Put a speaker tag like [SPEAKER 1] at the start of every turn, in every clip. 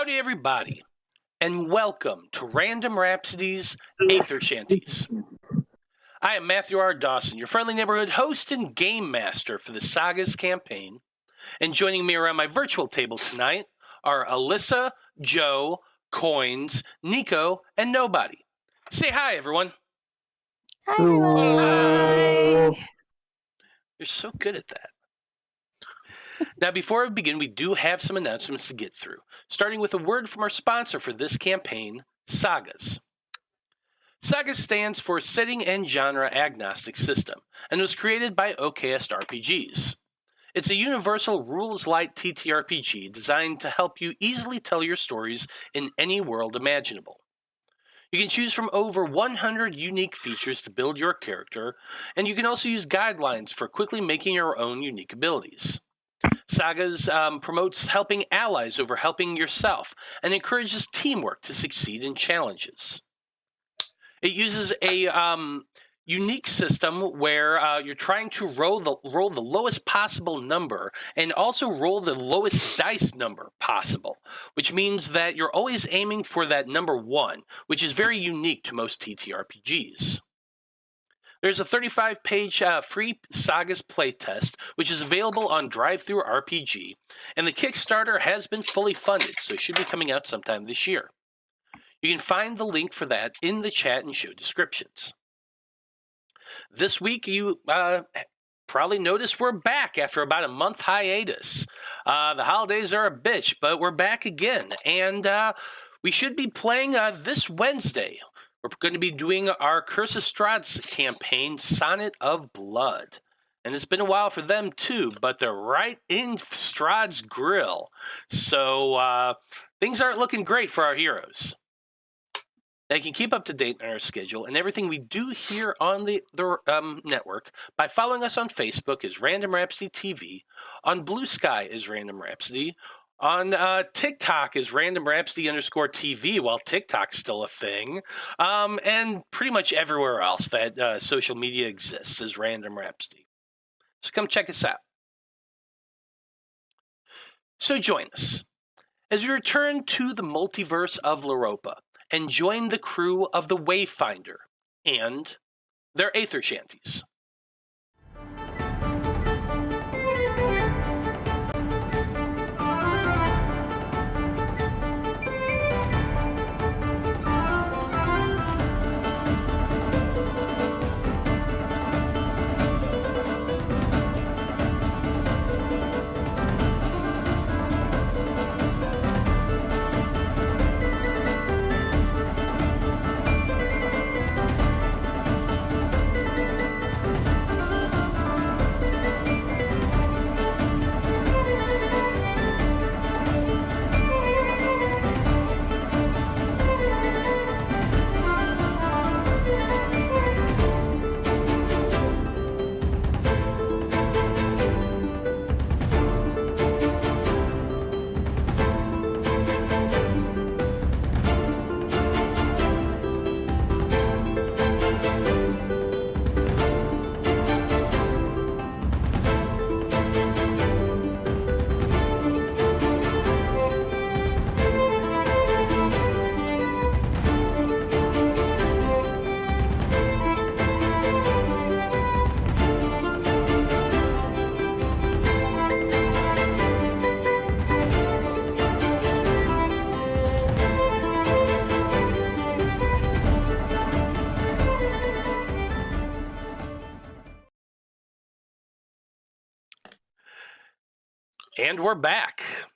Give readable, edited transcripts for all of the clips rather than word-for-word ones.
[SPEAKER 1] Howdy, everybody, and welcome to Random Rhapsody's Æther-Shanties. I am Matthew R. Dawson, your friendly neighborhood host and game master for the SAGAS campaign. And joining me around my virtual table tonight are Alyssa, Joe, KOINES, Nico, and Nobody. Say hi, everyone.
[SPEAKER 2] Hi, everyone.
[SPEAKER 1] Hi. You're so good at that. Now, before we begin, we do have some announcements to get through, starting with a word from our sponsor for this campaign, SAGAS. SAGAS stands for Setting and Genre Agnostic System, and was created by TTRPGs. It's a universal rules-light TTRPG designed to help you easily tell your stories in any world imaginable. You can choose from over 100 unique features to build your character, and you can also use guidelines for quickly making your own unique abilities. SAGAS promotes helping allies over helping yourself and encourages teamwork to succeed in challenges. It uses a unique system where you're trying to roll the lowest possible number and also roll the lowest dice number possible, which means that you're always aiming for that number 1, which is very unique to most TTRPGs. There's a 35-page free SAGAS playtest, which is available on DriveThruRPG, and the Kickstarter has been fully funded, so it should be coming out sometime this year. You can find the link for that in the chat and show descriptions. This week, you probably noticed we're back after about a month hiatus. The holidays are a bitch, but we're back again, and we should be playing this Wednesday. We're going to be doing our Curse of Strahd's campaign, Sonnet of Blood. And it's been a while for them, too, but they're right in Strahd's grill. So things aren't looking great for our heroes. Now, you can keep up to date on our schedule and everything we do here on the network by following us on Facebook as Random Rhapsody TV, on Blue Sky as Random Rhapsody, on TikTok is Random Rhapsody _TV, while TikTok's still a thing. And pretty much everywhere else that social media exists is Random Rhapsody. So come check us out. So join us as we return to the multiverse of Loroupa and join the crew of the Wayfinder and their Æther-Shanties. And we're back.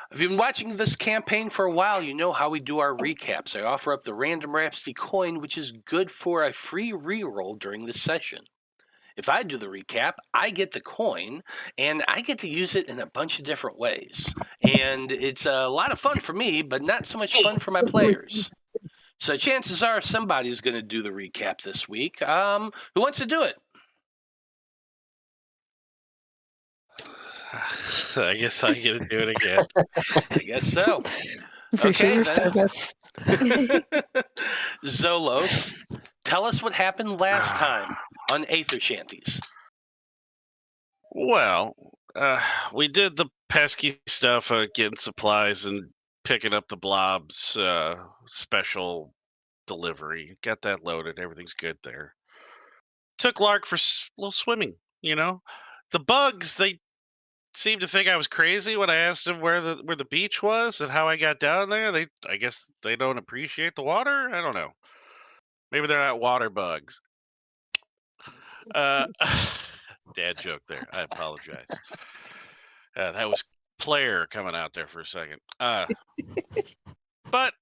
[SPEAKER 1] If you've been watching this campaign for a while, you know how we do our recaps. I offer up the Random Rhapsody coin, which is good for a free reroll during the session. If I do the recap, I get the coin, and I get to use it in a bunch of different ways. And it's a lot of fun for me, but not so much fun for my players. So chances are somebody's going to do the recap this week. Who wants to do it?
[SPEAKER 3] I guess I get to do it again.
[SPEAKER 1] I guess so.
[SPEAKER 2] Appreciate your service.
[SPEAKER 1] Zolos, tell us what happened last time on Æther-Shanties.
[SPEAKER 3] Well, we did the pesky stuff, getting supplies and picking up the blob's special delivery. Got that loaded. Everything's good there. Took Lark for a little swimming, you know. The bugs, they seemed to think I was crazy when I asked them where the beach was and how I got down there. I guess they don't appreciate the water. I don't know. Maybe they're not water bugs. Uh, dad joke there. I apologize. That was player coming out there for a second. But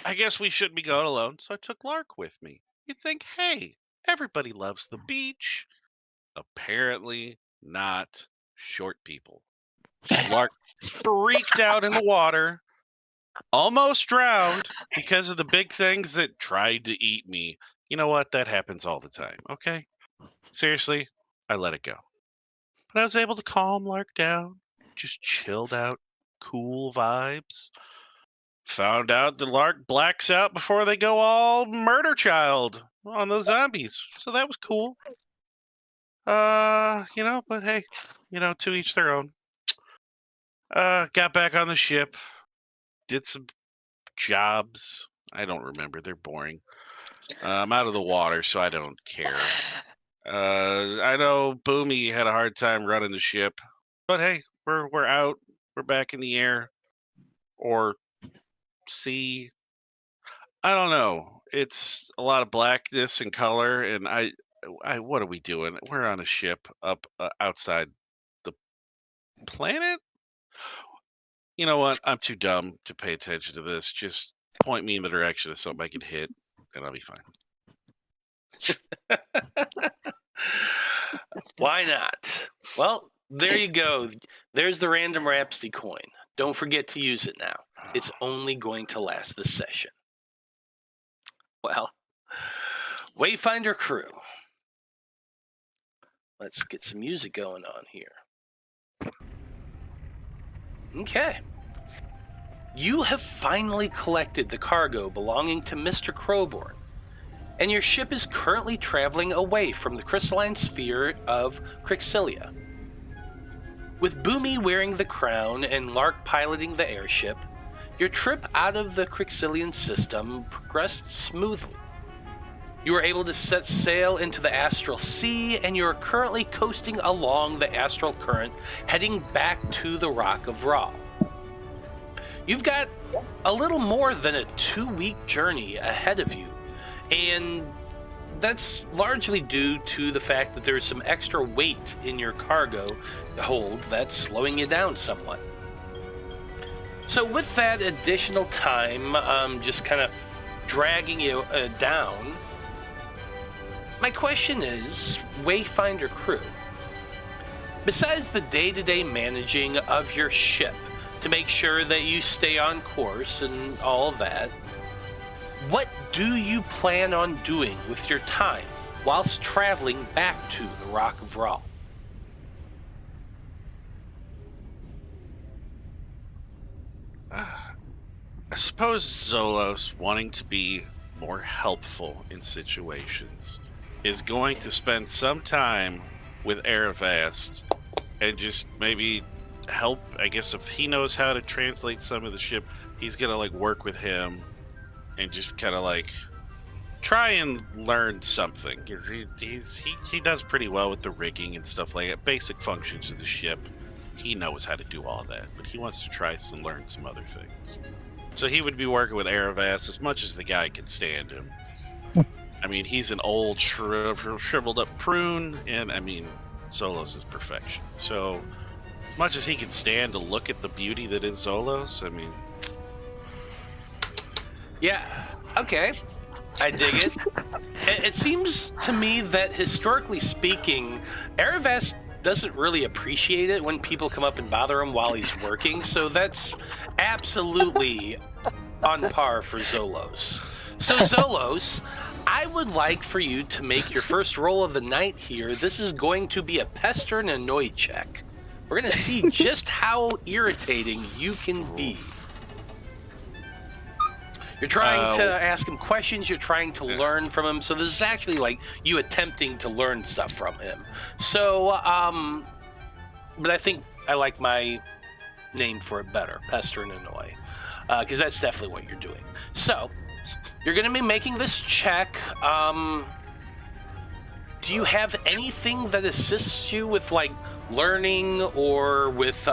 [SPEAKER 3] I guess we shouldn't be going alone, so I took Lark with me. You'd think, hey, everybody loves the beach. Apparently not short people. Lark freaked out in the water, almost drowned because of the big things that tried to eat me. You know what? That happens all the time, okay? Seriously, I let it go. But I was able to calm Lark down, just chilled out, cool vibes. Found out the Lark blacks out before they go all murder child on the zombies. So that was cool. But hey, to each their own. Got back on the ship, did some jobs. I don't remember. They're boring. I'm out of the water, so I don't care. I know Boomy had a hard time running the ship, but hey, we're out. We're back in the air, or sea. I don't know. It's a lot of blackness and color, and I what are we doing? We're on a ship up outside the planet. You know what? I'm too dumb to pay attention to this. Just point me in the direction of something I can hit, and I'll be fine.
[SPEAKER 1] Why not? Well, there you go. There's the random Rhapsody coin. Don't forget to use it now. It's only going to last this session. Well, Wayfinder crew. Let's get some music going on here. Okay. You have finally collected the cargo belonging to Mr. Crowborn, and your ship is currently traveling away from the crystalline sphere of Crixillia. With Boomy wearing the crown and Lark piloting the airship, your trip out of the Crixillian system progressed smoothly. You were able to set sail into the astral sea, and you are currently coasting along the astral current, heading back to the Rock of Vral. You've got a little more than a 2-week journey ahead of you, and that's largely due to the fact that there's some extra weight in your cargo hold that's slowing you down somewhat. So with that additional time, just kind of dragging you down, my question is, Wayfinder crew, besides the day-to-day managing of your ship to make sure that you stay on course and all of that, what do you plan on doing with your time whilst traveling back to the Rock of Vral?
[SPEAKER 3] I suppose Zolos, wanting to be more helpful in situations, is going to spend some time with Aravast and just maybe help. I guess if he knows how to translate some of the ship, he's gonna work with him and just kind of try and learn something, because he does pretty well with the rigging and stuff like that, basic functions of the ship. He knows how to do all that, but he wants to try and learn some other things. So he would be working with Aravast as much as the guy could stand him. I mean, he's an old shriveled up prune, and I mean, Zolos is perfection. So as much as he can stand to look at the beauty that is Zolos, I mean,
[SPEAKER 1] yeah, okay, I dig it. It seems to me that historically speaking, Aravast doesn't really appreciate it when people come up and bother him while he's working, so that's absolutely on par for Zolos. So Zolos, I would like for you to make your first roll of the night here. This is going to be a pester and annoy check. We're going to see just how irritating you can be. You're trying to ask him questions, you're trying to learn from him, so this is actually you attempting to learn stuff from him. So, but I think I like my name for it better, pester and annoy, because that's definitely what you're doing. So you're going to be making this check. Do you have anything that assists you with like learning or with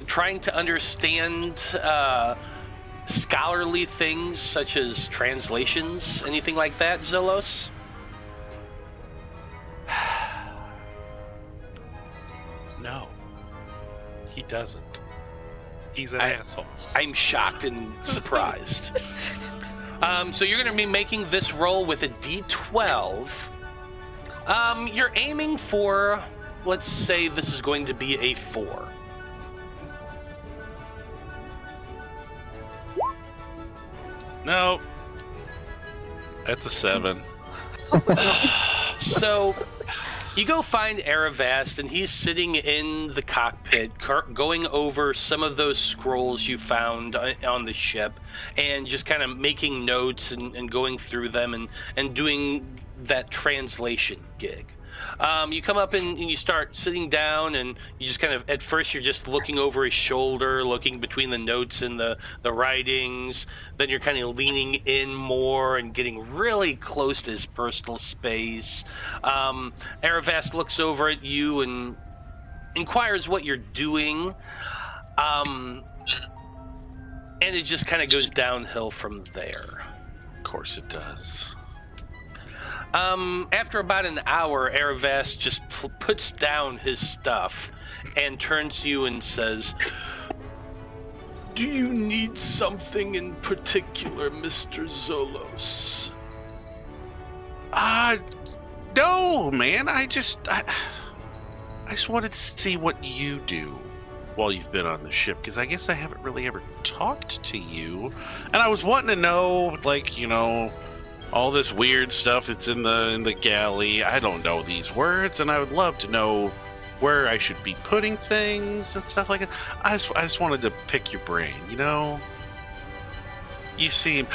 [SPEAKER 1] trying to understand scholarly things such as translations, anything like that, Zolos?
[SPEAKER 3] No, he doesn't. He's an asshole.
[SPEAKER 1] I'm shocked and surprised. So you're going to be making this roll with a D12. You're aiming for, let's say this is going to be a 4.
[SPEAKER 3] No, that's a 7.
[SPEAKER 1] So you go find Aravast, and he's sitting in the cockpit going over some of those scrolls you found on the ship and just kind of making notes and going through them and doing that translation gig. You come up and you start sitting down, and you just kind of, at first you're just looking over his shoulder, looking between the notes and the writings. Then you're kind of leaning in more and getting really close to his personal space. Aravast looks over at you and inquires what you're doing. And it just kind of goes downhill from there.
[SPEAKER 3] Of course it does.
[SPEAKER 1] After about an hour, Aravast just puts down his stuff and turns to you and says, "Do you need something in particular, Mr. Zolos?"
[SPEAKER 3] No, man. I just wanted to see what you do while you've been on the ship, because I guess I haven't really ever talked to you, and I was wanting to know, like, you know, all this weird stuff that's in the galley. I don't know these words, and I would love to know where I should be putting things and stuff like that. I just wanted to pick your brain, you know? You seem...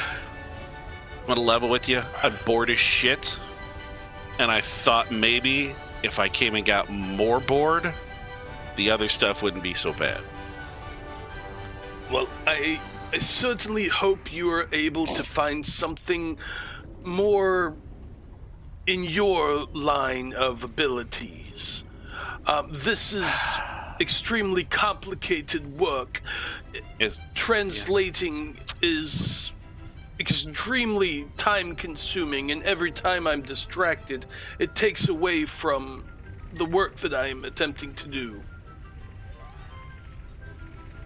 [SPEAKER 3] I'm gonna level with you. I'm bored as shit, and I thought maybe if I came and got more bored, the other stuff wouldn't be so bad.
[SPEAKER 1] Well, I certainly hope you are able to find something more in your line of abilities. This is extremely complicated work. Translating is extremely time-consuming, and every time I'm distracted, it takes away from the work that I am attempting to do.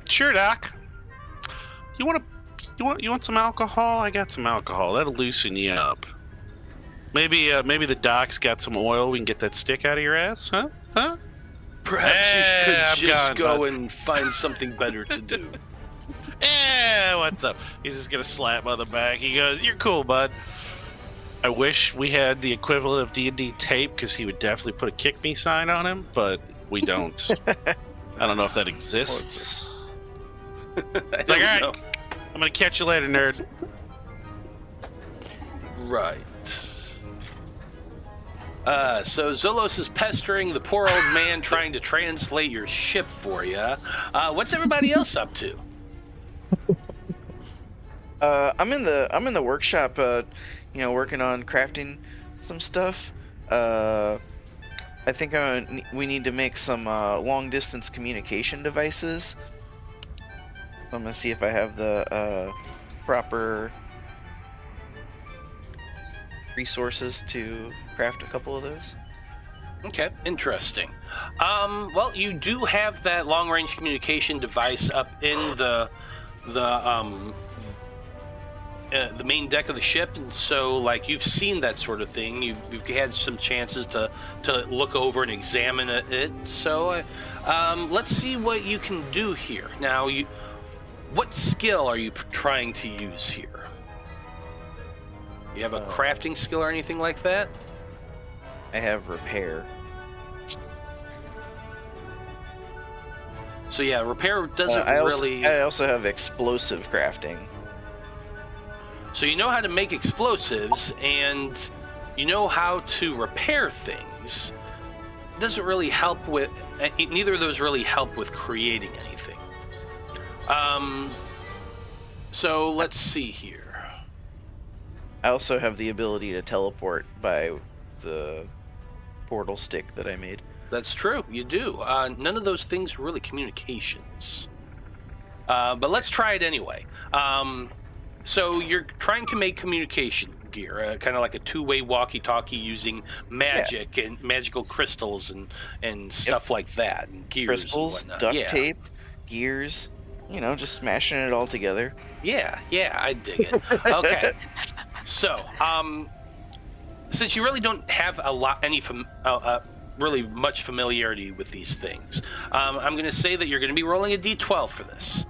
[SPEAKER 3] Sure, Doc. You want some alcohol? I got some alcohol. That'll loosen you up. Maybe the Doc's got some oil. We can get that stick out of your ass, huh?
[SPEAKER 1] Perhaps you could just go and find something better to do.
[SPEAKER 3] What's up? He's just gonna slap on the back. He goes, "You're cool, bud." I wish we had the equivalent of D&D tape, because he would definitely put a kick me sign on him, but we don't. I don't know if that exists. It's like, all right, I'm gonna catch you later, nerd.
[SPEAKER 1] Right. So Zolos is pestering the poor old man trying to translate your ship for you. What's everybody else up to?
[SPEAKER 4] I'm in the workshop, working on crafting some stuff. I think we need to make some long distance communication devices. I'm gonna see if I have the proper resources to craft a couple of those.
[SPEAKER 1] Okay, interesting. Well, you do have that long-range communication device up in the main deck of the ship, and so like you've seen that sort of thing. You've had some chances to look over and examine it. So let's see what you can do here. Now, what skill are you trying to use here? You have a crafting skill or anything like that?
[SPEAKER 4] I have repair.
[SPEAKER 1] So yeah, repair doesn't really...
[SPEAKER 4] I also have explosive crafting.
[SPEAKER 1] So you know how to make explosives, and you know how to repair things. It doesn't really help with neither of those really help with creating anything. So let's see here.
[SPEAKER 4] I also have the ability to teleport by the portal stick that I made.
[SPEAKER 1] That's true, you do. None of those things are really communications. But let's try it anyway. So you're trying to make communication gear, kind of like a two-way walkie-talkie using magic and magical crystals and stuff like that, and gears
[SPEAKER 4] Crystals,
[SPEAKER 1] and whatnot.
[SPEAKER 4] duct
[SPEAKER 1] Yeah.
[SPEAKER 4] tape, gears, just smashing it all together.
[SPEAKER 1] Yeah, I dig it. Okay, so since you really don't have really much familiarity with these things, I'm going to say that you're going to be rolling a d12 for this.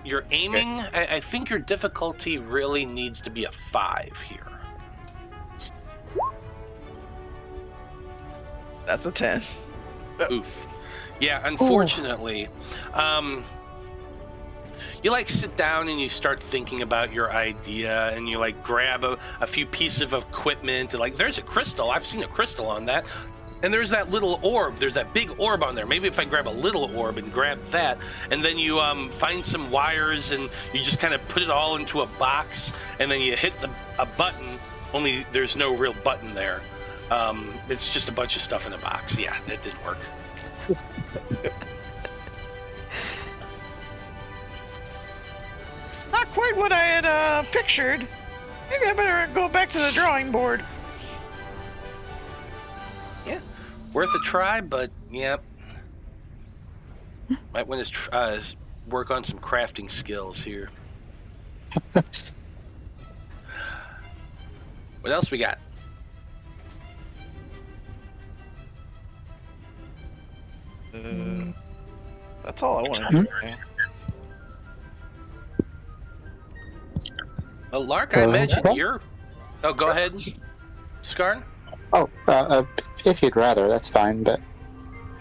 [SPEAKER 1] You're aiming. Okay. I think your difficulty really needs to be a 5 here.
[SPEAKER 4] That's a 10.
[SPEAKER 1] Oof. Yeah, unfortunately, you sit down and you start thinking about your idea, and you grab a few pieces of equipment, and there's a crystal. I've seen a crystal on that. And there's that little orb. There's that big orb on there. Maybe if I grab a little orb and grab that, and then you find some wires, and you just kind of put it all into a box, and then you hit a button, only there's no real button there. It's just a bunch of stuff in a box. Yeah, that didn't work.
[SPEAKER 4] Not quite what I had pictured. Maybe I better go back to the drawing board.
[SPEAKER 1] Yeah, worth a try, but yeah. Might want to work on some crafting skills here. What else we got?
[SPEAKER 4] That's all I want to do.
[SPEAKER 1] Well, Lark, I imagine you're... Oh, go ahead, Skarn.
[SPEAKER 5] Oh, if you'd rather, that's fine, but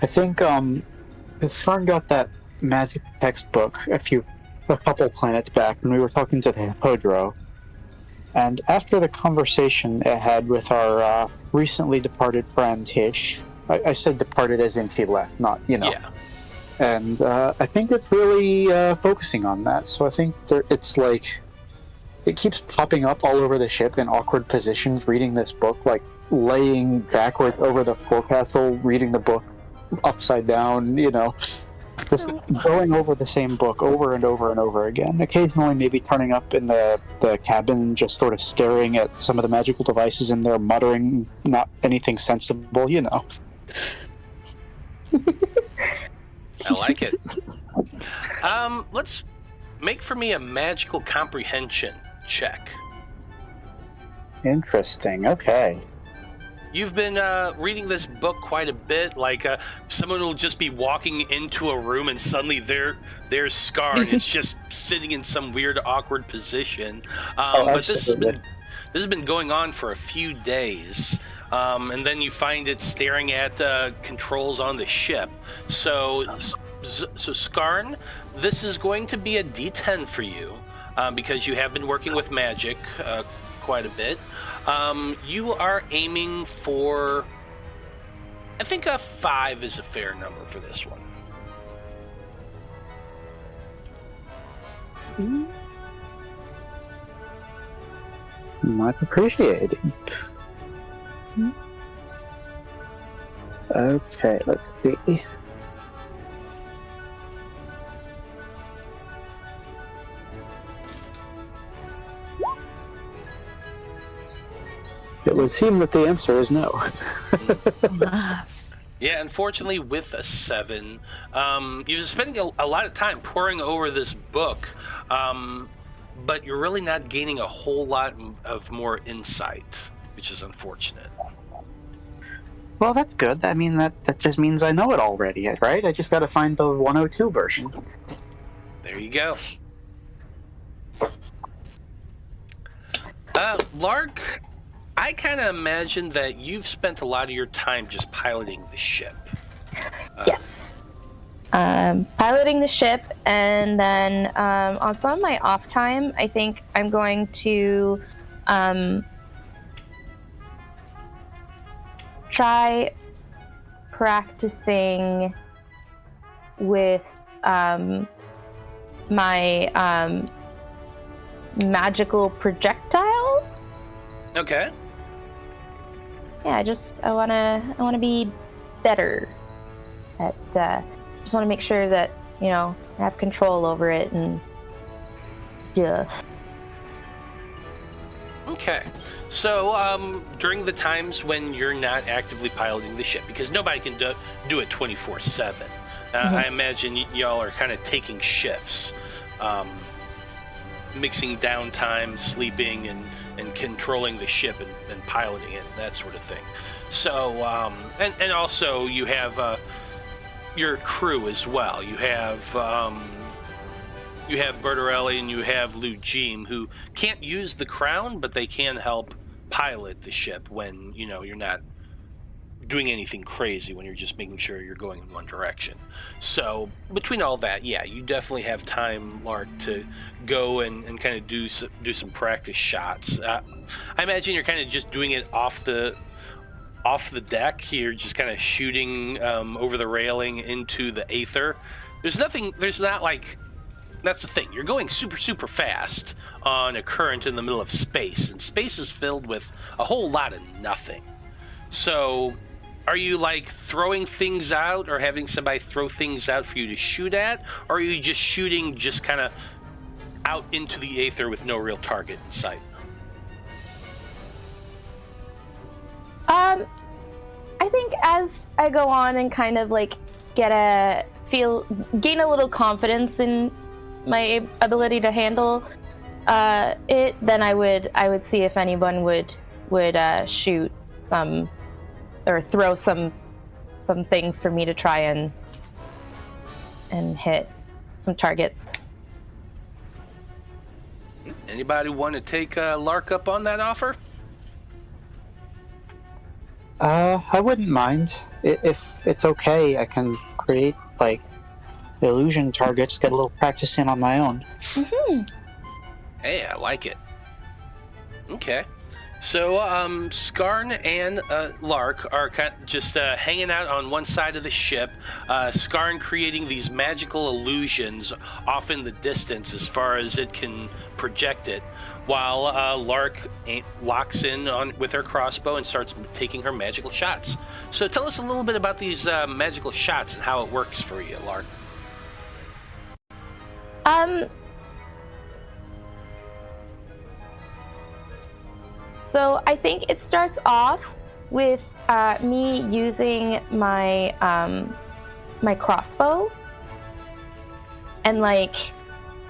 [SPEAKER 5] I think, Skarn got that magic textbook a couple planets back when we were talking to the Hippodro, and after the conversation it had with our, recently departed friend, Hish, I said departed as in she left, not,
[SPEAKER 1] Yeah.
[SPEAKER 5] And, I think it's really, focusing on that, so I think it's it keeps popping up all over the ship in awkward positions, reading this book, laying backwards over the forecastle, reading the book upside down, just going over the same book over and over and over again. Occasionally maybe turning up in the cabin, just sort of staring at some of the magical devices in there, muttering not anything sensible,
[SPEAKER 1] I like it. Let's make for me a magical comprehension check.
[SPEAKER 5] Interesting, okay.
[SPEAKER 1] You've been reading this book quite a bit. Someone will just be walking into a room and suddenly there's Skarn. It's just sitting in some weird, awkward position. But this has been going on for a few days. And then you find it staring at controls on the ship. So Skarn, this is going to be a D10 for you because you have been working with magic quite a bit. You are aiming for, I think a 5 is a fair number for this one.
[SPEAKER 5] Much appreciated. Okay, let's see. It would seem that the answer is no.
[SPEAKER 1] Yeah, unfortunately, with a 7, you've been spending a lot of time poring over this book, but you're really not gaining a whole lot of more insight, which is unfortunate.
[SPEAKER 5] Well, that's good. I mean, that just means I know it already, right? I just got to find the 102 version.
[SPEAKER 1] There you go. Lark, I kind of imagine that you've spent a lot of your time just piloting the ship.
[SPEAKER 2] Yes. Piloting the ship, and then on some of my off time, I think I'm going to try practicing with my magical projectiles.
[SPEAKER 1] Okay.
[SPEAKER 2] Yeah, I wanna be better at. Just want to make sure that I have control over it and. Yeah.
[SPEAKER 1] Okay. So during the times when you're not actively piloting the ship, because nobody can do it 24/7, I imagine y'all are kind of taking shifts, mixing downtime, sleeping, and controlling the ship and piloting it, that sort of thing. So, and also you have your crew as well. You have Bertarelli and you have Lugim, who can't use the crown, but they can help pilot the ship when you're not doing anything crazy, when you're just making sure you're going in one direction. So between all that, yeah, you definitely have time, Lark, to go and kind of do some practice shots. I imagine you're kind of just doing it off the deck. You're just kind of shooting over the railing into the Aether. That's the thing. You're going super, super fast on a current in the middle of space, and space is filled with a whole lot of nothing. So are you like throwing things out or having somebody throw things out for you to shoot at? Or are you just shooting just kind of out into the Aether with no real target in sight?
[SPEAKER 2] I think as I go on and kind of like gain a little confidence in my ability to handle it, then I would see if anyone would shoot some or throw some things for me to try and hit some targets.
[SPEAKER 1] Anybody want to take Lark up on that offer?
[SPEAKER 5] I wouldn't mind. If it's okay, I can create, like, illusion targets, get a little practice in on my own.
[SPEAKER 2] Mm-hmm.
[SPEAKER 1] Hey, I like it. Okay. So, Skarn and Lark are just hanging out on one side of the ship. Skarn creating these magical illusions off in the distance as far as it can project it, while Lark locks in with her crossbow and starts taking her magical shots. So tell us a little bit about these magical shots and how it works for you, Lark.
[SPEAKER 2] So I think it starts off with me using my my crossbow and like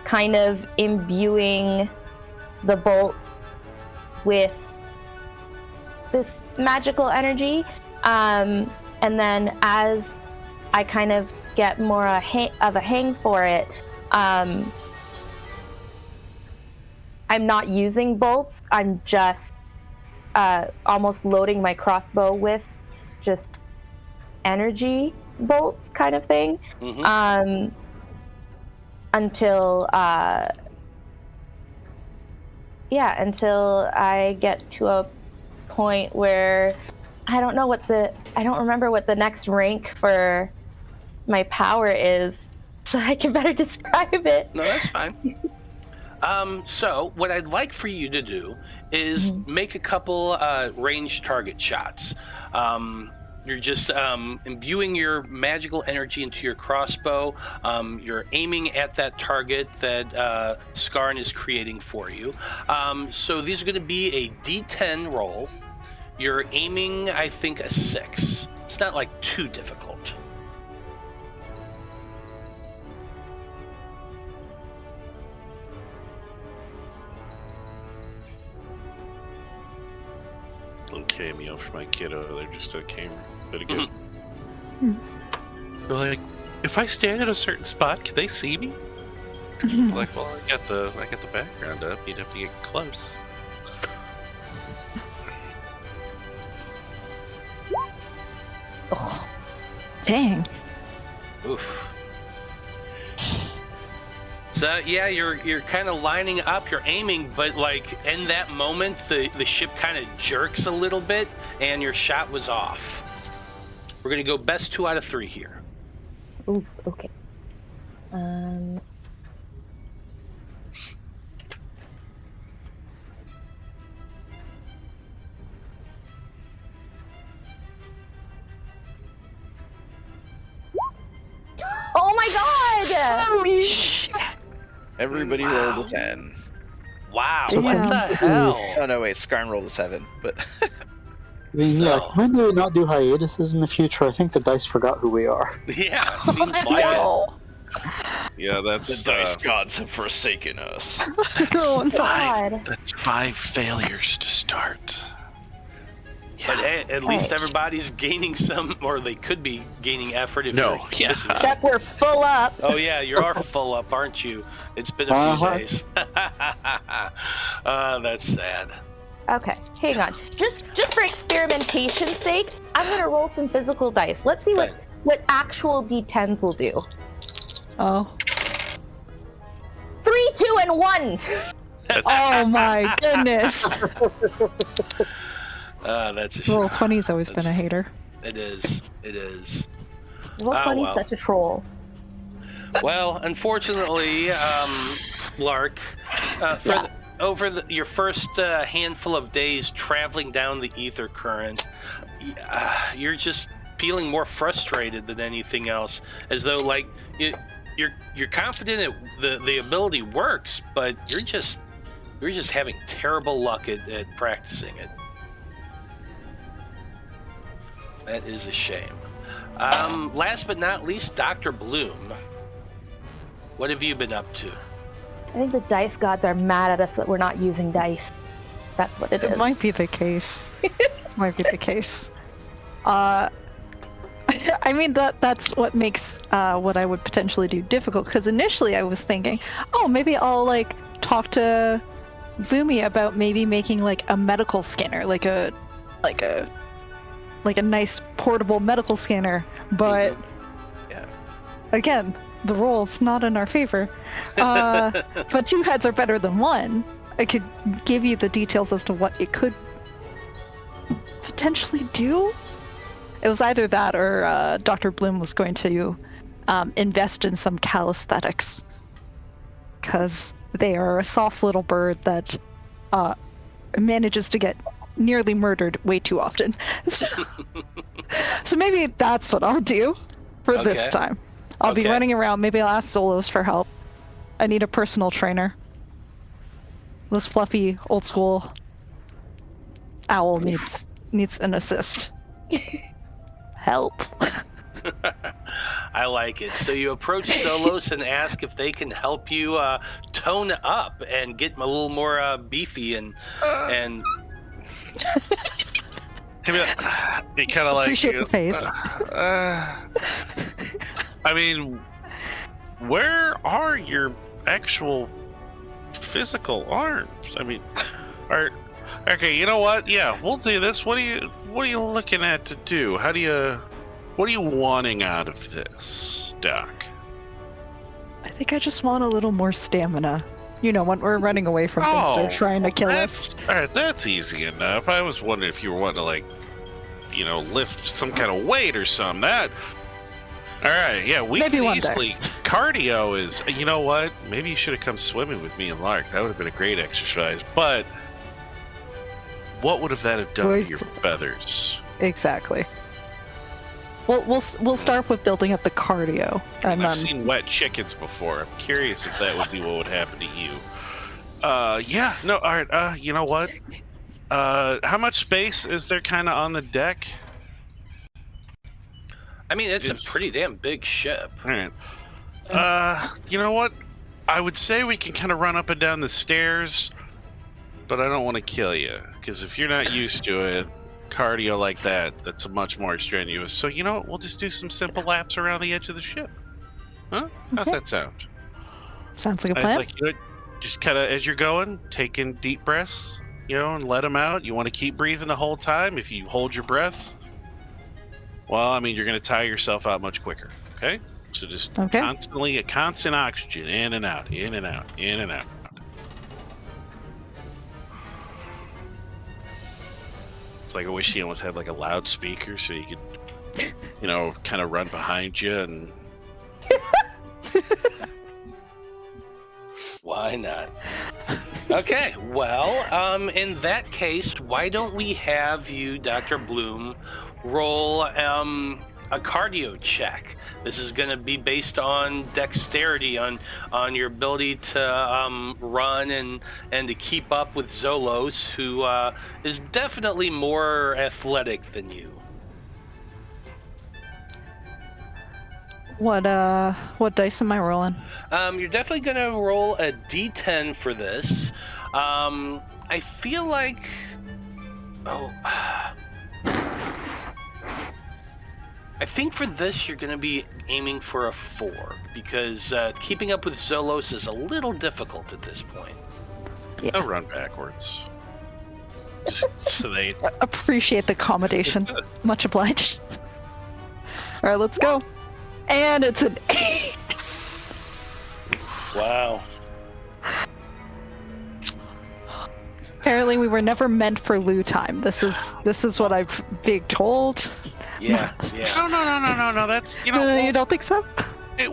[SPEAKER 2] kind of imbuing the bolts with this magical energy, and then as I kind of get more of a hang for it, I'm not using bolts. I'm just almost loading my crossbow with just energy bolts kind of thing.
[SPEAKER 1] Mm-hmm.
[SPEAKER 2] Until I get to a point where I don't remember what the next rank for my power is, so I can better describe it.
[SPEAKER 1] No, that's fine. So what I'd like for you to do is make a couple ranged target shots. You're just imbuing your magical energy into your crossbow. You're aiming at that target that Skarn is creating for you. So these are going to be a D10 roll. You're aiming, I think, a 6. It's not like too difficult.
[SPEAKER 3] Little cameo for my kid over there, just a camera. Pretty good. They're like, if I stand at a certain spot, can they see me? It's like, well, I got the background up. You'd have to get close.
[SPEAKER 6] Oh, dang.
[SPEAKER 1] Oof. So yeah, you're kind of lining up, you're aiming, but like in that moment, the ship kind of jerks a little bit, and your shot was off. We're going to go best 2 out of 3 here.
[SPEAKER 2] Ooh, okay. Oh my god!
[SPEAKER 6] Holy shit!
[SPEAKER 4] Everybody rolled a 10.
[SPEAKER 1] Wow,
[SPEAKER 6] Damn.
[SPEAKER 1] what the hell?
[SPEAKER 4] Oh no, wait, Skarn rolled a 7, but
[SPEAKER 5] I mean,
[SPEAKER 1] So-
[SPEAKER 5] yeah, can we not do hiatuses in the future? I think the dice forgot who we are.
[SPEAKER 1] Yeah, seems like it.
[SPEAKER 6] No.
[SPEAKER 3] Yeah, that's
[SPEAKER 4] gods have forsaken us.
[SPEAKER 6] Oh, no.
[SPEAKER 2] God.
[SPEAKER 3] that's 5 failures to start.
[SPEAKER 1] But at least
[SPEAKER 2] Alright.
[SPEAKER 1] everybody's gaining some, or they could be gaining effort if
[SPEAKER 3] No,
[SPEAKER 1] you're
[SPEAKER 3] yeah.
[SPEAKER 1] missing it.
[SPEAKER 2] Except we're full up.
[SPEAKER 1] Oh yeah, you are full up, aren't you? It's been a few days. That's sad.
[SPEAKER 2] Okay, hang on. Just for experimentation's sake, I'm gonna roll some physical dice. Let's see
[SPEAKER 1] Fine.
[SPEAKER 2] what actual D10s will do.
[SPEAKER 6] Oh.
[SPEAKER 2] 3, 2, and 1.
[SPEAKER 6] Oh my goodness.
[SPEAKER 1] That's a shame.
[SPEAKER 6] Roll 20's always
[SPEAKER 1] That's-
[SPEAKER 6] been a hater.
[SPEAKER 1] It is. It is.
[SPEAKER 2] Roll
[SPEAKER 1] Oh,
[SPEAKER 2] 20
[SPEAKER 1] well.
[SPEAKER 2] such a troll.
[SPEAKER 1] Well, unfortunately, Lark,
[SPEAKER 2] Yeah.
[SPEAKER 1] over your first handful of days traveling down the ether current, you're just feeling more frustrated than anything else, as though like you're confident the ability works, but you're just having terrible luck at practicing it. That is a shame. Last but not least, Dr. Bloom. What have you been up to?
[SPEAKER 2] I think the dice gods are mad at us that we're not using dice. That's what it
[SPEAKER 6] It
[SPEAKER 2] is.
[SPEAKER 6] might be the case. Might be the case. I mean, that's what makes what I would potentially do difficult, because initially I was thinking, oh, maybe I'll like talk to Boomy about maybe making like a medical scanner, like a nice portable medical scanner, but
[SPEAKER 4] Yeah.
[SPEAKER 6] again, the roll's not in our favor. But 2 heads are better than 1. I could give you the details as to what it could potentially do. It was either that or Dr. Bloom was going to invest in some calisthenics, because they are a soft little bird that manages to get nearly murdered way too often. So maybe that's what I'll do for
[SPEAKER 1] Okay.
[SPEAKER 6] this time. I'll be
[SPEAKER 1] Okay.
[SPEAKER 6] running around. Maybe I'll ask Zolos for help. I need a personal trainer. This fluffy, old school owl needs an assist. Help.
[SPEAKER 1] I like it. So you approach Zolos and ask if they can help you tone up and get a little more beefy and
[SPEAKER 3] It kind of like
[SPEAKER 6] Appreciate the faith.
[SPEAKER 3] I mean, where are your actual physical arms? I mean, okay, you know what? Yeah, we'll do this. What are you looking at to do? What are you wanting out of this, Doc?
[SPEAKER 6] I think I just want a little more stamina. You know, when we're running away from things they're trying to kill us.
[SPEAKER 3] All right, that's easy enough. I was wondering if you were wanting to, like, you know, lift some kind of weight or something. All right, yeah, we
[SPEAKER 6] Maybe
[SPEAKER 3] can
[SPEAKER 6] one day.
[SPEAKER 3] easily. Cardio is, you know what? Maybe you should have come swimming with me and Lark. That would have been a great exercise. But what would that have done to your feathers?
[SPEAKER 6] Exactly. We'll start with building up the cardio, and
[SPEAKER 3] I've
[SPEAKER 6] then
[SPEAKER 3] seen wet chickens before. I'm curious if that would be what would happen to you. Yeah, no, all right. You know what? How much space is there kind of on the deck?
[SPEAKER 1] I mean, it's a pretty damn big ship.
[SPEAKER 3] All right. You know what? I would say we can kind of run up and down the stairs, but I don't want to kill you, because if you're not used to it, cardio like that's much more strenuous. So, you know what? We'll just do some simple laps around the edge of the ship. Huh? How's
[SPEAKER 6] Okay.
[SPEAKER 3] that sound?
[SPEAKER 6] sounds like a
[SPEAKER 3] I was
[SPEAKER 6] plan.
[SPEAKER 3] like, you know, just kind of as you're going, take in deep breaths, you know, and let them out. You want to keep breathing the whole time. If you hold your breath, well, I mean, you're going to tire yourself out much quicker. Okay? So just
[SPEAKER 6] Okay.
[SPEAKER 3] constantly, a constant oxygen in and out, in and out, in and out. It's like I wish you almost had like a loudspeaker so you could kind of run behind you and.
[SPEAKER 1] Why not? Okay, well, in that case, why don't we have you, Dr. Bloom, roll a cardio check? This is going to be based on dexterity, on your ability to run and to keep up with Zolos, who is definitely more athletic than you.
[SPEAKER 6] What dice am I rolling?
[SPEAKER 1] You're definitely going to roll a d10 for this. I feel like... I think for this, you're going to be aiming for a 4, because keeping up with Zolos is a little difficult at this point.
[SPEAKER 6] Yeah.
[SPEAKER 3] I'll run backwards. Just so they...
[SPEAKER 6] Appreciate the accommodation. Much obliged. All right, let's go. And it's an 8.
[SPEAKER 1] Wow.
[SPEAKER 6] Apparently, we were never meant for loo time. This is what I've been told.
[SPEAKER 1] Yeah.
[SPEAKER 3] No. That's
[SPEAKER 6] You don't think so?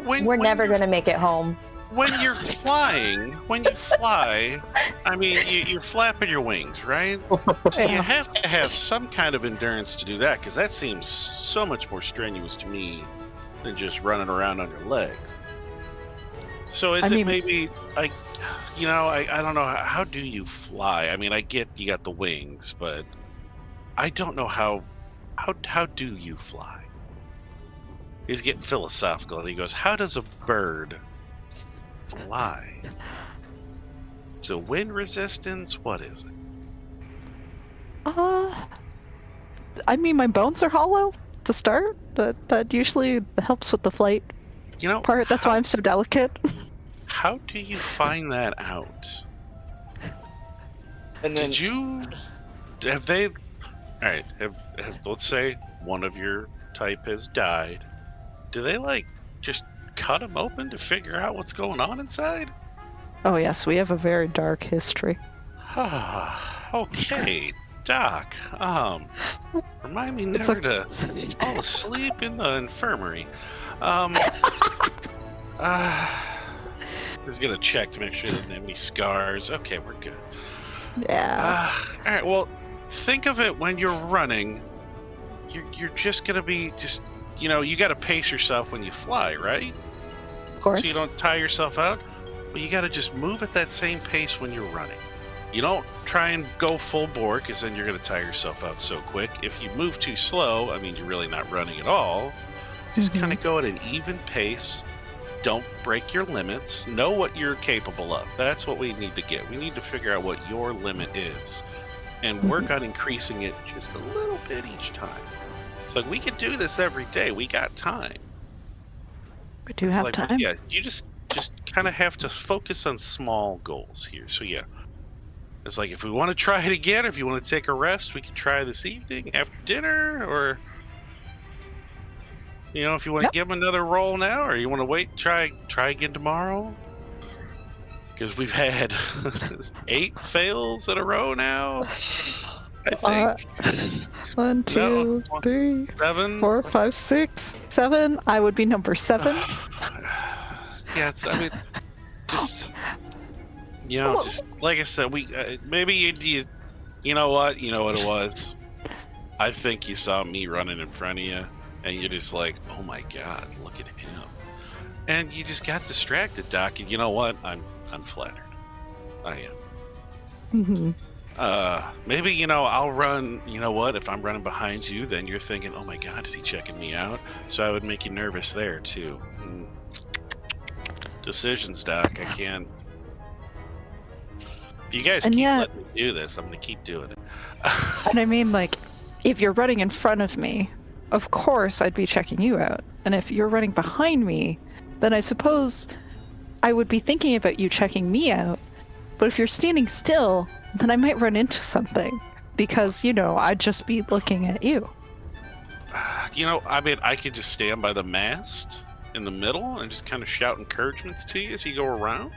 [SPEAKER 2] We're never going to make it home.
[SPEAKER 3] When you fly, I mean, you're flapping your wings, right? So you have to have some kind of endurance to do that, because that seems so much more strenuous to me than just running around on your legs. So I don't know, how do you fly? I mean, I get you got the wings, but I don't know how do you fly? He's getting philosophical, and he goes, how does a bird fly? So wind resistance, what is it?
[SPEAKER 6] I mean, my bones are hollow to start. That usually helps with the flight part. That's why I'm so delicate.
[SPEAKER 3] How do you find that out?
[SPEAKER 4] And then
[SPEAKER 3] let's say one of your type has died. Do they just cut them open to figure out what's going on inside?
[SPEAKER 6] Oh yes, we have a very dark history.
[SPEAKER 3] Okay, Doc. Remind me never to fall asleep in the infirmary. He's gonna check to make sure they don't have any scars. Okay, we're good.
[SPEAKER 6] Yeah.
[SPEAKER 3] All right. Well, think of it when you're running. You're just gonna be you got to pace yourself when you fly, right?
[SPEAKER 6] Of course.
[SPEAKER 3] So you don't tire yourself out. But you got to just move at that same pace when you're running. You don't try and go full bore, because then you're going to tire yourself out so quick. If you move too slow, I mean, you're really not running at all. Just kind of go at an even pace. Don't break your limits. Know what you're capable of. That's what we need to get. We need to figure out what your limit is and work on increasing it just a little bit each time. It's like, we could do this every day. We got time.
[SPEAKER 6] We do have time.
[SPEAKER 3] Yeah, you just kind of have to focus on small goals here. So yeah, it's like, if we want to try it again, if you want to take a rest, we can try this evening after dinner, or if you want to give them another roll now, or you want to wait, try again tomorrow. Because we've had 8 fails in a row now, I think.
[SPEAKER 6] 1, 2, 3,
[SPEAKER 3] 7,
[SPEAKER 6] 4, 5, 6, 7. I would be number 7.
[SPEAKER 3] Yeah, just like I said, we maybe you know what it was. I think you saw me running in front of you, and you're just like, oh my god, look at him, and you just got distracted, Doc. And you know what? I'm flattered. I am. Maybe I'll run. You know what? If I'm running behind you, then you're thinking, oh my god, is he checking me out? So I would make you nervous there too. Decisions, Doc. I can't. If you guys letting me do this, I'm gonna keep doing it.
[SPEAKER 6] And I mean, if you're running in front of me, of course I'd be checking you out. And if you're running behind me, then I suppose I would be thinking about you checking me out. But if you're standing still, then I might run into something, because I'd just be looking at you.
[SPEAKER 3] I mean, I could just stand by the mast in the middle and just kind of shout encouragements to you as you go around.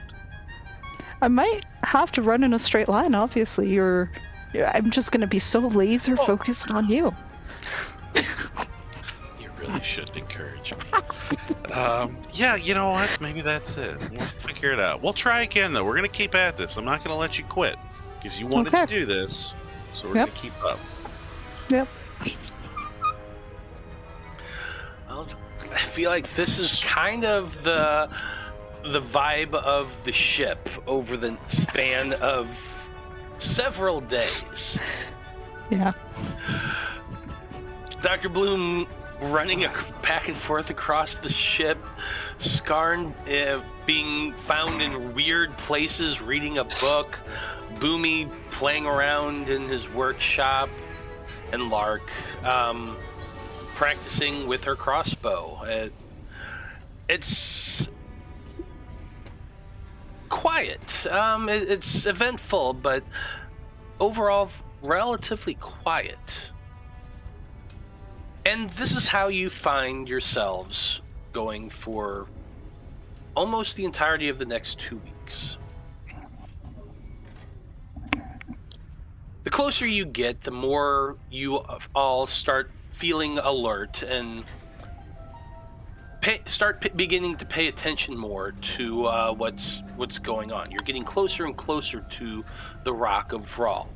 [SPEAKER 6] I might have to run in a straight line. Obviously, I'm just going to be so laser focused on you.
[SPEAKER 3] Yeah, you know what? Maybe that's it. We'll figure it out. We'll try again, though. We're going to keep at this. I'm not going to let you quit because you wanted to do this. So we're going to keep up.
[SPEAKER 6] Yep.
[SPEAKER 1] Well, I feel like this is kind of the vibe of the ship over the span of several days.
[SPEAKER 6] Yeah.
[SPEAKER 1] Dr. Bloom running back and forth across the ship, Skarn being found in weird places reading a book, Boomy playing around in his workshop, and Lark practicing with her crossbow. It's quiet. It's eventful, but overall relatively quiet. And this is how you find yourselves going for almost the entirety of the next 2 weeks. The closer you get, the more you all start feeling alert and beginning to pay attention more to what's going on. You're getting closer and closer to the Rock of Vral.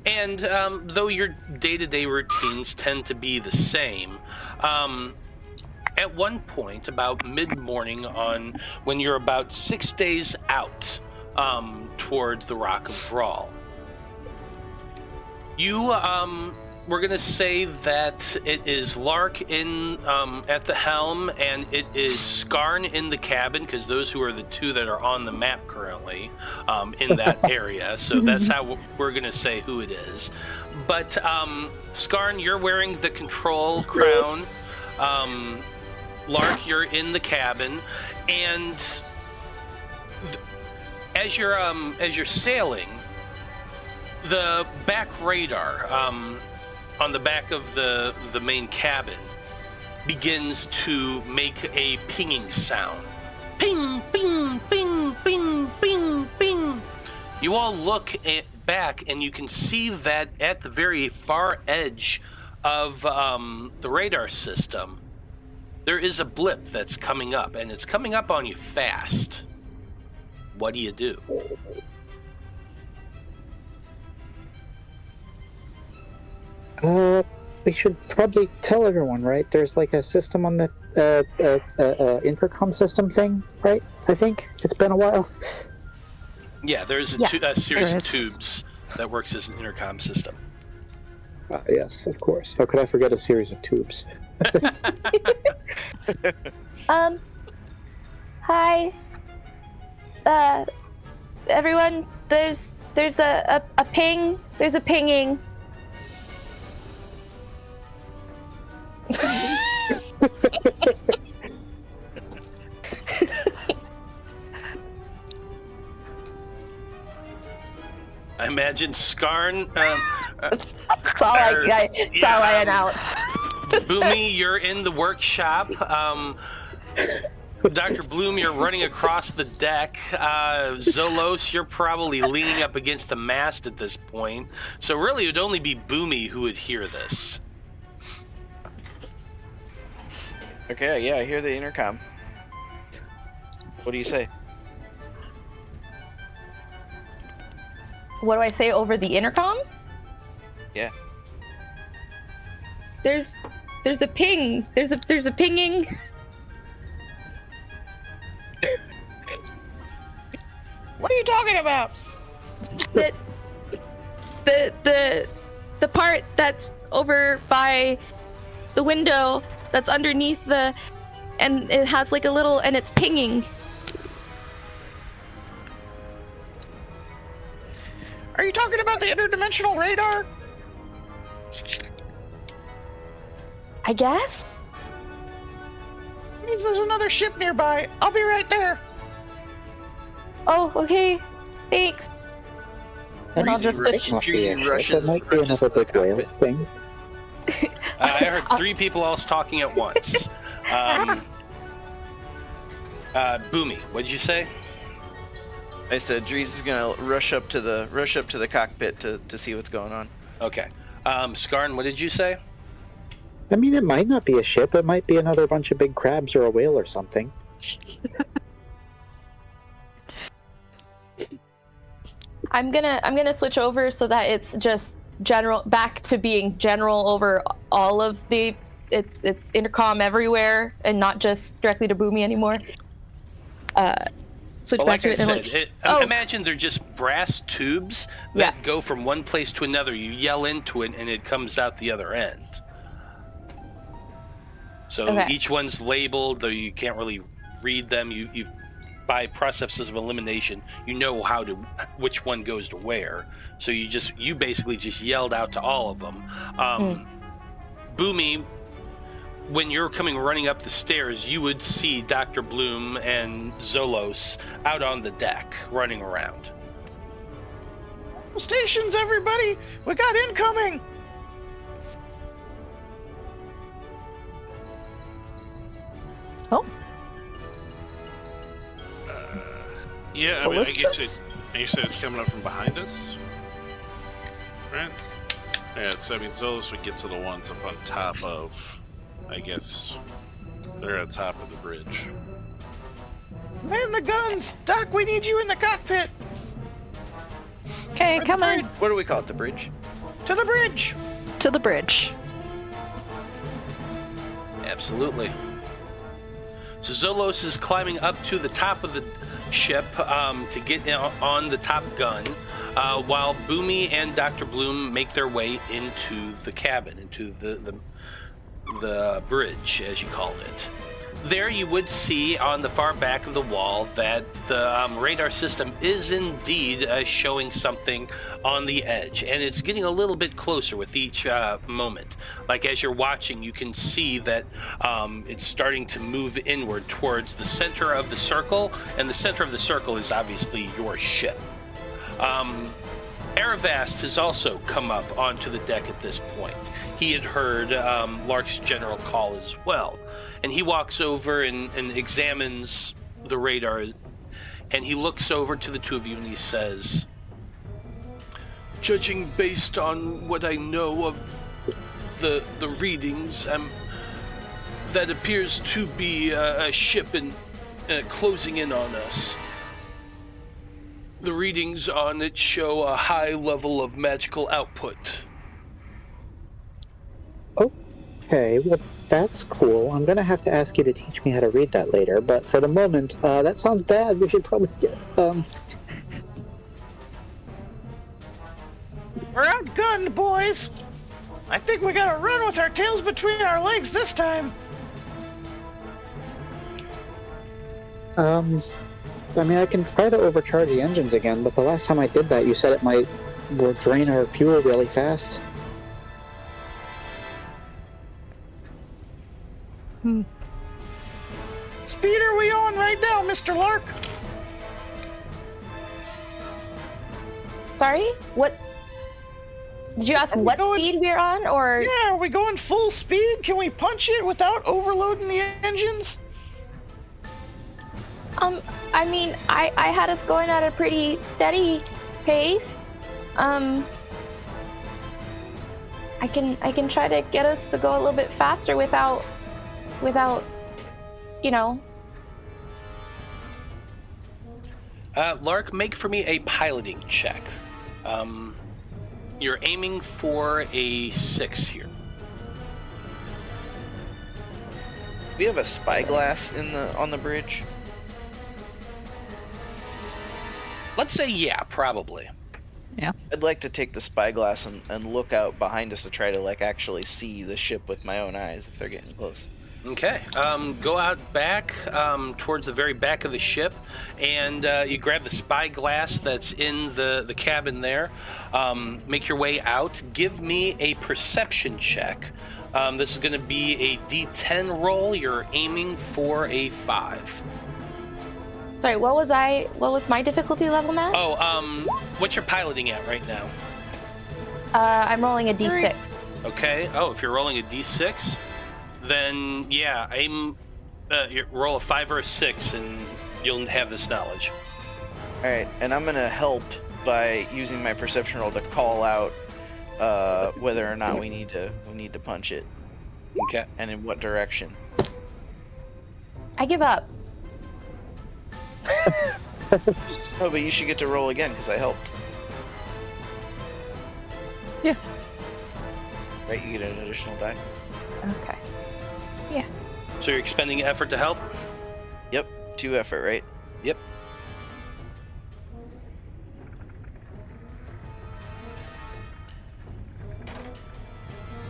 [SPEAKER 1] And though your day-to-day routines tend to be the same, at one point, about mid-morning on when you're about 6 days out towards the Rock of Vral, we're going to say that it is Lark at the helm, and it is Skarn in the cabin, because those who are the two that are on the map currently in that area. So that's how we're going to say who it is. But Skarn, you're wearing the control crown. Lark, you're in the cabin, and as you're sailing, the back radar on the back of the main cabin begins to make a pinging sound. Ping, ping, ping, ping, ping, ping. You all look back and you can see that at the very far edge of the radar system, there is a blip that's coming up, and it's coming up on you fast. What do you do?
[SPEAKER 5] We should probably tell everyone, right? There's like a system on the intercom system thing, right? I think it's been a while.
[SPEAKER 1] Yeah, there's a series of tubes that works as an intercom system.
[SPEAKER 5] Yes, of course. How could I forget a series of tubes?
[SPEAKER 2] Hi. Everyone, there's a ping. There's a pinging.
[SPEAKER 1] I imagine Skarn.
[SPEAKER 2] That's all I announce.
[SPEAKER 1] Boomy, you're in the workshop. Dr. Bloom, you're running across the deck. Zolos, you're probably leaning up against the mast at this point. So really, it would only be Boomy who would hear this.
[SPEAKER 4] Okay, yeah, I hear the intercom. What do you say?
[SPEAKER 2] What do I say over the intercom?
[SPEAKER 4] Yeah.
[SPEAKER 2] There's a ping. There's a pinging.
[SPEAKER 4] What are you talking about?
[SPEAKER 2] The part that's over by the window that's underneath and it has like a little, and it's pinging.
[SPEAKER 4] Are you talking about the interdimensional radar?
[SPEAKER 2] I guess.
[SPEAKER 4] It means there's another ship nearby. I'll be right there.
[SPEAKER 2] Oh, okay. Thanks. And I'll just
[SPEAKER 5] That might be another big whale thing.
[SPEAKER 1] I heard three people else talking at once. Boomy, what'd you say?
[SPEAKER 4] I said Dreezy's gonna rush up to the cockpit to see what's going on.
[SPEAKER 1] Okay. Skarn, what did you say?
[SPEAKER 5] I mean, it might not be a ship. It might be another bunch of big crabs or a whale or something.
[SPEAKER 2] I'm gonna switch over so that it's just general, back to being general over all of the. It's intercom everywhere and not just directly to Boomy anymore. Switch
[SPEAKER 1] Well,
[SPEAKER 2] back
[SPEAKER 1] like
[SPEAKER 2] to
[SPEAKER 1] I
[SPEAKER 2] it.
[SPEAKER 1] said,
[SPEAKER 2] And
[SPEAKER 1] imagine they're just brass tubes that go from one place to another. You yell into it, and it comes out the other end. So each one's labeled, though you can't really read them. You by processes of elimination, you know which one goes to where. So you basically just yelled out to all of them. Boomy, when you're coming running up the stairs, you would see Dr. Bloom and Zolos out on the deck running around.
[SPEAKER 4] Stations, everybody! We got incoming!
[SPEAKER 6] Oh.
[SPEAKER 3] Yeah, I mean, I guess you said it's coming up from behind us? Right? Yeah, so I mean, Zolos would get to the ones up on top of, I guess, they're at top of the bridge.
[SPEAKER 4] Man the guns! Doc, we need you in the cockpit!
[SPEAKER 6] Okay, come on.
[SPEAKER 4] What do we call it, the bridge? To the bridge!
[SPEAKER 6] To the bridge.
[SPEAKER 1] Absolutely. So Zolos is climbing up to the top of the ship to get on the top gun, while Boomy and Dr. Bloom make their way into the cabin, into the bridge, as you called it. There you would see on the far back of the wall that the radar system is indeed showing something on the edge, and it's getting a little bit closer with each moment. Like as you're watching, you can see that it's starting to move inward towards the center of the circle, and the center of the circle is obviously your ship. Aravast has also come up onto the deck at this point. He had heard Lark's general call as well. And he walks over and examines the radar, and he looks over to the two of you and he says, "Judging based on what I know of the readings, that appears to be a ship closing in on us. The readings on it show a high level of magical output."
[SPEAKER 5] Okay, well, that's cool. I'm gonna have to ask you to teach me how to read that later, but for the moment, that sounds bad. We should probably get,
[SPEAKER 4] We're outgunned, boys! I think we gotta run with our tails between our legs this time!
[SPEAKER 5] I mean, I can try to overcharge the engines again, but the last time I did that, you said it might drain our fuel really fast.
[SPEAKER 4] Speed are we on right now, Mr. Lark?
[SPEAKER 2] Sorry? What? Did you ask what speed we're on, or?
[SPEAKER 4] Yeah, are we going full speed? Can we punch it without overloading the engines?
[SPEAKER 2] I mean, I had us going at a pretty steady pace. I can try to get us to go a little bit faster without, you know.
[SPEAKER 1] Lark, make for me a piloting check. You're aiming for a 6 here.
[SPEAKER 4] We have a spyglass on the bridge.
[SPEAKER 1] Let's say yeah, probably.
[SPEAKER 6] Yeah.
[SPEAKER 4] I'd like to take the spyglass and look out behind us to try to actually see the ship with my own eyes if they're getting close.
[SPEAKER 1] Okay. Go out back towards the very back of the ship, and you grab the spyglass that's in the cabin there. Make your way out. Give me a perception check. This is going to be a D10 roll. You're aiming for a 5.
[SPEAKER 2] Sorry, what was my difficulty level, Matt?
[SPEAKER 1] Oh, what's your piloting at right now?
[SPEAKER 2] I'm rolling a D6.
[SPEAKER 1] Okay. Oh, if you're rolling a D6, then yeah, roll a 5 or a 6, and you'll have this knowledge.
[SPEAKER 4] All right, and I'm gonna help by using my perception roll to call out whether or not we need to punch it.
[SPEAKER 1] Okay.
[SPEAKER 4] and in what direction?
[SPEAKER 2] I give up.
[SPEAKER 4] Oh, but you should get to roll again because I helped.
[SPEAKER 6] Yeah.
[SPEAKER 4] Right, you get an additional die.
[SPEAKER 2] Okay.
[SPEAKER 1] So you're expending effort to help?
[SPEAKER 4] Yep, 2 effort, right?
[SPEAKER 1] Yep.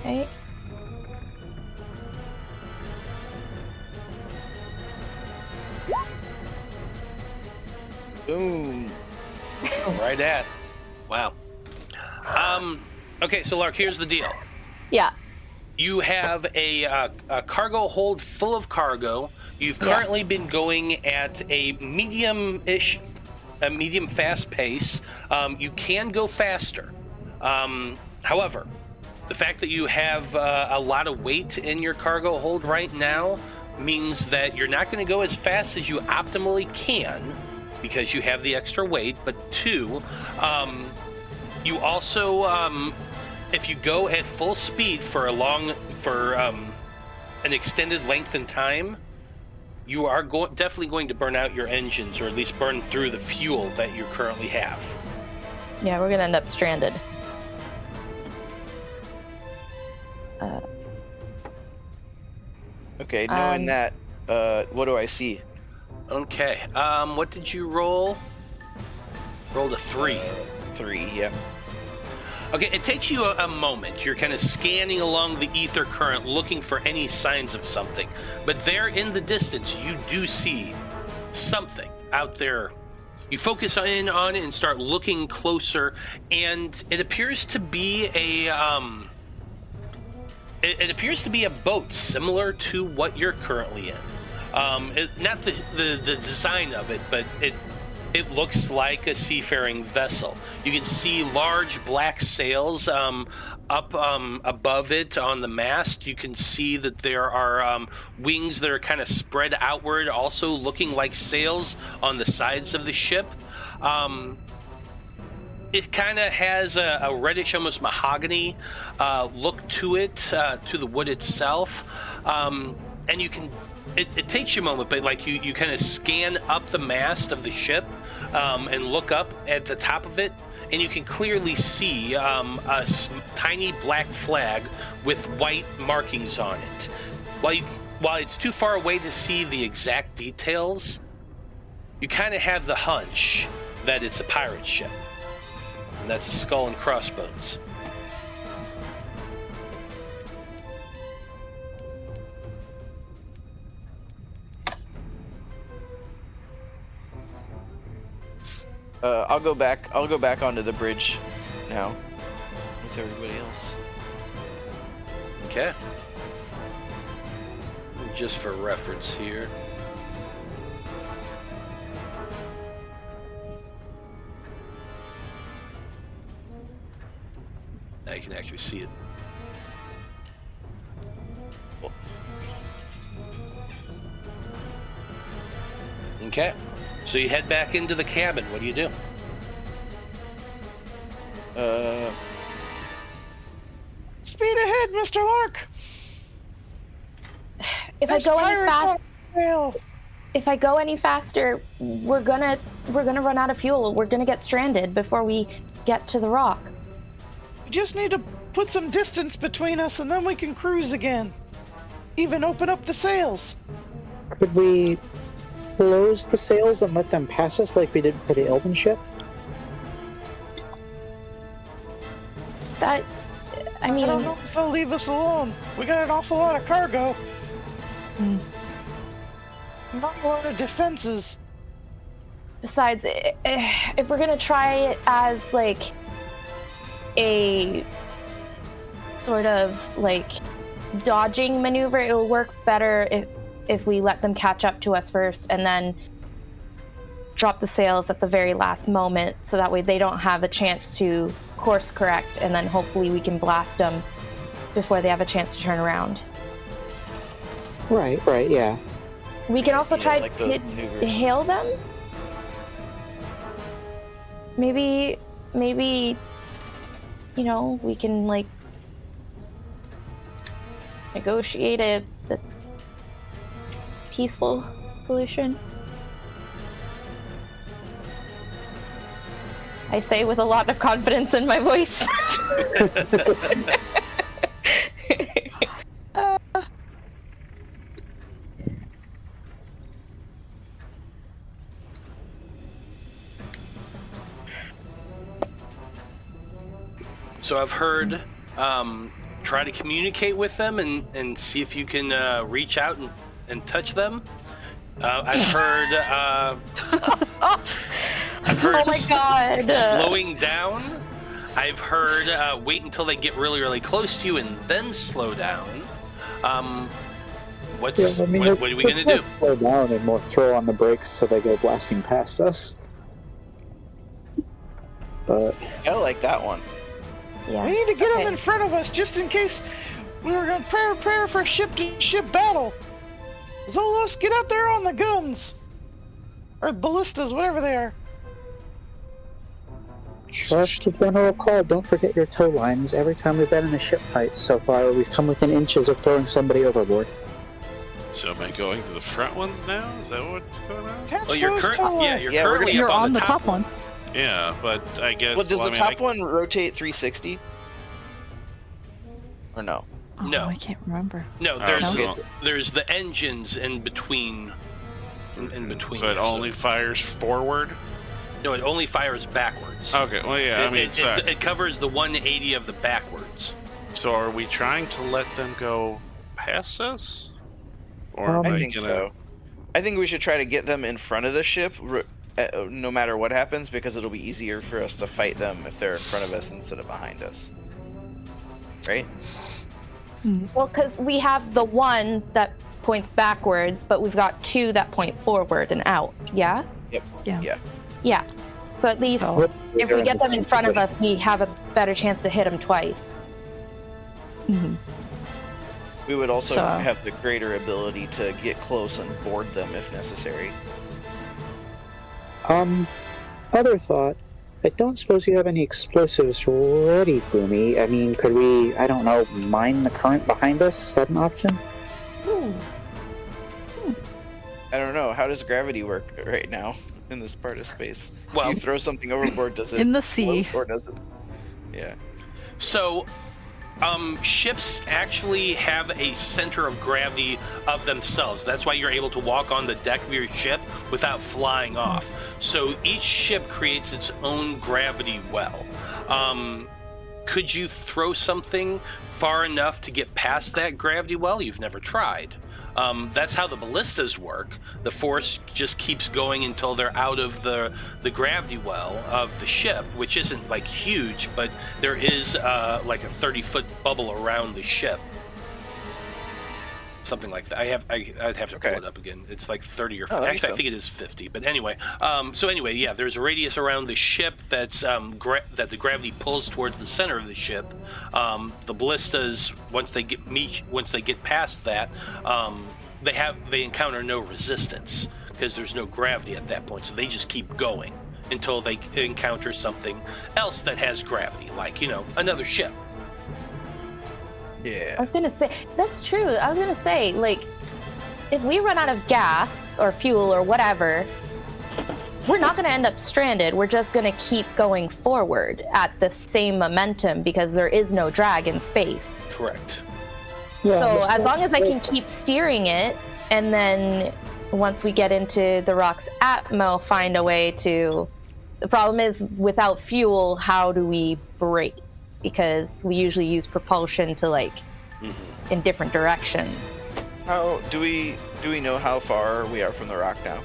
[SPEAKER 2] Okay.
[SPEAKER 4] Boom.
[SPEAKER 1] Right at. Wow. Okay, so Lark, here's the deal.
[SPEAKER 2] Yeah.
[SPEAKER 1] You have a cargo hold full of cargo. You've
[SPEAKER 2] Yeah.
[SPEAKER 1] currently been going at a medium fast pace. You can go faster. However, the fact that you have a lot of weight in your cargo hold right now means that you're not going to go as fast as you optimally can because you have the extra weight. But 2, you also, if you go at full speed for an extended length in time, you are definitely going to burn out your engines, or at least burn through the fuel that you currently have.
[SPEAKER 2] Yeah, we're gonna end up stranded.
[SPEAKER 4] Okay, knowing that, what do I see?
[SPEAKER 1] Okay. What did you roll? Rolled a 3.
[SPEAKER 4] 3, yeah.
[SPEAKER 1] Okay, it takes you a moment. You're kind of scanning along the ether current, looking for any signs of something. But there in the distance, you do see something out there. You focus in on it and start looking closer, and it appears to be it appears to be a boat similar to what you're currently in. Not the design of it, but it looks like a seafaring vessel. You can see large black sails up above it on the mast. You can see that there are wings that are kind of spread outward, also looking like sails on the sides of the ship. It kind of has a reddish, almost mahogany look to it, to the wood itself. And you can... It takes you a moment, but like you kind of scan up the mast of the ship and look up at the top of it, and you can clearly see a tiny black flag with white markings on it. While it's too far away to see the exact details, you kind of have the hunch that it's a pirate ship, and that's a skull and crossbones.
[SPEAKER 4] I'll go back onto the bridge now with everybody else.
[SPEAKER 1] Okay. Just for reference here. Now you can actually see it. Okay. So you head back into the cabin. What do you do?
[SPEAKER 4] Speed ahead, Mr. Lark.
[SPEAKER 2] If I go any faster, we're gonna run out of fuel. We're gonna get stranded before we get to the rock.
[SPEAKER 4] We just need to put some distance between us, and then we can cruise again. Even open up the sails.
[SPEAKER 5] Could we close the sails and let them pass us like we did for the Elven ship?
[SPEAKER 2] I mean,
[SPEAKER 4] I don't know if they'll leave us alone. We got an awful lot of cargo. Not a lot of defenses.
[SPEAKER 2] Besides, if we're gonna try it as like a sort of like dodging maneuver, it will work better if we let them catch up to us first and then drop the sails at the very last moment, so that way they don't have a chance to course correct, and then hopefully we can blast them before they have a chance to turn around.
[SPEAKER 5] Right, yeah.
[SPEAKER 2] We can also try
[SPEAKER 4] like the
[SPEAKER 2] to
[SPEAKER 4] maneuvers.
[SPEAKER 2] hail them. Maybe, you know, we can like negotiate a peaceful solution. I say with a lot of confidence in my voice.
[SPEAKER 1] So I've heard, try to communicate with them and see if you can reach out and touch them. I've heard,
[SPEAKER 2] Oh my god!
[SPEAKER 1] Slowing down. I've heard wait until they get really, really close to you and then slow down. What are we going to do?
[SPEAKER 5] Slow down and more throw on the brakes so they go blasting past us. But
[SPEAKER 4] I like that one.
[SPEAKER 2] Yeah.
[SPEAKER 4] We need to get them in front of us just in case we were going to prepare for a ship-to-ship battle. Zolos, get out there on the guns! Or ballistas, whatever they are.
[SPEAKER 5] trust the general call. Don't forget your tow lines. Every time we've been in a ship fight so far, we've come within inches of throwing somebody overboard.
[SPEAKER 3] So am I going to the front ones now? Is that what's going on?
[SPEAKER 1] Well, you're currently
[SPEAKER 6] You're
[SPEAKER 1] up
[SPEAKER 6] on the top one.
[SPEAKER 3] Yeah, but I guess.
[SPEAKER 4] Well, does
[SPEAKER 3] well,
[SPEAKER 4] the top one rotate 360? Or no?
[SPEAKER 6] Oh,
[SPEAKER 1] No.
[SPEAKER 6] I can't remember.
[SPEAKER 1] No,
[SPEAKER 3] No.
[SPEAKER 1] there's the engines in between. In between.
[SPEAKER 3] So it only fires forward?
[SPEAKER 1] No, it only fires backwards.
[SPEAKER 3] Okay, well, yeah,
[SPEAKER 1] It covers the 180 of the backwards.
[SPEAKER 3] So are we trying to let them go past us? Or am
[SPEAKER 4] I think so. I think we should try to get them in front of the ship, no matter what happens, because it'll be easier for us to fight them if they're in front of us instead of behind us. Right?
[SPEAKER 2] Well, because we have the one that points backwards, but we've got two that point forward and out. Yeah?
[SPEAKER 4] Yep.
[SPEAKER 6] Yeah.
[SPEAKER 2] Yeah. So at least
[SPEAKER 6] So-
[SPEAKER 2] if we get them in front of us, we have a better chance to hit them twice.
[SPEAKER 6] Mhm.
[SPEAKER 4] We would also
[SPEAKER 6] So-
[SPEAKER 4] have the greater ability to get close and board them if necessary.
[SPEAKER 5] Other thought. I don't suppose you have any explosives ready, Boomy. I mean, could we, I don't know, mine the current behind us? Is that an option?
[SPEAKER 4] I don't know. How does gravity work right now in this part of space?
[SPEAKER 1] Well-
[SPEAKER 4] if you throw something overboard, does it
[SPEAKER 6] In the sea.
[SPEAKER 4] float, or does it? Yeah.
[SPEAKER 1] So, ships actually have a center of gravity of themselves. That's why you're able to walk on the deck of your ship without flying off. So each ship creates its own gravity well. Could you throw something far enough to get past that gravity well? You've never tried. That's how the ballistas work. The force just keeps going until they're out of the gravity well of the ship, which isn't like huge, but there is like a 30-foot bubble around the ship. Something like that. I'd have to pull it up again. It's like 30 or 50.
[SPEAKER 4] that
[SPEAKER 1] Actually, I
[SPEAKER 4] makes
[SPEAKER 1] think it is 50. But anyway, yeah, there's a radius around the ship that's that the gravity pulls towards the center of the ship. The ballistas, once they get past that, they encounter no resistance because there's no gravity at that point. So they just keep going until they encounter something else that has gravity, like another ship.
[SPEAKER 4] Yeah.
[SPEAKER 2] I was gonna say, that's true. I was gonna say, like, if we run out of gas or fuel or whatever, we're not gonna end up stranded. We're just gonna keep going forward at the same momentum because there is no drag in space.
[SPEAKER 1] Correct.
[SPEAKER 5] Yeah,
[SPEAKER 2] So as long as I can keep steering it, and then once we get into the rock's atmo, find a way to... The problem is, without fuel, how do we brake? Because we usually use propulsion to, like, in different directions.
[SPEAKER 4] How do we know how far we are from the rock now?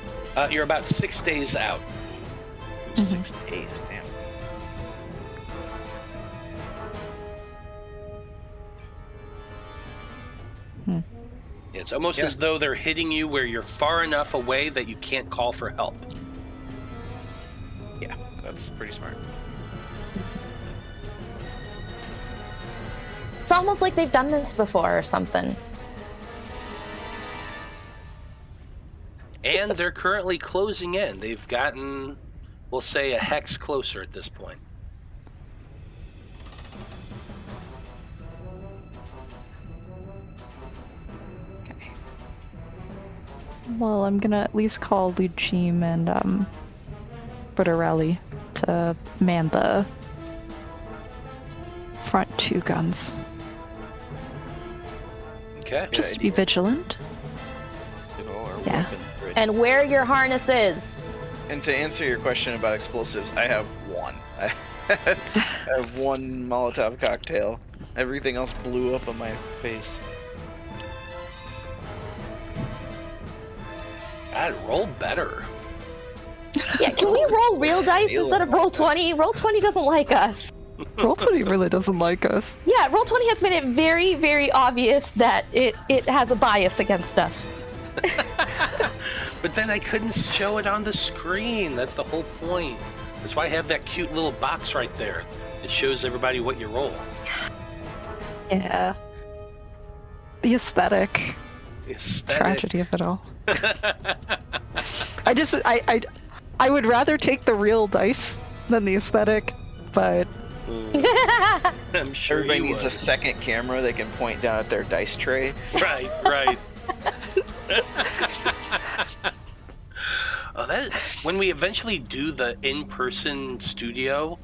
[SPEAKER 1] You're about 6 days out.
[SPEAKER 4] 6 days, damn.
[SPEAKER 1] It's almost as though they're hitting you where you're far enough away that you can't call for help.
[SPEAKER 4] Yeah, that's pretty smart.
[SPEAKER 2] It's almost like they've done this before or something.
[SPEAKER 1] And they're currently closing in. They've gotten, we'll say, a hex closer at this point.
[SPEAKER 6] Well, I'm gonna at least call Luchim and Britarelli to man the front 2 guns.
[SPEAKER 1] Okay.
[SPEAKER 6] Just to be vigilant.
[SPEAKER 4] Our
[SPEAKER 6] Yeah.
[SPEAKER 4] weapon grid.
[SPEAKER 2] And wear your harnesses.
[SPEAKER 4] And to answer your question about explosives, I have one. I have one Molotov cocktail. Everything else blew up on my face.
[SPEAKER 1] God, roll better.
[SPEAKER 2] Yeah, can we roll real dice instead of roll 20? Roll 20 doesn't like us.
[SPEAKER 6] Roll20 really doesn't like us.
[SPEAKER 2] Yeah, roll 20 has made it very, very obvious that it has a bias against us.
[SPEAKER 1] But then I couldn't show it on the screen. That's the whole point. That's why I have that cute little box right there. It shows everybody what you roll.
[SPEAKER 6] Yeah. The aesthetic.
[SPEAKER 1] Aesthetic.
[SPEAKER 6] Tragedy of it all. I would rather take the real dice than the aesthetic, but
[SPEAKER 1] I'm sure
[SPEAKER 4] Everybody
[SPEAKER 1] you
[SPEAKER 4] needs a
[SPEAKER 1] would.
[SPEAKER 4] second camera they can point down at their dice tray.
[SPEAKER 1] Right, right. Oh, that when we eventually do the in-person studio,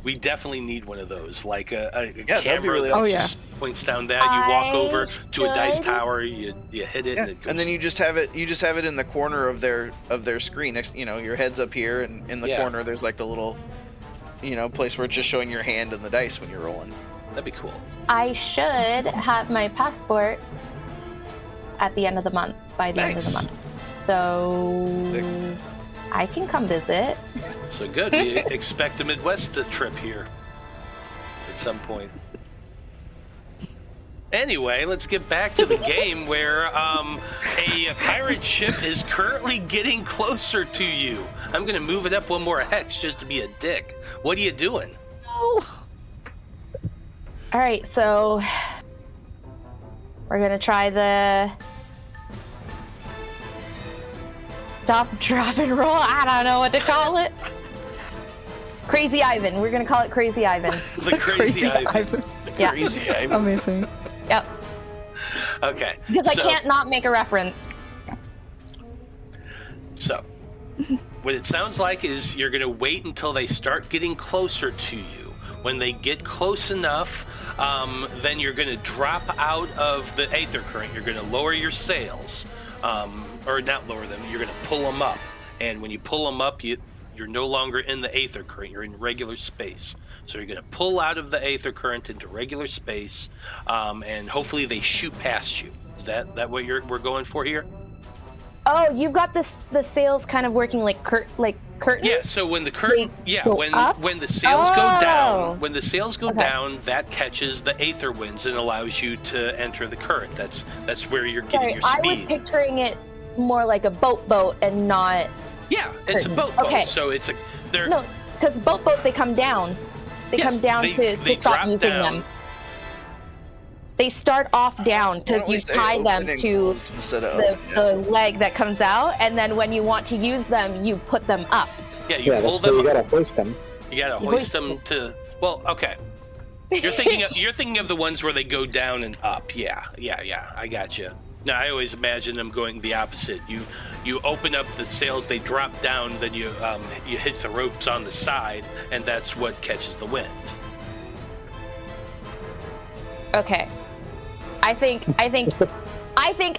[SPEAKER 1] we definitely need one of those, like a
[SPEAKER 4] that'd be
[SPEAKER 1] camera
[SPEAKER 4] really
[SPEAKER 1] that
[SPEAKER 6] awesome.
[SPEAKER 1] just points down that. You walk
[SPEAKER 2] I
[SPEAKER 1] over to a dice
[SPEAKER 2] should-
[SPEAKER 1] tower, you hit it,
[SPEAKER 4] Yeah.
[SPEAKER 1] and it goes.
[SPEAKER 4] And then you just have it in the corner of their screen. Next, your head's up here, and in the
[SPEAKER 1] Yeah.
[SPEAKER 4] corner there's like the little, place where it's just showing your hand and the dice when you're rolling.
[SPEAKER 1] That'd be cool.
[SPEAKER 2] I should have my passport at the end of the month, by the end of the
[SPEAKER 1] Nice.
[SPEAKER 2] month. So I can come visit.
[SPEAKER 1] So good. We expect a Midwest trip here at some point. Anyway, let's get back to the game where a pirate ship is currently getting closer to you. I'm going to move it up one more hex just to be a dick. What are you doing?
[SPEAKER 6] no.
[SPEAKER 2] All right, so we're gonna try the stop, drop, and roll. I don't know what to call it. Crazy Ivan. We're gonna call it Crazy Ivan.
[SPEAKER 1] The crazy Ivan.
[SPEAKER 2] Yeah.
[SPEAKER 4] Crazy.
[SPEAKER 6] Amazing.
[SPEAKER 2] Yep.
[SPEAKER 1] Okay.
[SPEAKER 2] Because
[SPEAKER 1] so,
[SPEAKER 2] I can't not make a reference.
[SPEAKER 1] So, what it sounds like is you're going to wait until they start getting closer to you. When they get close enough, then you're going to drop out of the Aether current. You're going to lower your sails, or not lower them. You're going to pull them up, and when you pull them up, you're no longer in the Aether current. You're in regular space. So you're going to pull out of the Aether current into regular space, and hopefully they shoot past you. Is that what we're going for here?
[SPEAKER 2] Oh, you've got the sails kind of working like curtains.
[SPEAKER 1] Yeah, so when the curtain,
[SPEAKER 2] go up?
[SPEAKER 1] when the sails go
[SPEAKER 2] Oh.
[SPEAKER 1] down,
[SPEAKER 2] Okay.
[SPEAKER 1] down, that catches the aether winds and allows you to enter the current. That's where you're getting
[SPEAKER 2] Sorry,
[SPEAKER 1] your
[SPEAKER 2] I was
[SPEAKER 1] speed.
[SPEAKER 2] picturing it more like a boat and not
[SPEAKER 1] Yeah, it's a
[SPEAKER 2] curtains.
[SPEAKER 1] boat,
[SPEAKER 2] Okay.
[SPEAKER 1] so it's a they're
[SPEAKER 2] no, because boat they come down. They
[SPEAKER 1] Yes,
[SPEAKER 2] come down
[SPEAKER 1] they
[SPEAKER 2] to stop
[SPEAKER 1] drop
[SPEAKER 2] using
[SPEAKER 1] down.
[SPEAKER 2] them. They start off down
[SPEAKER 4] Why
[SPEAKER 2] because
[SPEAKER 4] don't we
[SPEAKER 2] you
[SPEAKER 4] say
[SPEAKER 2] tie
[SPEAKER 4] open
[SPEAKER 2] them
[SPEAKER 4] and
[SPEAKER 2] to
[SPEAKER 4] closed instead of
[SPEAKER 2] the,
[SPEAKER 4] open, yeah.
[SPEAKER 2] the leg that comes out, and then when you want to use them, you put them up.
[SPEAKER 1] yeah, you
[SPEAKER 5] Yeah,
[SPEAKER 1] pull
[SPEAKER 5] that's where
[SPEAKER 1] them.
[SPEAKER 5] you gotta hoist them.
[SPEAKER 1] You gotta
[SPEAKER 2] You
[SPEAKER 1] hoist
[SPEAKER 2] hoist
[SPEAKER 1] them to. Well, okay. You're thinking of the ones where they go down and up. Yeah. I got you. Now I always imagine them going the opposite. You open up the sails, they drop down, then you hit the ropes on the side, and that's what catches the wind.
[SPEAKER 2] Okay. I think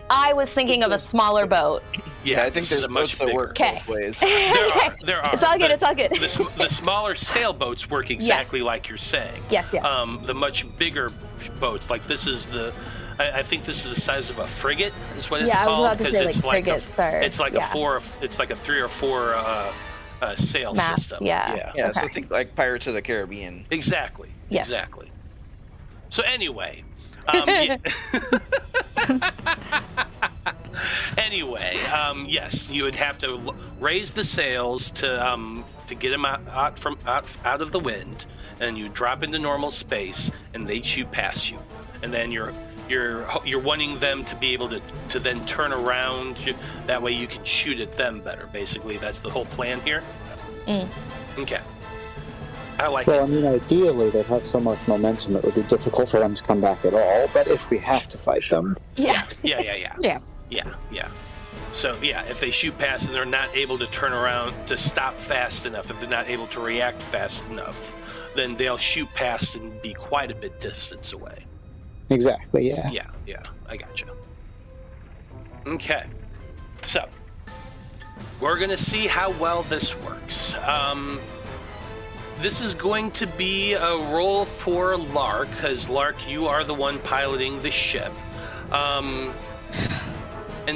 [SPEAKER 2] I was thinking of a smaller boat.
[SPEAKER 1] Yeah,
[SPEAKER 4] I think
[SPEAKER 1] this is
[SPEAKER 4] there's
[SPEAKER 1] a much
[SPEAKER 4] boats that
[SPEAKER 1] bigger.
[SPEAKER 4] work
[SPEAKER 2] Okay.
[SPEAKER 4] both ways.
[SPEAKER 1] There are.
[SPEAKER 2] It's all good.
[SPEAKER 1] The-
[SPEAKER 2] It's all good.
[SPEAKER 1] The smaller sailboats work exactly like you're saying.
[SPEAKER 2] Yes.
[SPEAKER 1] The much bigger boats, like this is I think this is the size of a frigate, is what it's
[SPEAKER 2] Yeah, I was
[SPEAKER 1] called,
[SPEAKER 2] about to say,
[SPEAKER 1] it's
[SPEAKER 2] like, frigates are-
[SPEAKER 1] it's like
[SPEAKER 2] yeah.
[SPEAKER 1] it's like a 3 or 4 sail
[SPEAKER 2] Mast,
[SPEAKER 1] system.
[SPEAKER 2] yeah.
[SPEAKER 4] Yeah, so
[SPEAKER 2] Okay.
[SPEAKER 4] think like Pirates of the Caribbean.
[SPEAKER 1] Exactly.
[SPEAKER 2] Yes.
[SPEAKER 1] Exactly. So anyway, yes, you would have to raise the sails to get them out of the wind, and you drop into normal space, and they shoot past you, and then you're wanting them to be able to then turn around. That way you can shoot at them better. Basically, that's the whole plan here. Okay. I like
[SPEAKER 5] Well, I
[SPEAKER 1] it.
[SPEAKER 5] mean, ideally, they'd have so much momentum it would be difficult for them to come back at all. But if we have to fight them,
[SPEAKER 2] Yeah.
[SPEAKER 1] Yeah.
[SPEAKER 6] Yeah.
[SPEAKER 1] Yeah. So, yeah, if they shoot past and they're not able to turn around to stop fast enough, if they're not able to react fast enough, then they'll shoot past and be quite a bit distance away.
[SPEAKER 5] Exactly, yeah.
[SPEAKER 1] Yeah, I gotcha. Okay, so we're going to see how well this works. This is going to be a roll for Lark, because Lark, you are the one piloting the ship. And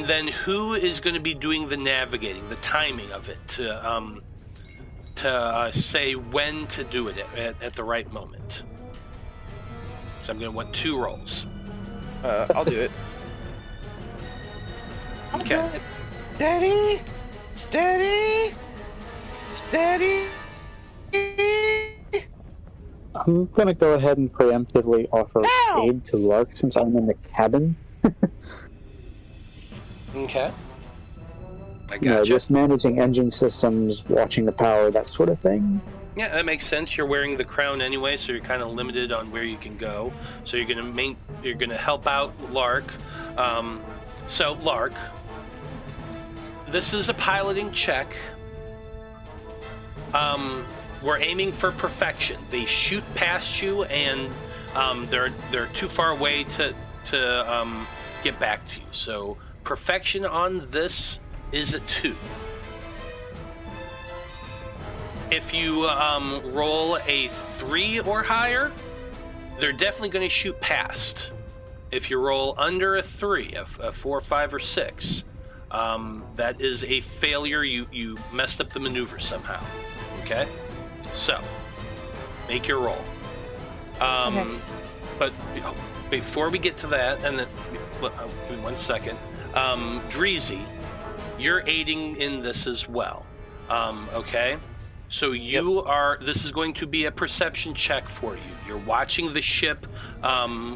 [SPEAKER 1] then who is going to be doing the navigating, the timing of it, to say when to do it at the right moment? So I'm going to want 2 rolls.
[SPEAKER 4] I'll do it.
[SPEAKER 1] Okay.
[SPEAKER 4] Steady! Steady! Steady!
[SPEAKER 5] I'm going to go ahead and preemptively offer aid to Lark since I'm in the cabin.
[SPEAKER 1] Okay. I
[SPEAKER 5] You know,
[SPEAKER 1] gotcha.
[SPEAKER 5] just managing engine systems, watching the power, that sort of thing.
[SPEAKER 1] Yeah, that makes sense. You're wearing the crown anyway, so you're kind of limited on where you can go. So you're gonna help out Lark. So Lark, this is a piloting check. We're aiming for perfection. They shoot past you, and they're too far away to get back to you. So perfection on this is a 2. If you roll a 3 or higher, they're definitely going to shoot past. If you roll under a 3, a 4, 5, or 6, that is a failure. You messed up the maneuver somehow. Okay? So, make your roll.
[SPEAKER 2] Okay.
[SPEAKER 1] But before we get to that, and then, give me 1 second. Dreezy, you're aiding in this as well. Okay? So this is going to be a perception check for you. You're watching the ship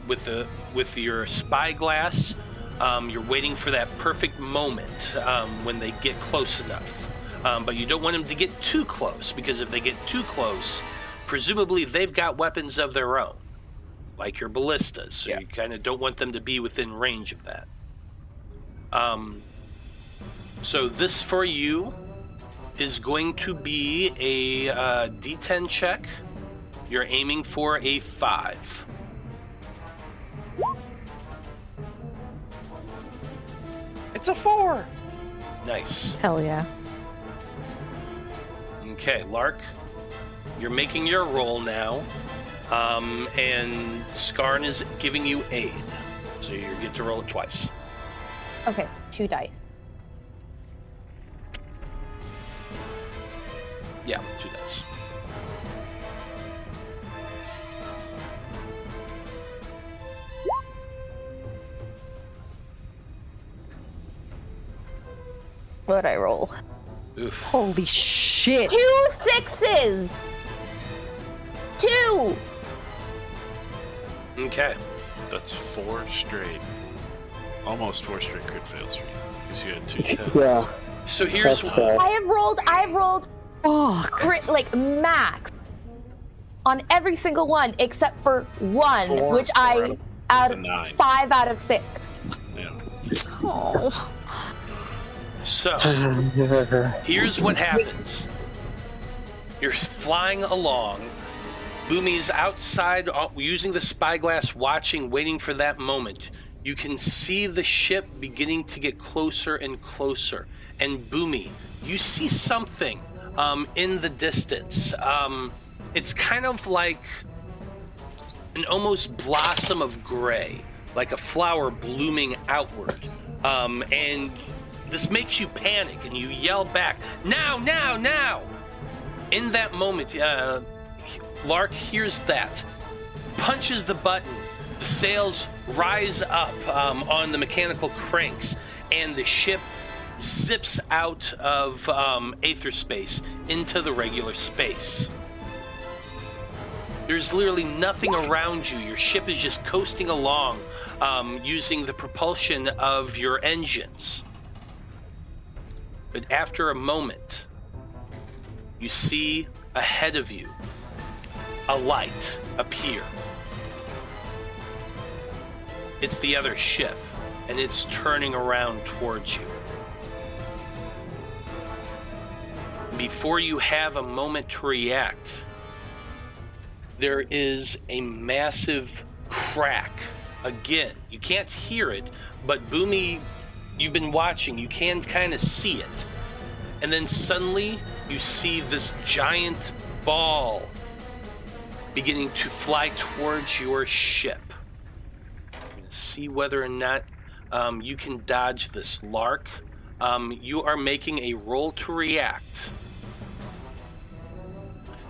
[SPEAKER 1] with your spyglass. You're waiting for that perfect moment when they get close enough. But you don't want them to get too close, because if they get too close, presumably they've got weapons of their own, like your ballistas. So you kind of don't want them to be within range of that. So this for you is going to be a D10 check. You're aiming for a 5.
[SPEAKER 4] It's a 4!
[SPEAKER 1] Nice.
[SPEAKER 6] Hell yeah.
[SPEAKER 1] Okay, Lark, you're making your roll now, and Skarn is giving you aid. So you get to roll it twice.
[SPEAKER 2] Okay, so 2 dice.
[SPEAKER 1] Yeah, 2 dice.
[SPEAKER 2] What'd I roll?
[SPEAKER 1] Oof.
[SPEAKER 6] Holy shit.
[SPEAKER 2] 2 6s! 2!
[SPEAKER 1] Okay.
[SPEAKER 3] That's 4 straight. Almost 4 straight crit fails for you. Because you had 2 10s.
[SPEAKER 5] Yeah,
[SPEAKER 1] So here's
[SPEAKER 5] that's
[SPEAKER 2] I have rolled
[SPEAKER 6] Fuck.
[SPEAKER 2] crit, like max on every single one except for 1,
[SPEAKER 3] Four,
[SPEAKER 2] which I
[SPEAKER 3] That's
[SPEAKER 2] out
[SPEAKER 3] a
[SPEAKER 2] of
[SPEAKER 3] 9.
[SPEAKER 2] 5 out of 6.
[SPEAKER 3] Yeah.
[SPEAKER 6] Oh.
[SPEAKER 1] So here's what happens. You're flying along. Boomy's outside using the spyglass, watching, waiting for that moment. You can see the ship beginning to get closer and closer. And Boomy, you see something in the distance. It's kind of like an almost blossom of gray, like a flower blooming outward. And this makes you panic, and you yell back, "Now, now, now!" In that moment, Lark hears that, punches the button, the sails rise up on the mechanical cranks, and the ship zips out of Aether space into the regular space. There's literally nothing around you. Your ship is just coasting along using the propulsion of your engines. But after a moment, you see ahead of you a light appear. It's the other ship, and it's turning around towards you. before you have a moment to react, there is a massive crack. Again, you can't hear it, but Boomy, you've been watching, you can kind of see it. And then suddenly you see this giant ball beginning to fly towards your ship. I'm going to see whether or not you can dodge this, Lark. You are making a roll to react.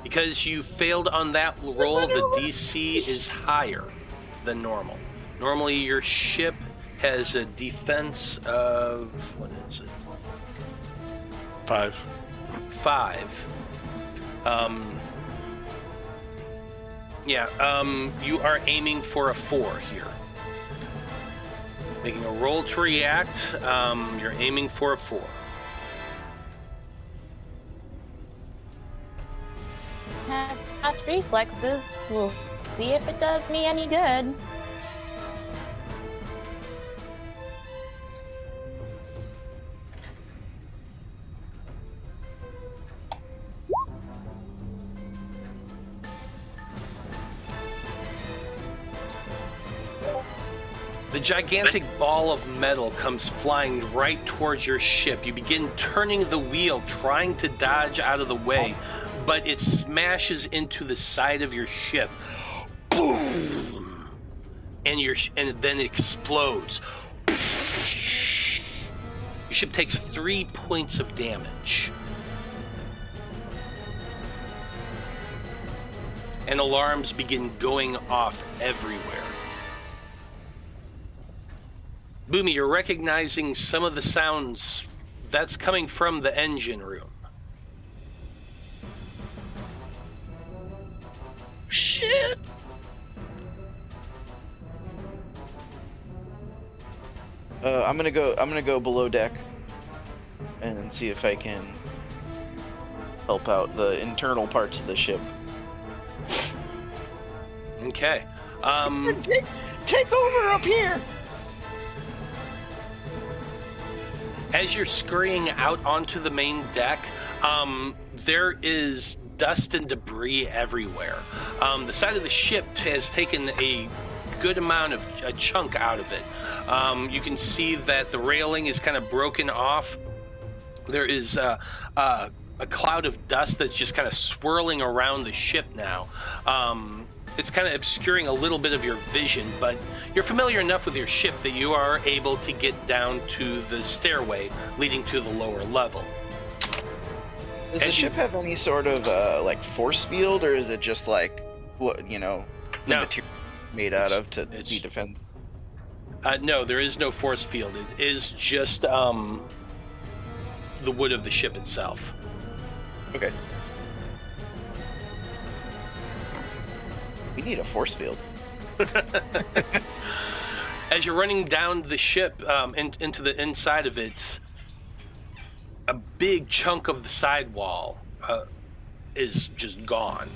[SPEAKER 1] Because you failed on that roll, the DC is higher than normal. Normally your ship has a defense of, what is it?
[SPEAKER 3] 5.
[SPEAKER 1] 5. You are aiming for a 4 here. Making a roll to react, you're aiming for a 4.
[SPEAKER 2] Fast reflexes. We'll see if it does me any good.
[SPEAKER 1] The gigantic ball of metal comes flying right towards your ship. You begin turning the wheel, trying to dodge out of the way, but it smashes into the side of your ship. Boom! And then explodes. Your ship takes 3 points of damage. And alarms begin going off everywhere. Boomy, you're recognizing some of the sounds that's coming from the engine room.
[SPEAKER 4] Shit! I'm gonna go below deck and see if I can help out the internal parts of the ship.
[SPEAKER 1] Okay.
[SPEAKER 4] Take over up here!
[SPEAKER 1] As you're scurrying out onto the main deck, there is dust and debris everywhere. The side of the ship has taken a good amount of a chunk out of it. You can see that the railing is kind of broken off. There is a cloud of dust that's just kind of swirling around the ship now. It's kind of obscuring a little bit of your vision, but you're familiar enough with your ship that you are able to get down to the stairway leading to the lower level.
[SPEAKER 4] Does the ship have any sort of like force field, or is it just like what the material made out of to be defense?
[SPEAKER 1] No, there is no force field. It is just the wood of the ship itself.
[SPEAKER 4] Okay. We need a force field.
[SPEAKER 1] As you're running down the ship into the inside of it, a big chunk of the sidewall is just gone.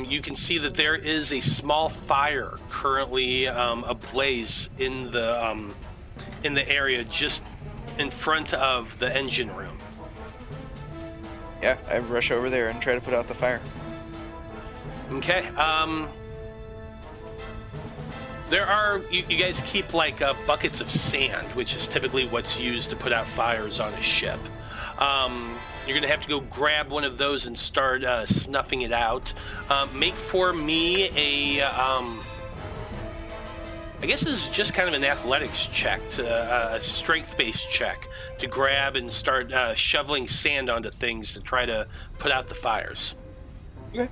[SPEAKER 1] You can see that there is a small fire currently ablaze in the area just in front of the engine room.
[SPEAKER 4] Yeah, I rush over there and try to put out the fire.
[SPEAKER 1] Okay. There are, you guys keep like buckets of sand, which is typically what's used to put out fires on a ship. You're going to have to go grab one of those and start snuffing it out. Make for me a, I guess this is just kind of an athletics check, a strength-based check to grab and start shoveling sand onto things to try to put out the fires.
[SPEAKER 4] Okay.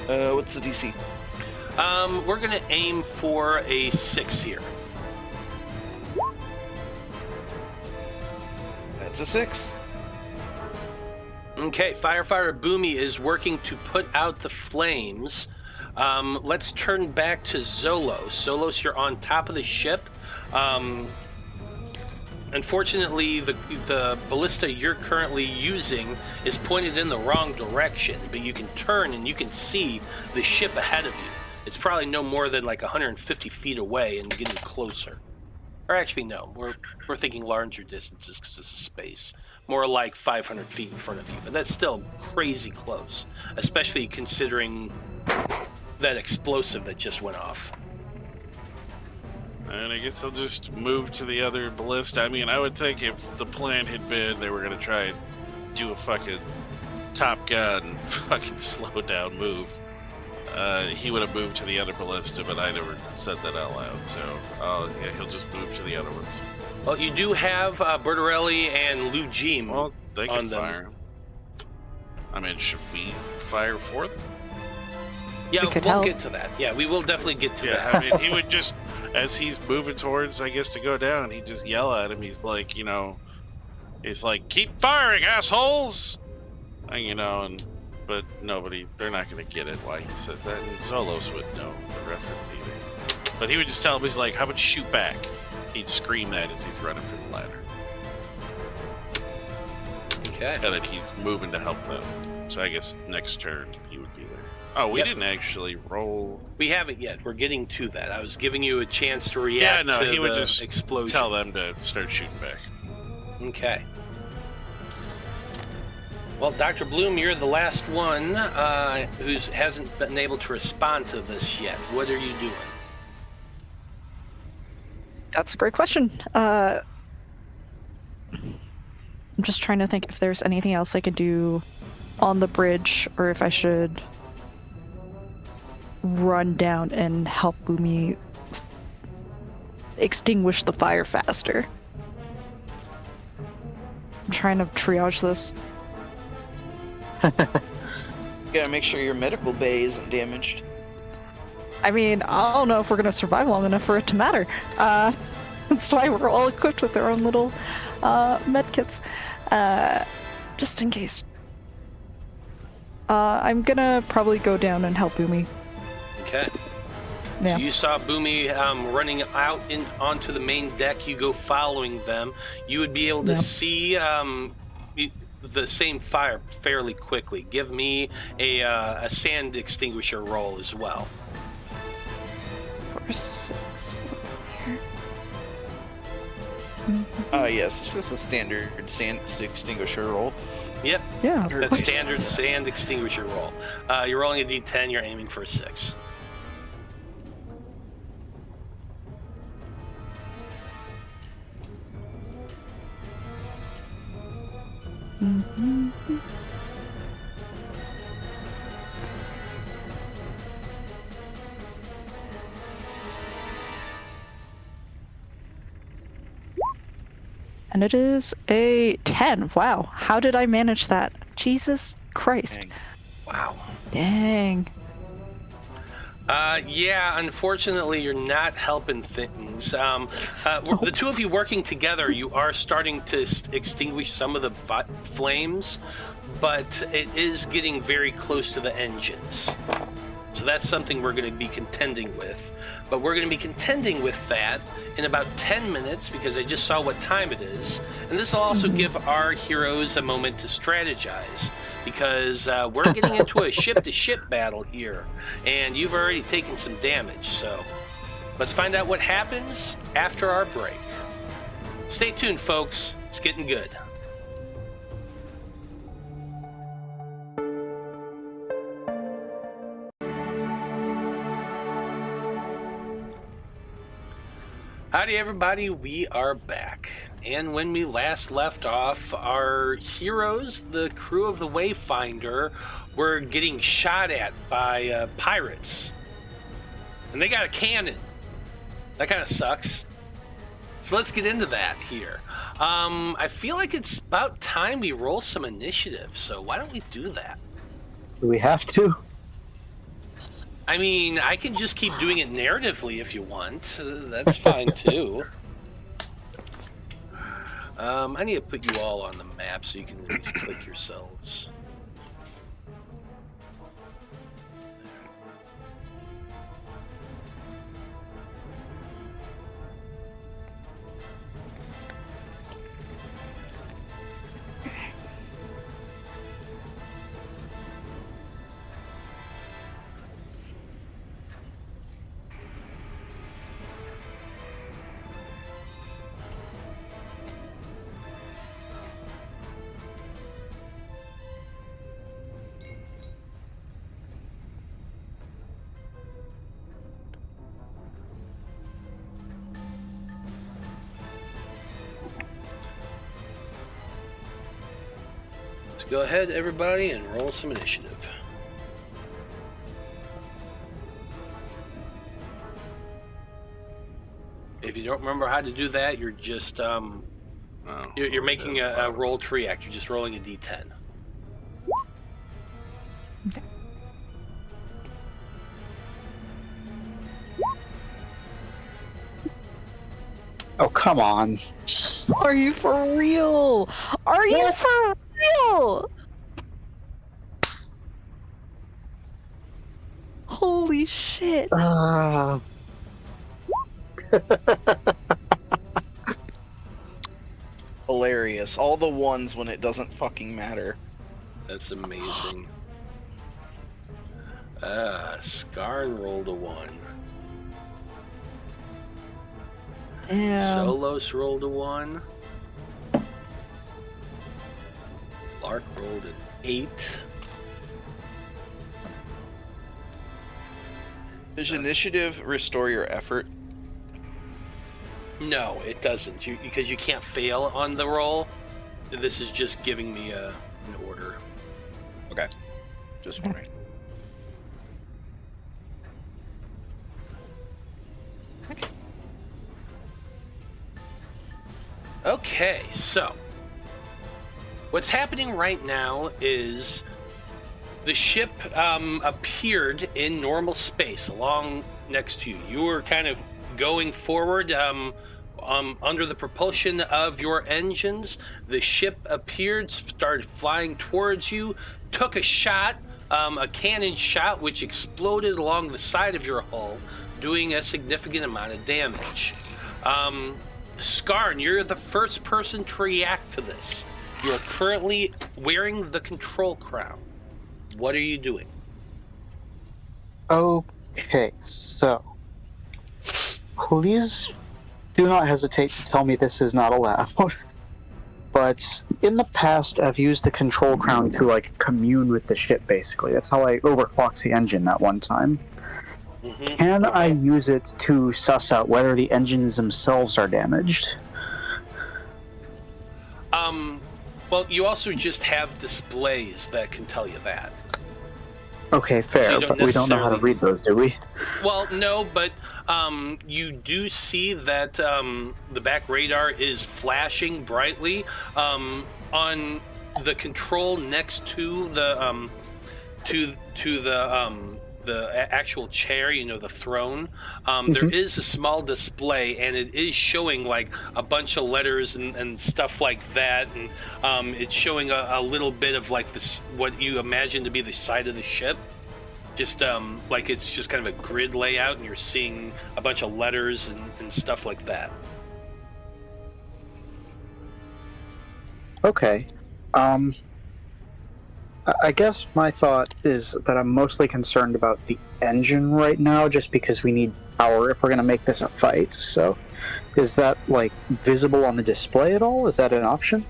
[SPEAKER 4] What's the DC?
[SPEAKER 1] We're going to aim for a 6 here.
[SPEAKER 4] That's a 6.
[SPEAKER 1] Okay, Firefighter Boomy is working to put out the flames. Let's turn back to Zolos. Zolos, you're on top of the ship. Unfortunately, the ballista you're currently using is pointed in the wrong direction, but you can turn and you can see the ship ahead of you. It's probably no more than like 150 feet away and getting closer. Or actually, no. We're thinking larger distances because this is space. More like 500 feet in front of you. But that's still crazy close, especially considering that explosive that just went off.
[SPEAKER 3] And I guess they'll just move to the other ballista. I mean, I would think if the plan had been they were going to try and do a fucking Top Gun fucking slow down move, he would have moved to the other ballista, but I never said that out loud. So, yeah, he'll just move to the other ones.
[SPEAKER 1] Well, you do have Bertarelli and Lou Jeem.
[SPEAKER 3] Well, they can
[SPEAKER 1] on them.
[SPEAKER 3] fire. I mean, should we fire for them?
[SPEAKER 1] Yeah,
[SPEAKER 6] We could
[SPEAKER 1] we'll
[SPEAKER 6] help.
[SPEAKER 1] get to that. Yeah, we will definitely get to
[SPEAKER 3] Yeah,
[SPEAKER 1] that.
[SPEAKER 3] I mean, he would just, as he's moving towards, I guess, to go down, he'd just yell at him. He's like, he's like, keep firing, assholes! And, but they're not going to get it why he says that, and Zolos would know the reference either. But he would just tell him, he's like, how about you shoot back? He'd scream that as he's running for the ladder.
[SPEAKER 1] Okay.
[SPEAKER 3] And then he's moving to help them. So I guess next turn he would be there. Oh, we
[SPEAKER 1] Yep.
[SPEAKER 3] didn't actually roll.
[SPEAKER 1] We haven't yet. We're getting to that. I was giving you a chance to react to
[SPEAKER 3] he would
[SPEAKER 1] the
[SPEAKER 3] just
[SPEAKER 1] explosion.
[SPEAKER 3] tell them to start shooting back.
[SPEAKER 1] Okay. Well, Dr. Bloom, you're the last one who hasn't been able to respond to this yet. What are you doing?
[SPEAKER 6] That's a great question. I'm just trying to think if there's anything else I could do on the bridge, or if I should run down and help Boomy extinguish the fire faster. I'm trying to triage this.
[SPEAKER 4] You gotta make sure your medical bay isn't damaged.
[SPEAKER 6] I mean, I don't know if we're gonna survive long enough for it to matter. That's why we're all equipped with our own little med kits, just in case. I'm gonna probably go down and help Boomy.
[SPEAKER 1] Okay.
[SPEAKER 6] Yeah.
[SPEAKER 1] So you saw Boomy running out onto the main deck. You go following them. You would be able to
[SPEAKER 6] Yeah.
[SPEAKER 1] see the same fire fairly quickly. Give me a sand extinguisher roll as well.
[SPEAKER 6] 4, 6. Let's see here.
[SPEAKER 4] Yes, just a standard sand extinguisher roll.
[SPEAKER 1] Yep,
[SPEAKER 6] Yeah, of
[SPEAKER 1] that's
[SPEAKER 6] course.
[SPEAKER 1] standard sand extinguisher roll. You're rolling a d10. You're aiming for a 6.
[SPEAKER 6] Mhm. And it is a 10. Wow. How did I manage that? Jesus Christ.
[SPEAKER 4] Dang.
[SPEAKER 1] Wow.
[SPEAKER 6] Dang.
[SPEAKER 1] Yeah, unfortunately, you're not helping things. The two of you working together, you are starting to extinguish some of the flames, but it is getting very close to the engines. So that's something we're going to be contending with. But we're going to be contending with that in about 10 minutes because I just saw what time it is. And this will also give our heroes a moment to strategize because we're getting into a ship-to-ship battle here. And you've already taken some damage. So let's find out what happens after our break. Stay tuned, folks. It's getting good. Howdy everybody, we are back. And when we last left off, our heroes, the crew of the Wayfinder, were getting shot at by pirates. And they got a cannon. That kind of sucks. So let's get into that here. I feel like it's about time we roll some initiative, so why don't we do that?
[SPEAKER 5] Do we have to?
[SPEAKER 1] I mean, I can just keep doing it narratively if you want. That's fine too. I need to put you all on the map so you can at least click yourselves. So go ahead, everybody, and roll some initiative. If you don't remember how to do that, you're just you're making a roll to react. You're just rolling a d10.
[SPEAKER 5] Oh, come on.
[SPEAKER 6] Are you for real? Are you for real? Holy shit.
[SPEAKER 4] Hilarious. All the ones when it doesn't fucking matter.
[SPEAKER 1] That's amazing. Skarn rolled a 1.
[SPEAKER 6] Damn.
[SPEAKER 1] Zolos rolled a 1. Lark rolled an 8.
[SPEAKER 4] Does initiative restore your effort?
[SPEAKER 1] No, it doesn't. Because you can't fail on the roll. This is just giving me an order.
[SPEAKER 4] Okay. Just wondering.
[SPEAKER 1] Okay, so what's happening right now is the ship appeared in normal space along next to you. You were kind of going forward under the propulsion of your engines. The ship appeared, started flying towards you, took a shot, a cannon shot, which exploded along the side of your hull, doing a significant amount of damage. Skarn, you're the first person to react to this. You're currently wearing the control crown. What are you doing?
[SPEAKER 5] Okay, so please do not hesitate to tell me this is not allowed. But in the past, I've used the control crown to commune with the ship. Basically, that's how I overclocked the engine that one time.
[SPEAKER 1] Mm-hmm.
[SPEAKER 5] Can I use it to suss out whether the engines themselves are damaged?
[SPEAKER 1] Well, you also just have displays that can tell you that.
[SPEAKER 5] Okay, fair, but we don't know how to read those, do we?
[SPEAKER 1] Well, no, but you do see that the back radar is flashing brightly on the control next to the the actual chair, the throne. There is a small display, and it is showing a bunch of letters and stuff like that, and it's showing a little bit of this, what you imagine to be the side of the ship. Just it's just kind of a grid layout, and you're seeing a bunch of letters and stuff like that.
[SPEAKER 5] Okay. I guess my thought is that I'm mostly concerned about the engine right now, just because we need power if we're going to make this a fight. So, is that visible on the display at all? Is that an option?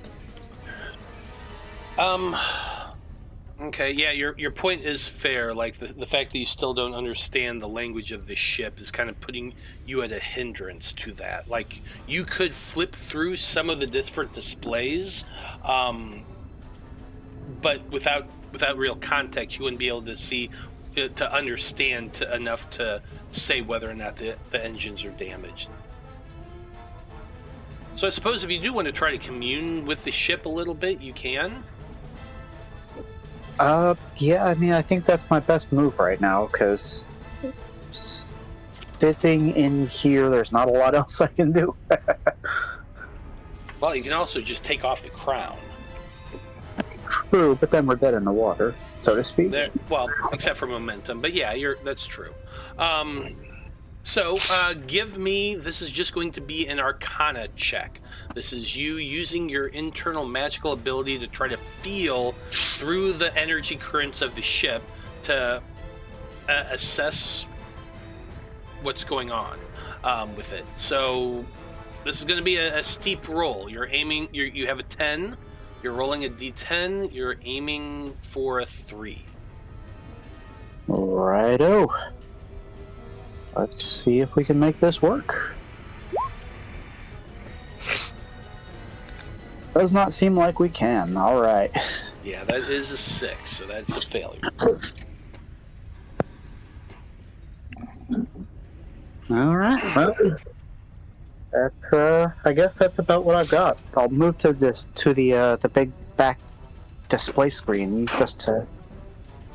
[SPEAKER 1] Okay, yeah, your point is fair. The fact that you still don't understand the language of the ship is kind of putting you at a hindrance to that. You could flip through some of the different displays, but without real context, you wouldn't be able to see, to understand enough to say whether or not the engines are damaged. So I suppose if you do want to try to commune with the ship a little bit, you can.
[SPEAKER 5] Yeah, I think that's my best move right now, because sitting in here, there's not a lot else I can do.
[SPEAKER 1] Well, you can also just take off the crown.
[SPEAKER 5] True, but then we're dead in the water, so to speak.
[SPEAKER 1] Well, except for momentum, but yeah, that's true. So give me, this is just going to be an Arcana check. This is you using your internal magical ability to try to feel through the energy currents of the ship to assess what's going on with it. So this is going to be a steep roll. You're aiming, you have a 10, you're rolling a d10, you're aiming for a 3.
[SPEAKER 5] Righto. Let's see if we can make this work. Does not seem like we can. All right.
[SPEAKER 1] Yeah, that is a 6, so that's a failure.
[SPEAKER 5] All right. Well, that's I guess that's about what I've got. I'll move to the big back display screen just to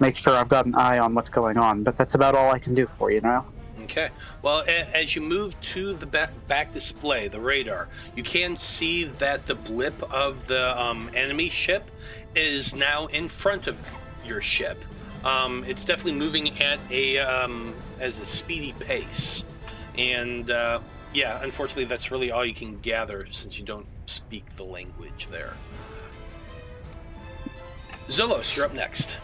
[SPEAKER 5] make sure I've got an eye on what's going on. But that's about all I can do for you now.
[SPEAKER 1] Okay. Well, as you move to the back display, the radar, you can see that the blip of the enemy ship is now in front of your ship. It's definitely moving at as a speedy pace, and yeah, unfortunately, that's really all you can gather since you don't speak the language there. Zolos, you're up next.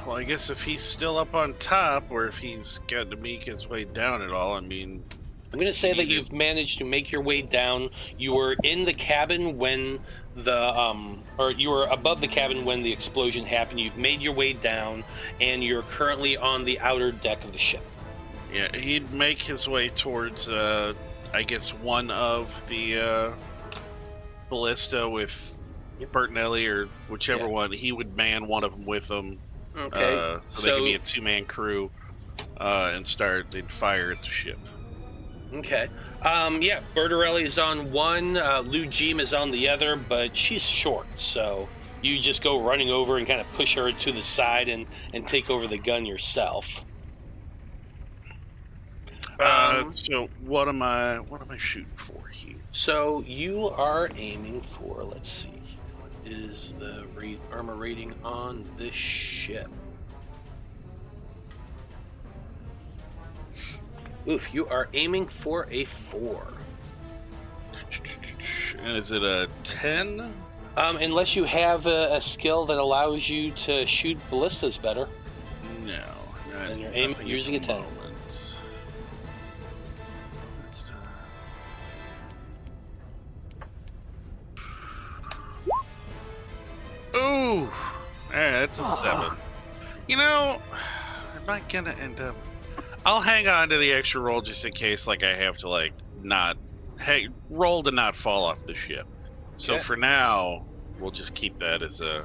[SPEAKER 3] Well, I guess if he's still up on top, or if he's got to make his way down at all, I mean...
[SPEAKER 1] I'm going to say that you've managed to make your way down. You were in the cabin when or you were above the cabin when the explosion happened. You've made your way down, and you're currently on the outer deck of the ship.
[SPEAKER 3] Yeah, he'd make his way towards, I guess, one of the ballista with Bertinelli or whichever one. He would man one of them with them.
[SPEAKER 1] Okay.
[SPEAKER 3] So they could be a two-man crew and they'd fire at the ship.
[SPEAKER 1] Okay. Yeah, Bertarelli is on one, Lou Jeem is on the other, but she's short, so you just go running over and kind of push her to the side and take over the gun yourself.
[SPEAKER 3] So what am I shooting for here?
[SPEAKER 1] So you are aiming for, let's see, what is the armor rating on this ship? Oof, you are aiming for a 4.
[SPEAKER 3] Is it a 10?
[SPEAKER 1] Unless you have a skill that allows you to shoot ballistas better.
[SPEAKER 3] No.
[SPEAKER 1] And you're using a 10.
[SPEAKER 3] Ooh! That's a 7. You know, am I gonna end up... I'll hang on to the extra roll just in case, like, I have to, like, roll to not fall off the ship. So for now, we'll just keep that as a...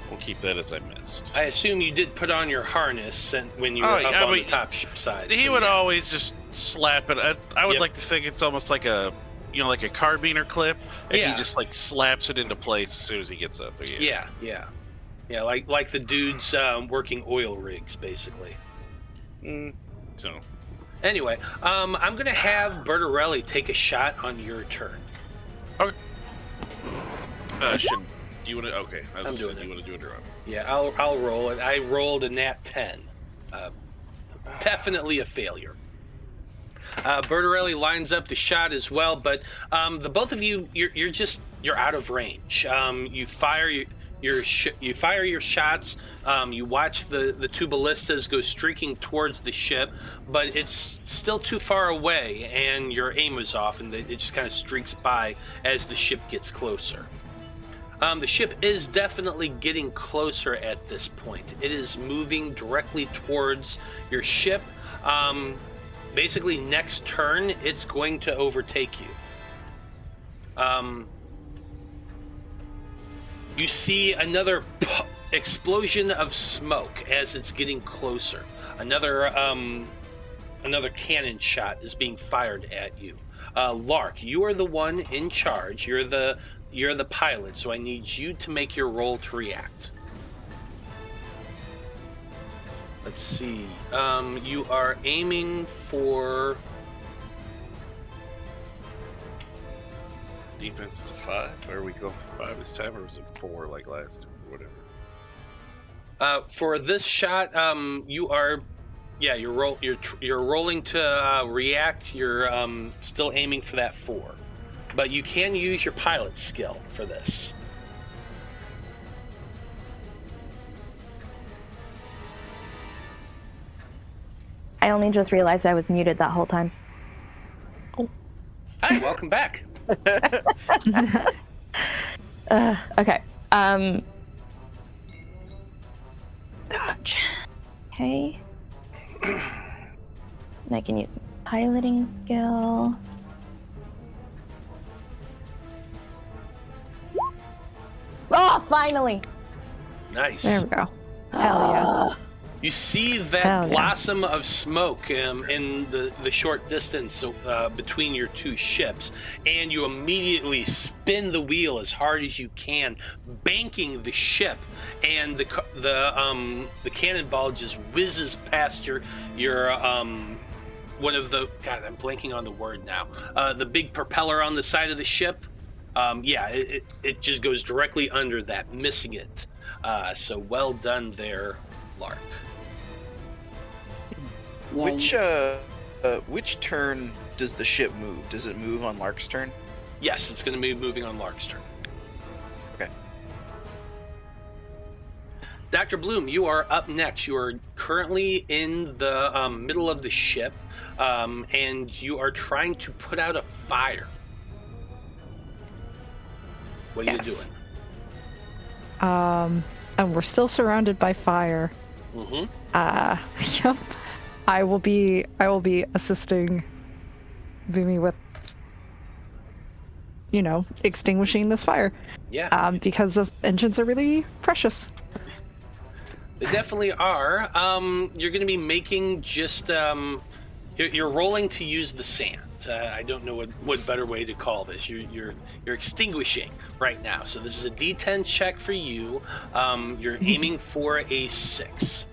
[SPEAKER 3] We'll keep that as I missed.
[SPEAKER 1] I assume you did put on your harness when you were up on the top ship side.
[SPEAKER 3] He would always just slap it. I would like to think it's almost like a... You know, like a carbiner clip, and he just like slaps it into place as soon as he gets up there.
[SPEAKER 1] Yeah, like the dudes working oil rigs, basically.
[SPEAKER 3] So,
[SPEAKER 1] anyway, I'm gonna have Bertarelli take a shot on your turn.
[SPEAKER 3] Okay. Do you want to? Okay,
[SPEAKER 1] I'm doing it.
[SPEAKER 3] You want to do it or not?
[SPEAKER 1] Yeah, I'll roll it. I rolled a nat 10. Definitely a failure. Bertarelli lines up the shot as well, but the both of you, you're out of range. You fire your shots. You watch the two ballistas go streaking towards the ship, but it's still too far away, and your aim is off, and it just kind of streaks by as the ship gets closer. The ship is definitely getting closer at this point. It is moving directly towards your ship. Basically, next turn, it's going to overtake you. You see another explosion of smoke as it's getting closer. Another cannon shot is being fired at you. Lark, you are the one in charge. You're the pilot, so I need you to make your roll to react. Let's see. You are aiming for...
[SPEAKER 3] Defense is a 5. Are we going for 5 this time, or was it 4 like last, or whatever?
[SPEAKER 1] For this shot, you're rolling to react. You're still aiming for that 4, but you can use your pilot skill for this.
[SPEAKER 2] I only just realized I was muted that whole time.
[SPEAKER 1] Hi, welcome back.
[SPEAKER 2] Okay. Dodge. Okay. And I can use my piloting skill. finally.
[SPEAKER 1] Nice.
[SPEAKER 6] There we go. Hell yeah.
[SPEAKER 1] You see that
[SPEAKER 6] Hell yeah.
[SPEAKER 1] blossom of smoke in the short distance between your two ships, and you immediately spin the wheel as hard as you can, banking the ship, and the cannonball just whizzes past your one of the, God, I'm blanking on the word now. The big propeller on the side of the ship. It just goes directly under that, missing it. So well done there, Lark.
[SPEAKER 4] Which turn does the ship move? Does it move on Lark's turn?
[SPEAKER 1] Yes, it's going to be moving on Lark's turn.
[SPEAKER 4] Okay.
[SPEAKER 1] Dr. Bloom, you are up next. You are currently in the middle of the ship, and you are trying to put out a fire. What are you doing?
[SPEAKER 6] And we're still surrounded by fire.
[SPEAKER 1] Mm-hmm.
[SPEAKER 6] Yep. I will be assisting Boomy with, extinguishing this fire.
[SPEAKER 1] Yeah.
[SPEAKER 6] Because those engines are really precious.
[SPEAKER 1] They definitely are. You're going to be making just you're rolling to use the sand. I don't know what better way to call this. You're extinguishing right now. So this is a D10 check for you. You're aiming for a 6.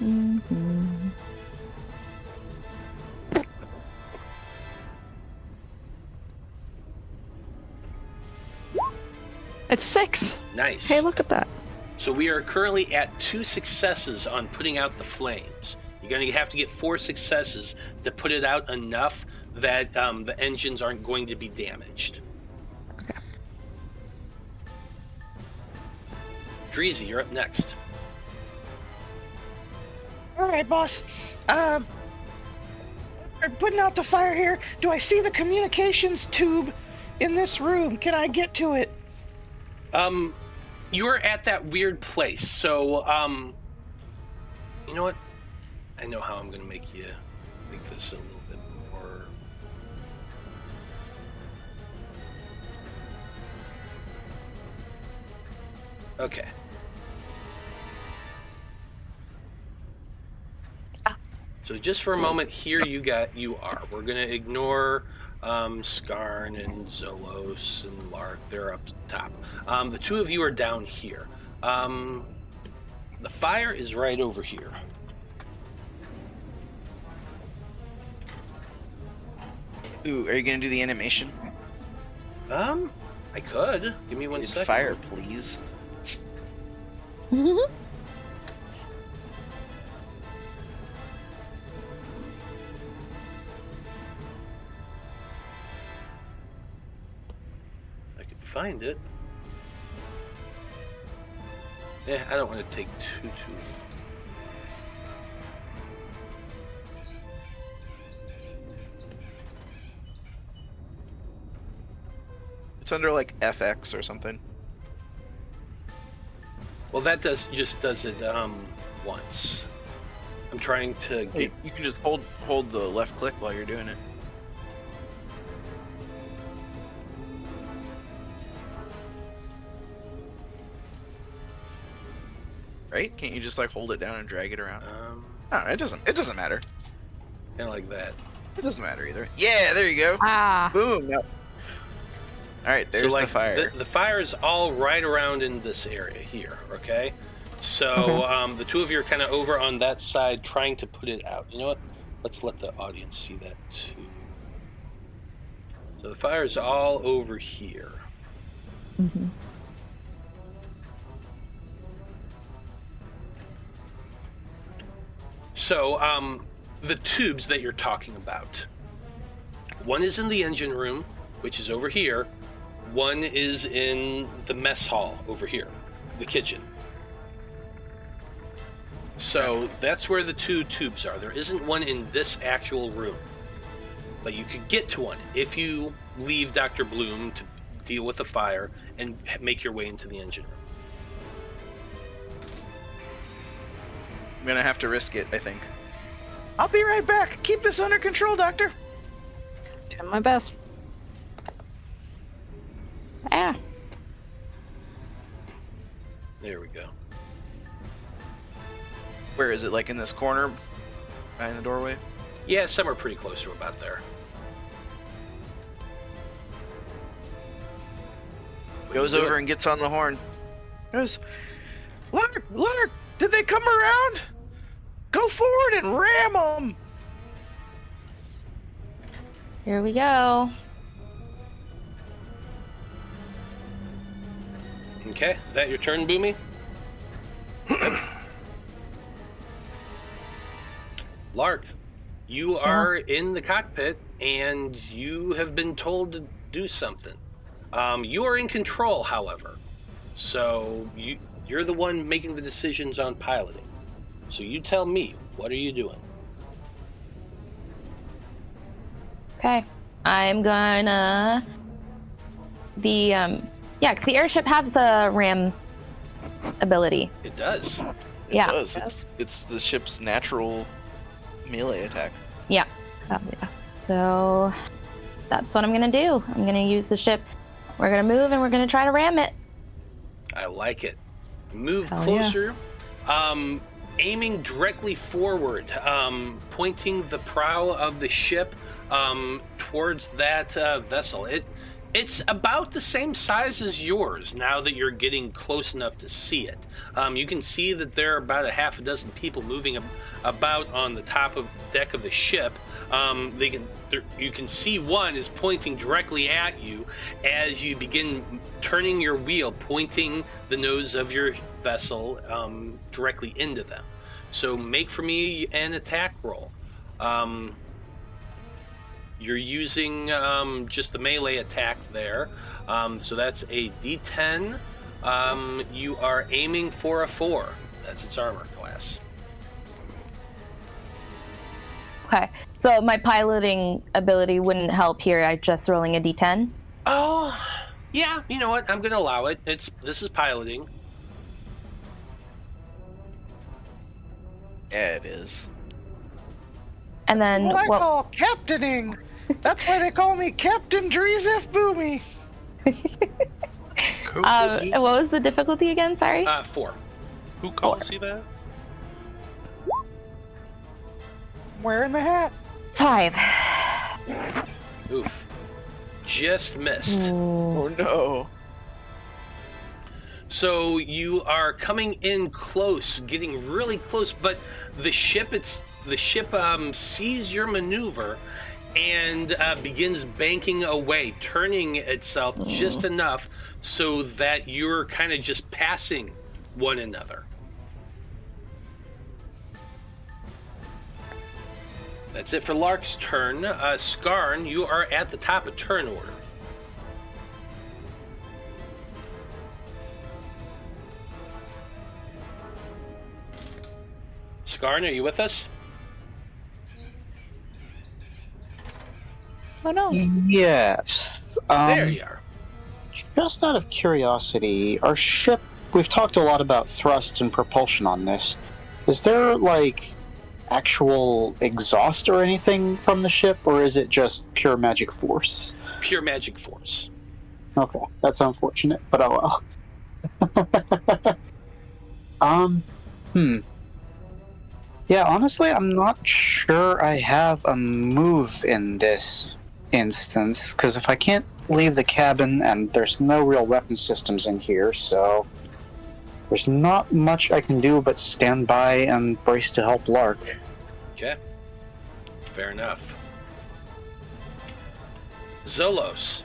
[SPEAKER 6] Mm-hmm. It's 6.
[SPEAKER 1] Nice.
[SPEAKER 6] Hey, look at that.
[SPEAKER 1] So we are currently at 2 successes on putting out the flames. You're going to have to get 4 successes to put it out enough that the engines aren't going to be damaged.
[SPEAKER 6] Okay.
[SPEAKER 1] Dreezy, you're up next.
[SPEAKER 7] All right, boss. We're putting out the fire here. Do I see the communications tube in this room? Can I get to it?
[SPEAKER 1] You're at that weird place. So, you know what? I know how I'm going to make this a little bit more. Okay. So just for a moment here, you are. We're gonna ignore Skarn and Zolos and Lark. They're up top. The two of you are down here. The fire is right over here.
[SPEAKER 4] Ooh, are you gonna do the animation?
[SPEAKER 1] I could. Give me one second.
[SPEAKER 4] Fire, please.
[SPEAKER 1] Find it. Yeah, I don't want to take too.
[SPEAKER 4] It's under like FX or something.
[SPEAKER 1] Well, that does it once. I'm trying to get.
[SPEAKER 4] You can just hold the left click while you're doing it. Right? Can't you just like hold it down and drag it around? No, it doesn't matter.
[SPEAKER 1] Kind of like that.
[SPEAKER 4] It doesn't matter either. Yeah, there you go. Boom. No. All right, there's
[SPEAKER 1] so,
[SPEAKER 4] the fire.
[SPEAKER 1] The fire is all right around in this area here. Okay. So the two of you are kind of over on that side, trying to put it out. You know what? Let's let the audience see that too. So the fire is all over here.
[SPEAKER 6] Mm-hmm.
[SPEAKER 1] So, the tubes that you're talking about. One is in the engine room, which is over here. One is in the mess hall over here, the kitchen. So that's where the 2 tubes are. There isn't one in this actual room. But you could get to one if you leave Dr. Bloom to deal with the fire and make your way into the engine room.
[SPEAKER 4] I'm gonna have to risk it, I think.
[SPEAKER 7] I'll be right back. Keep this under control, Doctor.
[SPEAKER 6] Doing my best.
[SPEAKER 2] Ah.
[SPEAKER 1] There we go.
[SPEAKER 4] Where is it? Like in this corner, behind the doorway?
[SPEAKER 1] Yeah, somewhere pretty close to about there.
[SPEAKER 4] Goes over and gets on the horn. Goes, Lark, did they come around? Go forward and ram them.
[SPEAKER 2] Here we go.
[SPEAKER 1] Okay, is that your turn, Boomy? Lark, you are in the cockpit, and you have been told to do something. You are in control, however. So you're the one making the decisions on piloting. So you tell me, what are you doing?
[SPEAKER 2] Okay. I'm gonna... Yeah, because the airship has a ram ability.
[SPEAKER 1] It does.
[SPEAKER 2] Yeah.
[SPEAKER 4] It does. It's the ship's natural melee attack.
[SPEAKER 2] Yeah.
[SPEAKER 6] Oh, yeah.
[SPEAKER 2] So that's what I'm gonna do. I'm gonna use the ship. We're gonna move and we're gonna try to ram it.
[SPEAKER 1] I like it. Move
[SPEAKER 6] Hell
[SPEAKER 1] closer. Aiming directly forward, pointing the prow of the ship towards that vessel. It's about the same size as yours now that you're getting close enough to see it. You can see that there are about a half a dozen people moving about on the top of deck of the ship. You can see one is pointing directly at you as you begin turning your wheel, pointing the nose of your vessel directly into them. So make for me an attack roll. You're using just the melee attack there. So that's a D10. You are aiming for a 4. That's its armor class.
[SPEAKER 2] Okay. So my piloting ability wouldn't help here. I'm just rolling a D10.
[SPEAKER 1] Oh, yeah. You know what? I'm going to allow it. This is piloting.
[SPEAKER 4] Yeah, it is.
[SPEAKER 2] And then
[SPEAKER 7] What I call captaining. That's why they call me Captain Dreezy Boomy.
[SPEAKER 2] what was the difficulty again? Sorry.
[SPEAKER 1] 4.
[SPEAKER 3] Who calls you that?
[SPEAKER 7] Wearing the hat.
[SPEAKER 2] 5.
[SPEAKER 1] Oof. Just missed.
[SPEAKER 4] Oh no.
[SPEAKER 1] So you are coming in close, getting really close, but the ship sees your maneuver and begins banking away, turning itself just enough so that you're kind of just passing one another. That's it for Lark's turn. Skarn, you are at the top of turn order. Skarn, are you with us?
[SPEAKER 6] Oh no.
[SPEAKER 5] Yes.
[SPEAKER 1] There you are.
[SPEAKER 5] Just out of curiosity, our ship, we've talked a lot about thrust and propulsion on this. Is there, like, actual exhaust or anything from the ship, or is it just pure magic force?
[SPEAKER 1] Pure magic force.
[SPEAKER 5] Okay, that's unfortunate, but oh well. Yeah, honestly, I'm not sure I have a move in this instance, because if I can't leave the cabin and there's no real weapon systems in here, so there's not much I can do but stand by and brace to help Lark.
[SPEAKER 1] Okay. Fair enough. Zolos,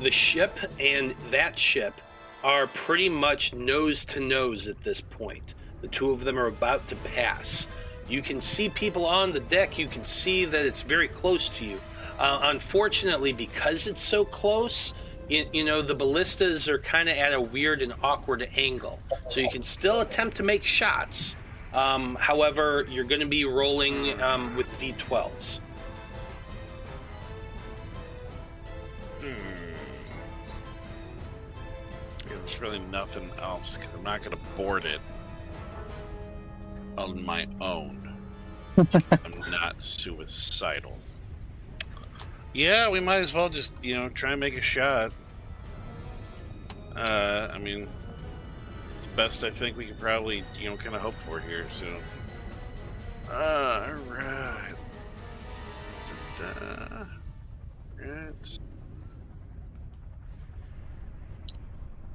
[SPEAKER 1] the ship and that ship are pretty much nose to nose at this point. The two of them are about to pass. You can see people on the deck. You can see that it's very close to you. Unfortunately, because it's so close, the ballistas are kind of at a weird and awkward angle. So you can still attempt to make shots. However, you're going to be rolling with D12s.
[SPEAKER 3] There's really nothing else because I'm not going to board it on my own. I'm not suicidal. Yeah, we might as well just, try and make a shot. I mean, it's the best I think we could probably, kind of hope for here, so. Alright. Right.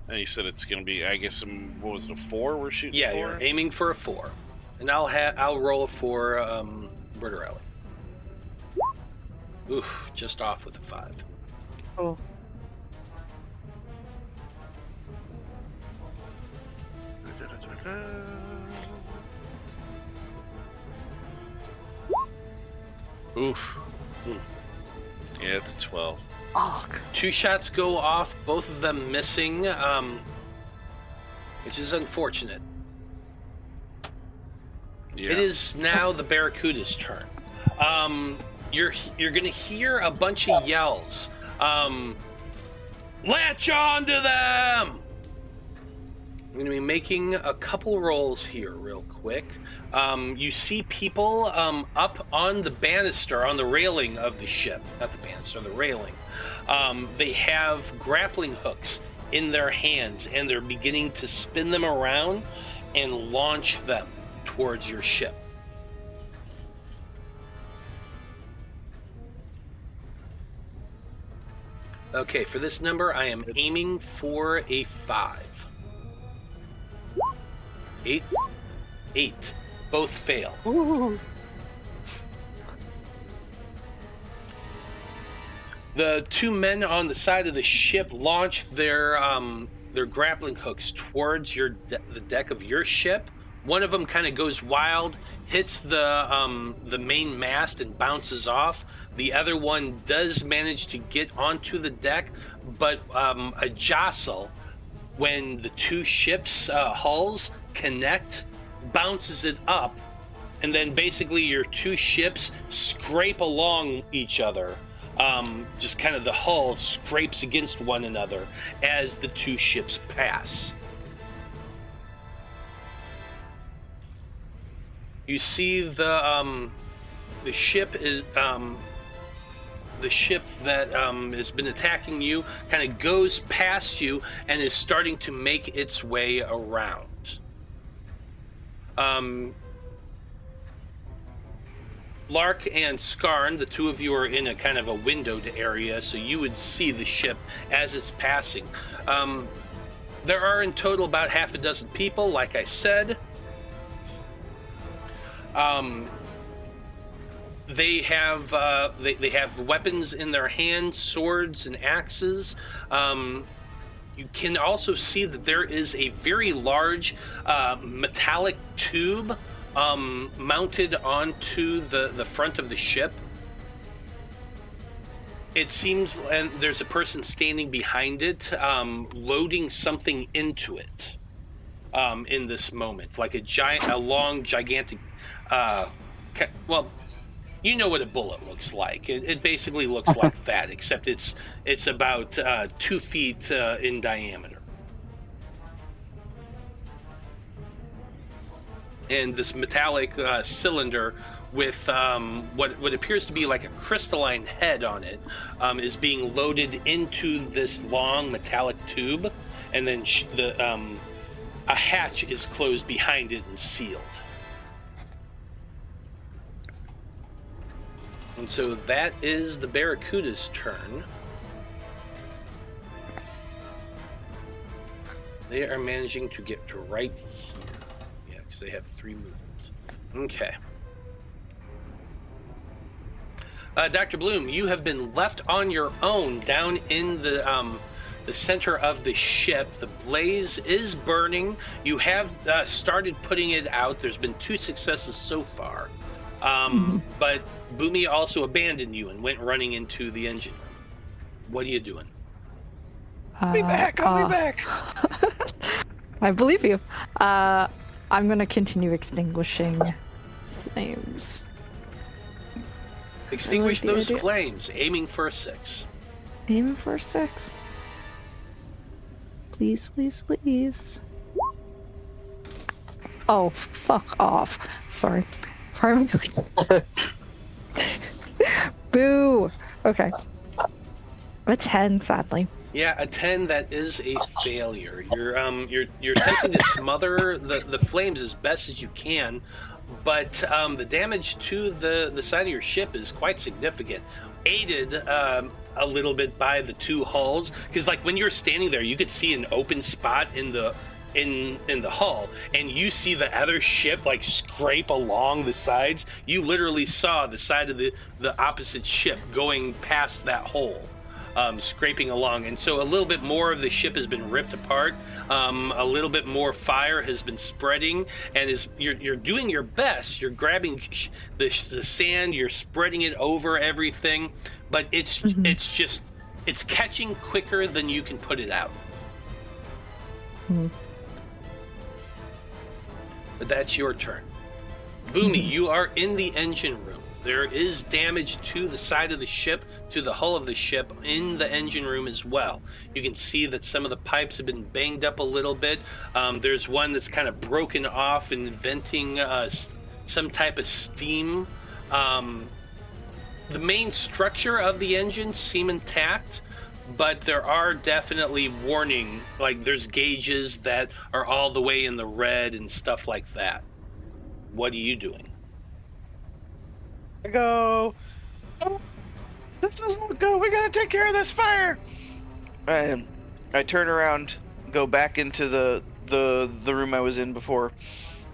[SPEAKER 3] And you said it's going to be, I guess, what was it, a 4 we're shooting
[SPEAKER 1] Yeah,
[SPEAKER 3] for?
[SPEAKER 1] you're aiming for a 4. And I'll roll for Bertarelli. Oof, just off with a 5.
[SPEAKER 6] Oh.
[SPEAKER 3] Oof. Yeah, it's 12.
[SPEAKER 6] Oh.
[SPEAKER 1] 2 shots go off, both of them missing, which is unfortunate.
[SPEAKER 3] Yeah.
[SPEAKER 1] It is now the Barracuda's turn. You're gonna hear a bunch of yells. Latch on to them! I'm gonna be making a couple rolls here real quick. You see people up on the banister, on the railing of the ship. Not the banister, the railing. They have grappling hooks in their hands, and they're beginning to spin them around and launch them towards your ship. Okay, for this number, I am aiming for a 5. 8. Both fail.
[SPEAKER 6] Ooh.
[SPEAKER 1] The 2 men on the side of the ship launch their grappling hooks towards the deck of your ship. One of them kind of goes wild, hits the main mast and bounces off. The other one does manage to get onto the deck, but a jostle when the 2 ships' hulls connect, bounces it up, and then basically your 2 ships scrape along each other. Just kind of the hull scrapes against one another as the 2 ships pass. You see the ship is the ship that has been attacking you kind of goes past you and is starting to make its way around. Lark and Skarn, the 2 of you are in a kind of a windowed area, so you would see the ship as it's passing. There are in total about half a dozen people, like I said. They have they have weapons in their hands, swords and axes. You can also see that there is a very large metallic tube mounted onto the front of the ship. It seems, and there's a person standing behind it, loading something into it in this moment, like a long, gigantic. Well, you know what a bullet looks like. It basically looks like that, except it's about 2 feet in diameter. And this metallic cylinder with what appears to be like a crystalline head on it is being loaded into this long metallic tube, and then a hatch is closed behind it and sealed. And so that is the Barracuda's turn. They are managing to get to right here. Yeah, because they have 3 movement. Okay. Dr. Bloom, you have been left on your own down in the center of the ship. The blaze is burning. You have started putting it out. There's been 2 successes so far. But Boomy also abandoned you and went running into the engine room. What are you doing?
[SPEAKER 7] I'll be back.
[SPEAKER 6] I believe you. I'm gonna continue extinguishing flames.
[SPEAKER 1] Extinguish
[SPEAKER 6] I like the
[SPEAKER 1] those
[SPEAKER 6] idea.
[SPEAKER 1] flames, aiming for a 6.
[SPEAKER 6] Aiming for 6. Please, please, please. Oh, fuck off. Sorry. Boo! Okay. A 10, sadly.
[SPEAKER 1] Yeah, a 10, that is a failure. You're attempting to smother the flames as best as you can, but the damage to the side of your ship is quite significant, aided a little bit by the two hulls, because like when you're standing there, you could see an open spot in the hull, and you see the other ship like scrape along the sides. You literally saw the side of the opposite ship going past that hole. Scraping along, and so a little bit more of the ship has been ripped apart. A little bit more fire has been spreading, and you're doing your best. You're grabbing the sand, you're spreading it over everything, but it's catching quicker than you can put it out. But that's your turn. Boomy, you are in the engine room. There is damage to the side of the ship, to the hull of the ship, in the engine room as well. You can see that some of the pipes have been banged up a little bit. There's one that's kind of broken off and venting some type of steam. The main structure of the engine seem intact, but there are definitely warning, like there's gauges that are all the way in the red and stuff like that. What are you doing?
[SPEAKER 7] I go, oh, this doesn't look good. We gotta take care of this fire.
[SPEAKER 4] And I turn around, go back into the room I was in before,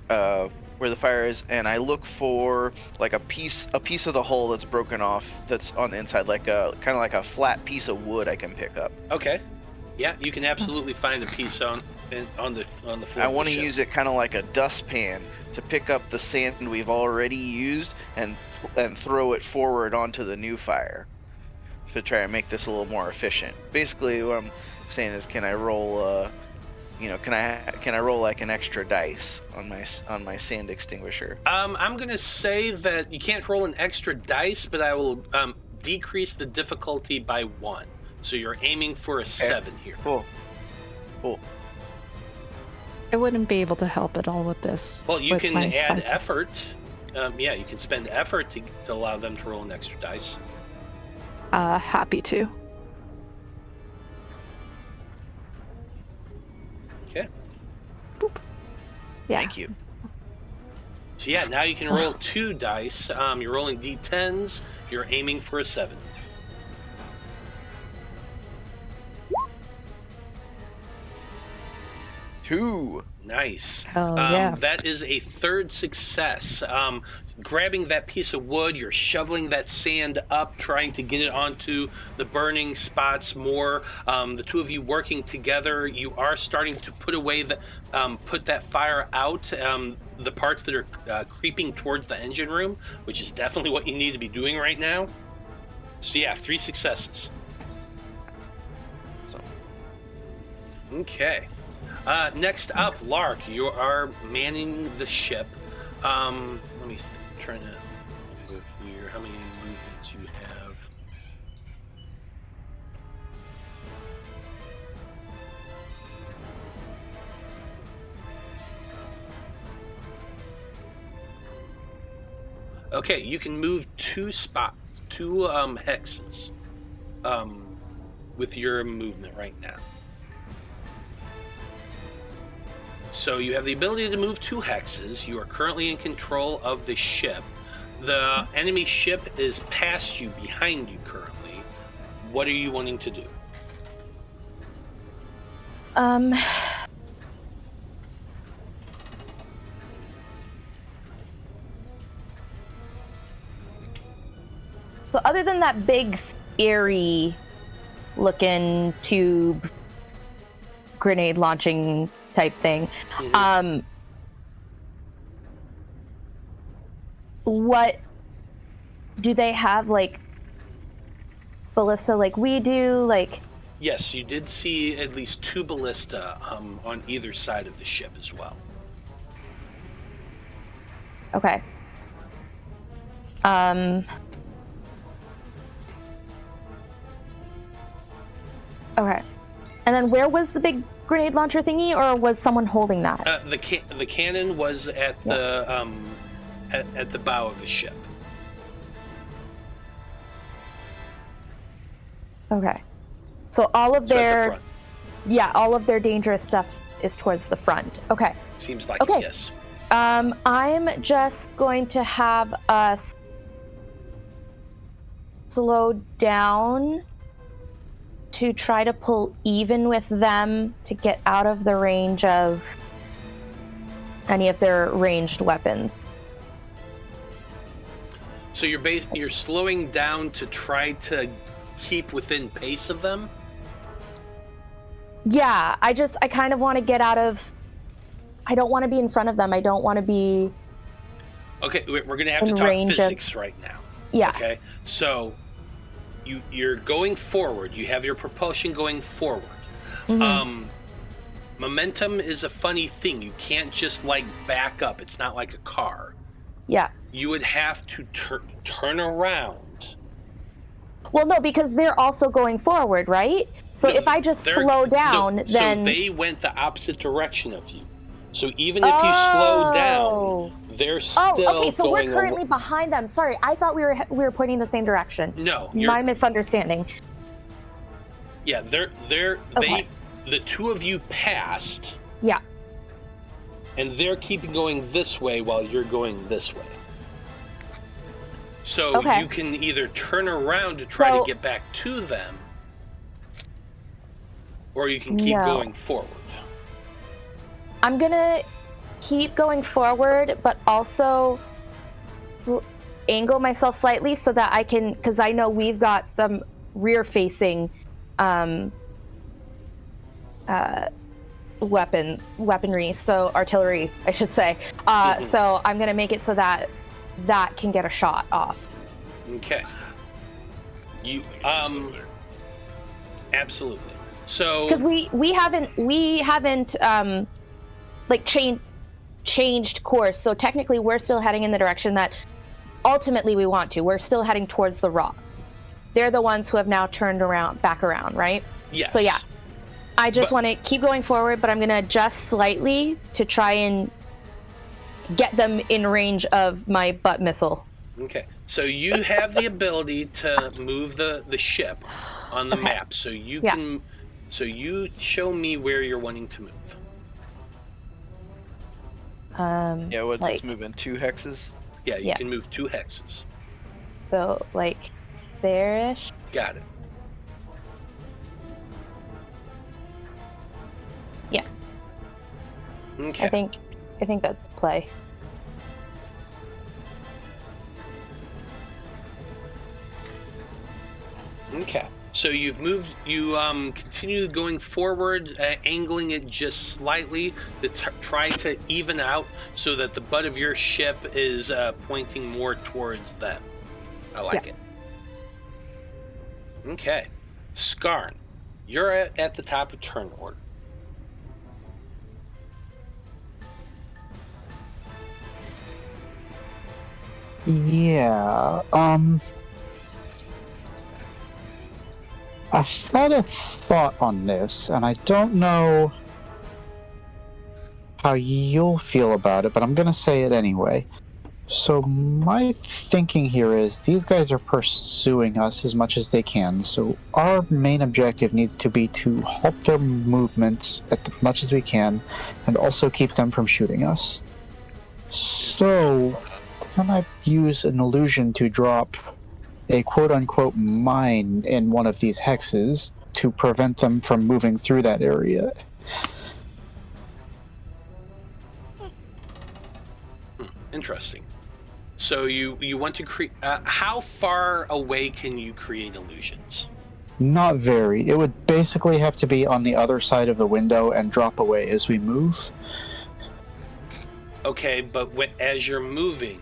[SPEAKER 4] where the fire is, and I look for like a piece of the hull that's broken off, that's on the inside, like a kind of like a flat piece of wood I can pick up.
[SPEAKER 1] Okay. Yeah, you can absolutely find a piece on the floor.
[SPEAKER 4] I want to use it kind of like a dustpan to pick up the sand we've already used and throw it forward onto the new fire to try and make this a little more efficient. Basically, what I'm saying is, can I roll? Can I roll like an extra dice on my sand extinguisher?
[SPEAKER 1] I'm gonna say that you can't roll an extra dice, but I will decrease the difficulty by 1. So you're aiming for a 7 here.
[SPEAKER 4] Cool.
[SPEAKER 6] I wouldn't be able to help at all with this.
[SPEAKER 1] Well, you
[SPEAKER 6] with
[SPEAKER 1] can
[SPEAKER 6] my
[SPEAKER 1] add
[SPEAKER 6] psychic.
[SPEAKER 1] effort. Yeah, you can spend effort to allow them to roll an extra dice.
[SPEAKER 6] Happy to.
[SPEAKER 1] Okay.
[SPEAKER 6] Boop. Yeah.
[SPEAKER 4] Thank you.
[SPEAKER 1] So yeah, now you can roll 2 dice. You're rolling d10s. You're aiming for a 7.
[SPEAKER 4] Two.
[SPEAKER 1] Nice.
[SPEAKER 6] Hell yeah.
[SPEAKER 1] That is a 3rd success. Grabbing that piece of wood, you're shoveling that sand up, trying to get it onto the burning spots more. The two of you working together, you are starting to put away put that fire out. The parts that are creeping towards the engine room, which is definitely what you need to be doing right now. So yeah, 3 successes. Okay. Next up, Lark, you are manning the ship. Let me try to go here. How many movements you have? Okay, you can move 2 spots, 2 hexes, with your movement right now. So you have the ability to move 2 hexes. You are currently in control of the ship. The enemy ship is past you, behind you currently. What are you wanting to do?
[SPEAKER 2] So other than that big, scary looking tube grenade launching type thing, what do they have, like ballista like we do? Like,
[SPEAKER 1] Yes, you did see at least 2 ballista on either side of the ship as well.
[SPEAKER 2] okay. Okay. And then where was the big grenade launcher thingy, or was someone holding that?
[SPEAKER 1] The cannon was at the at the bow of the ship.
[SPEAKER 2] Okay. So all of
[SPEAKER 1] So at the
[SPEAKER 2] their
[SPEAKER 1] front.
[SPEAKER 2] all of their dangerous stuff is towards the front. Okay.
[SPEAKER 1] Seems like
[SPEAKER 2] Okay.
[SPEAKER 1] it, yes.
[SPEAKER 2] I'm just going to have us slow down to try to pull even with them to get out of the range of any of their ranged weapons.
[SPEAKER 1] So you're slowing down to try to keep within pace of them?
[SPEAKER 2] Yeah, I kind of want to get out of... I don't want to be in front of them. I don't want to be...
[SPEAKER 1] Okay, we're going to have to
[SPEAKER 2] in
[SPEAKER 1] talk
[SPEAKER 2] range of-
[SPEAKER 1] physics right now.
[SPEAKER 2] Yeah.
[SPEAKER 1] Okay, so you're going forward. You have your propulsion going forward.
[SPEAKER 2] Mhm.
[SPEAKER 1] Momentum is a funny thing. You can't just like back up. It's not like a car.
[SPEAKER 2] Yeah.
[SPEAKER 1] You would have to turn around.
[SPEAKER 2] Well, no, because they're also going forward, right? So
[SPEAKER 1] No,
[SPEAKER 2] if I just slow down,
[SPEAKER 1] no,
[SPEAKER 2] then...
[SPEAKER 1] So they went the opposite direction of you. So even if you slow down, they're still going...
[SPEAKER 2] okay, so we're currently behind them. Sorry, I thought we were pointing the same direction.
[SPEAKER 1] No,
[SPEAKER 2] My misunderstanding.
[SPEAKER 1] Yeah,
[SPEAKER 2] Okay.
[SPEAKER 1] the two of you passed,
[SPEAKER 2] Yeah.
[SPEAKER 1] and they're keeping going this way while you're going this way. So
[SPEAKER 2] Okay.
[SPEAKER 1] you can either turn around to try
[SPEAKER 2] So-
[SPEAKER 1] to get back to them, or you can keep
[SPEAKER 2] No.
[SPEAKER 1] going forward.
[SPEAKER 2] I'm gonna keep going forward, but also angle myself slightly so that I can, because I know we've got some rear-facing weaponry, so artillery, I should say. So I'm gonna make it so that that can get a shot off.
[SPEAKER 1] Okay. You absolutely. So
[SPEAKER 2] Because we haven't like changed course, so technically we're still heading in the direction that ultimately we want to. We're still heading towards the rock. They're the ones who have now turned back around, right?
[SPEAKER 1] yes.
[SPEAKER 2] So yeah, I just want to keep going forward, but I'm going to adjust slightly to try and get them in range of my butt missile.
[SPEAKER 1] Okay. So you have the ability to move the ship on the
[SPEAKER 2] Okay.
[SPEAKER 1] map. So you
[SPEAKER 2] Yeah.
[SPEAKER 1] can. So you show me where you're wanting to move.
[SPEAKER 4] Yeah, what's
[SPEAKER 2] like,
[SPEAKER 4] it's moving 2 hexes?
[SPEAKER 1] Yeah, you
[SPEAKER 2] Yeah.
[SPEAKER 1] can move 2 hexes.
[SPEAKER 2] so like there-ish.
[SPEAKER 1] Got it.
[SPEAKER 2] Yeah,
[SPEAKER 1] Okay.
[SPEAKER 2] I think that's play.
[SPEAKER 1] Okay. So you've moved. You continue going forward, angling it just slightly to try to even out, so that the butt of your ship is pointing more towards them. I like it. Okay, Skarn, you're at the top of turn order.
[SPEAKER 5] Yeah. I had a thought on this, and I don't know how you'll feel about it, but I'm gonna say it anyway. So my thinking here is these guys are pursuing us as much as they can, so our main objective needs to be to halt their movement as much as we can, and also keep them from shooting us. So, can I use an illusion to drop a quote-unquote mine in one of these hexes to prevent them from moving through that area?
[SPEAKER 1] Interesting. So you want to create. How far away can you create illusions?
[SPEAKER 5] Not very. It would basically have to be on the other side of the window and drop away as we move.
[SPEAKER 1] Okay, but as you're moving,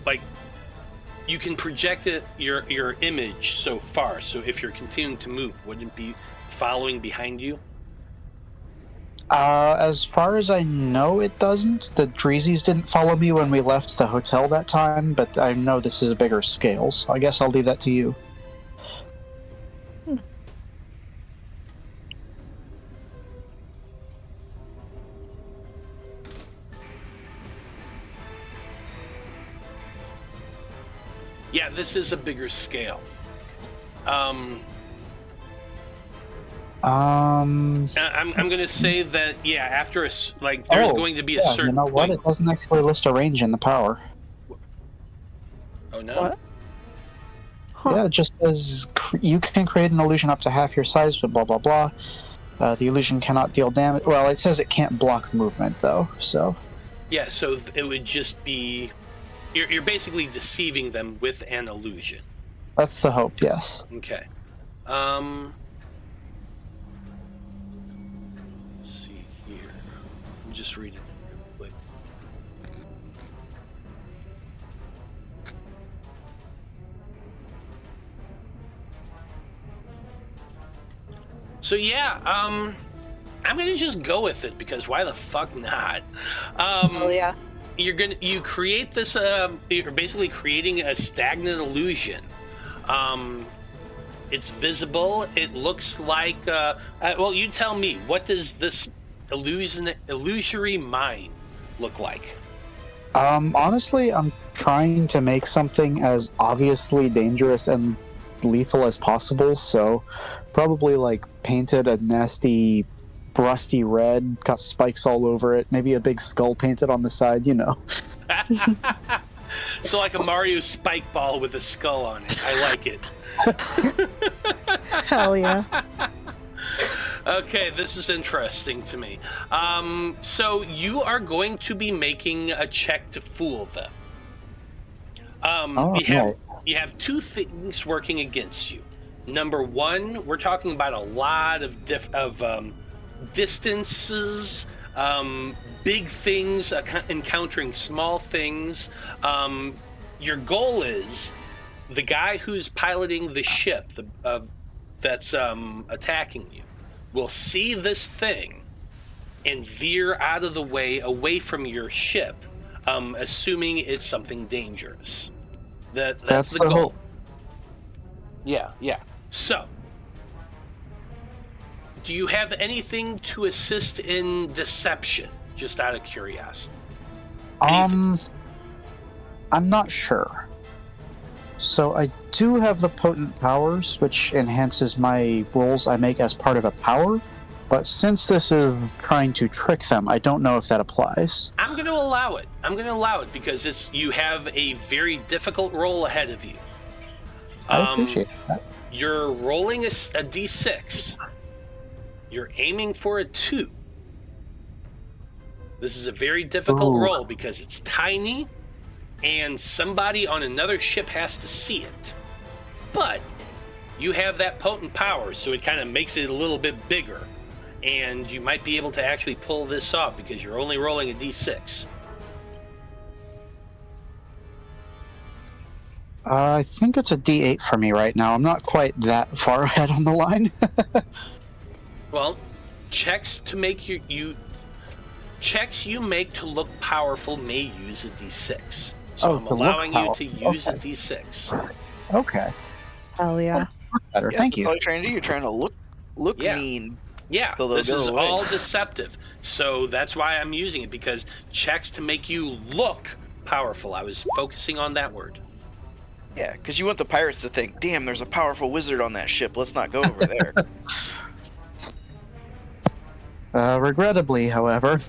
[SPEAKER 1] like, you can project your image so far. So if you're continuing to move, wouldn't it be following behind you?
[SPEAKER 5] As far as I know, it doesn't. The Dreezys didn't follow me when we left the hotel that time, but I know this is a bigger scale, so I guess I'll leave that to you.
[SPEAKER 1] Yeah, this is a bigger scale. I'm going to say that, yeah, after there's going to be a certain
[SPEAKER 5] you know what?
[SPEAKER 1] point.
[SPEAKER 5] It doesn't actually list a range in the power.
[SPEAKER 1] Oh, no?
[SPEAKER 6] What? Huh.
[SPEAKER 5] Yeah, it just says you can create an illusion up to half your size, blah, blah, blah. The illusion cannot deal damage. Well, it says it can't block movement, though, so...
[SPEAKER 1] Yeah, so it would just be... You're basically deceiving them with an illusion.
[SPEAKER 5] That's the hope, yes.
[SPEAKER 1] Okay. Let's see here. I'm just reading it real quick. So yeah, I'm gonna just go with it because why the fuck not?
[SPEAKER 6] Oh yeah.
[SPEAKER 1] You create this. You're basically creating a stagnant illusion. It's visible. It looks like. Well, you tell me. What does this illusory mind look like?
[SPEAKER 5] Honestly, I'm trying to make something as obviously dangerous and lethal as possible, so probably like painted a nasty rusty red, got spikes all over it, maybe a big skull painted on the side, you know.
[SPEAKER 1] So like a Mario spike ball with a skull on it. I like it.
[SPEAKER 6] Hell yeah.
[SPEAKER 1] Okay, this is interesting to me. So you are going to be making a check to fool them. You have two things working against you. Number one, we're talking about a lot of distances, big things, encountering small things. Your goal is the guy who's piloting the ship that's attacking you will see this thing and veer out of the way, away from your ship, assuming it's something dangerous. That's the goal.
[SPEAKER 5] Hope.
[SPEAKER 1] Yeah. So, do you have anything to assist in deception, just out of curiosity?
[SPEAKER 5] I'm not sure. So I do have the potent powers, which enhances my rolls I make as part of a power, but since this is trying to trick them, I don't know if that applies.
[SPEAKER 1] I'm going to allow it. Because you have a very difficult roll ahead of you.
[SPEAKER 5] I appreciate that.
[SPEAKER 1] You're rolling a d6. You're aiming for a 2. This is a very difficult roll because it's tiny and somebody on another ship has to see it. But you have that potent power, so it kind of makes it a little bit bigger. And you might be able to actually pull this off because you're only rolling a d6.
[SPEAKER 5] I think it's a D8 for me right now. I'm not quite that far ahead on the line.
[SPEAKER 1] Well, checks you make to look powerful may use a d6. So I'm allowing you to use a d6.
[SPEAKER 5] Okay.
[SPEAKER 6] Hell yeah.
[SPEAKER 5] Better.
[SPEAKER 4] Yeah,
[SPEAKER 5] Thank you.
[SPEAKER 4] All you're trying to do, you're trying to look mean.
[SPEAKER 1] Yeah,
[SPEAKER 4] So they'll
[SPEAKER 1] this
[SPEAKER 4] go
[SPEAKER 1] is
[SPEAKER 4] away.
[SPEAKER 1] all deceptive. So that's why I'm using it, because checks to make you look powerful. I was focusing on that word.
[SPEAKER 4] Yeah, because you want the pirates to think, damn, there's a powerful wizard on that ship. Let's not go over there.
[SPEAKER 5] Regrettably, however.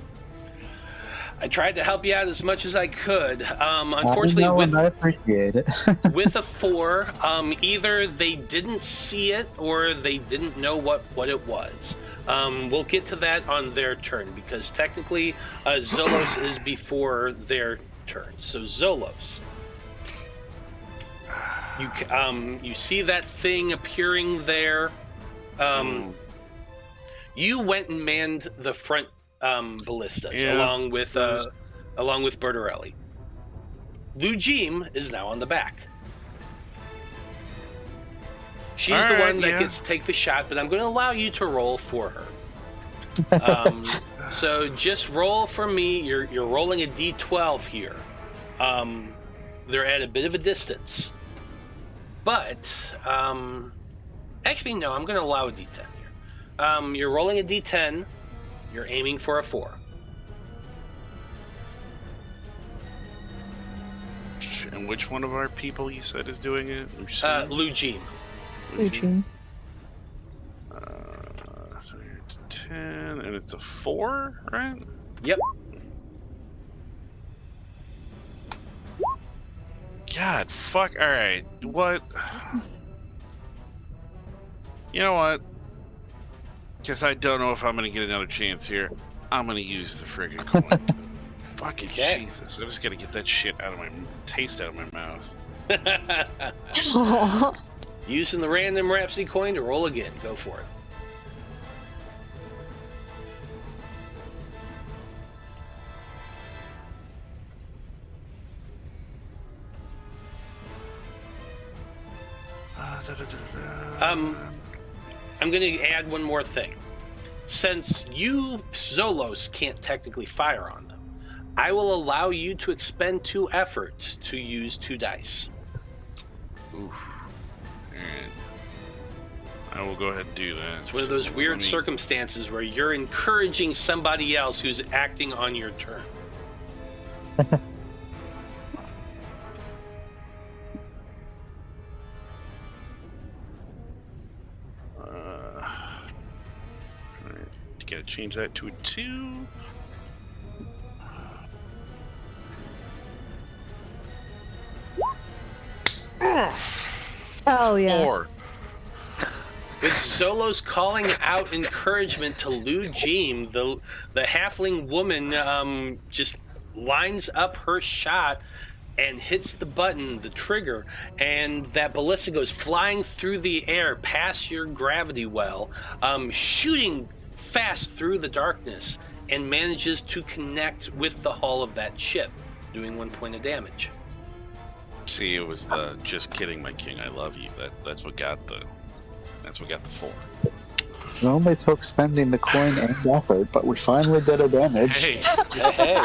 [SPEAKER 1] I tried to help you out as much as I could. Unfortunately,
[SPEAKER 5] I appreciate it.
[SPEAKER 1] with a 4, either they didn't see it or they didn't know what it was. We'll get to that on their turn, because technically Zolos is before their turn. So Zolos, you see that thing appearing there. You went and manned the front ballistas along with Bertarelli. Lujim is now on the back. She's the one that gets to take the shot, but I'm going to allow you to roll for her. So just roll for me. You're rolling a d12 here. They're at a bit of a distance, but actually no, I'm going to allow a d10 here. You're rolling a d10. You're aiming for a 4.
[SPEAKER 3] And which one of our people you said is doing it?
[SPEAKER 1] Lujim.
[SPEAKER 6] Eugene.
[SPEAKER 3] 10, and it's a 4, right?
[SPEAKER 1] Yep.
[SPEAKER 3] God, fuck. All right. What? You know what? Guess I don't know if I'm gonna get another chance here. I'm gonna use the friggin' coin. Fucking
[SPEAKER 1] Okay.
[SPEAKER 3] Jesus! I just gotta get that shit out of my taste out of my mouth.
[SPEAKER 1] Using the random Rhapsody coin to roll again. Go for it. I'm going to add one more thing. Since you, Zolos, can't technically fire on them, I will allow you to expend 2 effort to use 2 dice.
[SPEAKER 3] Oof. Alright. I will go ahead and do that.
[SPEAKER 1] It's one of those weird circumstances where you're encouraging somebody else who's acting on your turn.
[SPEAKER 3] Gotta change that to a 2.
[SPEAKER 6] Oh yeah.
[SPEAKER 3] 4.
[SPEAKER 1] With Zolos calling out encouragement to Lu Jeem, the halfling woman just lines up her shot and hits the button, the trigger, and that ballista goes flying through the air past your gravity well, shooting fast through the darkness, and manages to connect with the hull of that ship, doing 1 point of damage.
[SPEAKER 3] See, it was the "just kidding, my king, I love you." That's what got the 4.
[SPEAKER 5] It only took spending the coin and effort, but we finally did a damage.
[SPEAKER 3] Hey,
[SPEAKER 1] Hey.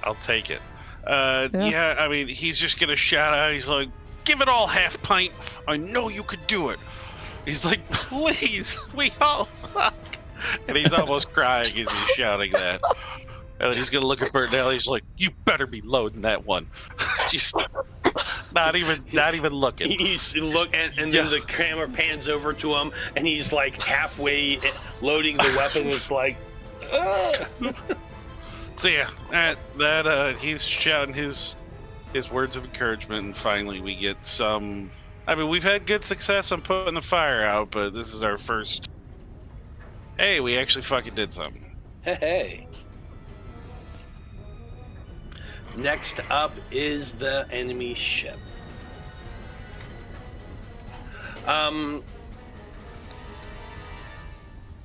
[SPEAKER 3] I'll take it. Yeah, I mean, he's just gonna shout out. He's like, "Give it all, half pint. I know you could do it." He's like, "Please, we all suck." And he's almost crying as he's shouting that. And then he's gonna look at Burnell. He's like, "You better be loading that one." Just not even looking.
[SPEAKER 1] He's look, and then the camera pans over to him, and he's like halfway loading the weapon. It's like,
[SPEAKER 3] So yeah, he's shouting his words of encouragement, and finally we get some. I mean, we've had good success on putting the fire out, but this is our first. Hey, we actually fucking did something.
[SPEAKER 1] hey. Next up is the enemy ship.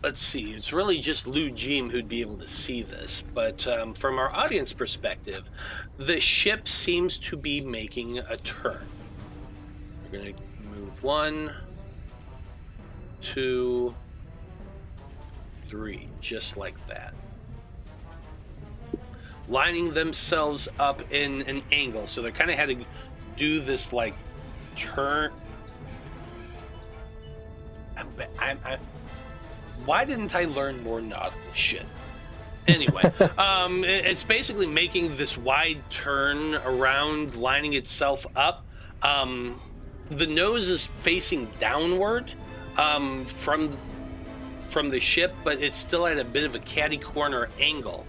[SPEAKER 1] Let's see. It's really just Lu Jeem who'd be able to see this, but from our audience perspective, the ship seems to be making a turn. We're going to move 1, 2, 3, just like that. Lining themselves up in an angle, so they kind of had to do this like turn. Why didn't I learn more nautical shit? Anyway, it's basically making this wide turn around, lining itself up. The nose is facing downward from the ship, but it's still at a bit of a catty corner angle.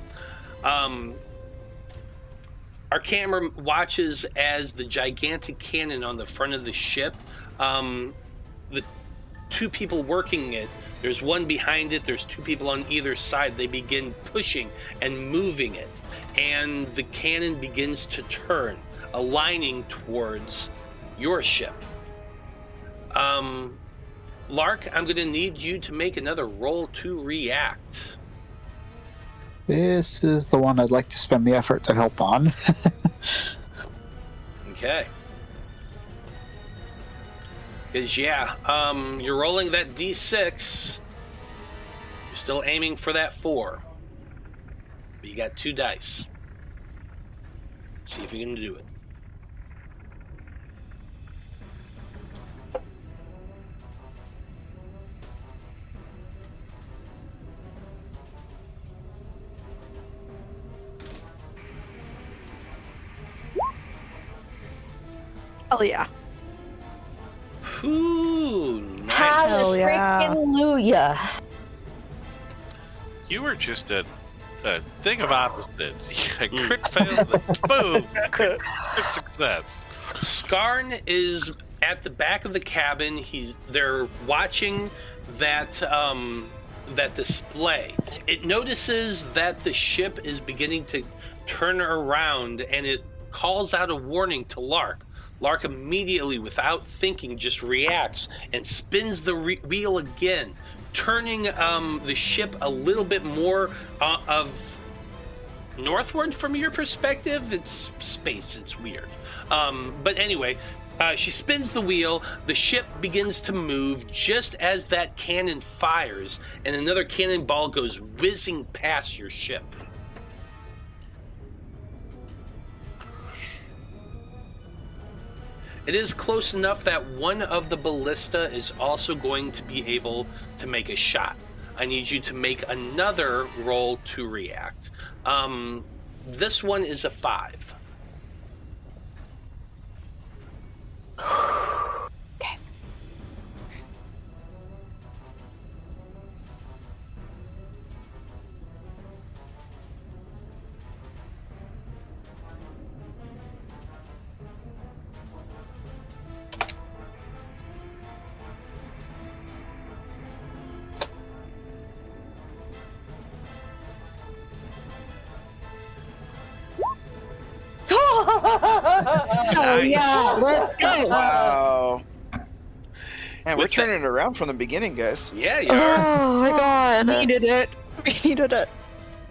[SPEAKER 1] Our camera watches as the gigantic cannon on the front of the ship, the 2 people working it, there's one behind it, there's 2 people on either side. They begin pushing and moving it, and the cannon begins to turn, aligning towards your ship. Lark, I'm going to need you to make another roll to react.
[SPEAKER 5] This is the one I'd like to spend the effort to help on.
[SPEAKER 1] Okay. Because, you're rolling that D6. You're still aiming for that 4. But you got 2 dice. See if you can do it.
[SPEAKER 6] Oh yeah.
[SPEAKER 1] Ooh, nice.
[SPEAKER 2] Hallelujah.
[SPEAKER 3] You were just a thing of opposites. You crit failed, boom, crit success.
[SPEAKER 1] Skarn is at the back of the cabin. They're watching that that display. It notices that the ship is beginning to turn around, and it calls out a warning to Lark. Lark immediately, without thinking, just reacts and spins the wheel again, turning the ship a little bit more of northward from your perspective. It's space, it's weird. But anyway, she spins the wheel, the ship begins to move just as that cannon fires, and another cannonball goes whizzing past your ship. It is close enough that one of the ballista is also going to be able to make a shot. I need you to make another roll to react. This one is a 5.
[SPEAKER 2] Okay.
[SPEAKER 6] Oh yeah, let's go.
[SPEAKER 4] Wow. Man, we're
[SPEAKER 1] With
[SPEAKER 4] turning it around from the beginning, guys.
[SPEAKER 1] Yeah, you are.
[SPEAKER 2] Oh my god.
[SPEAKER 6] Needed it. We needed it.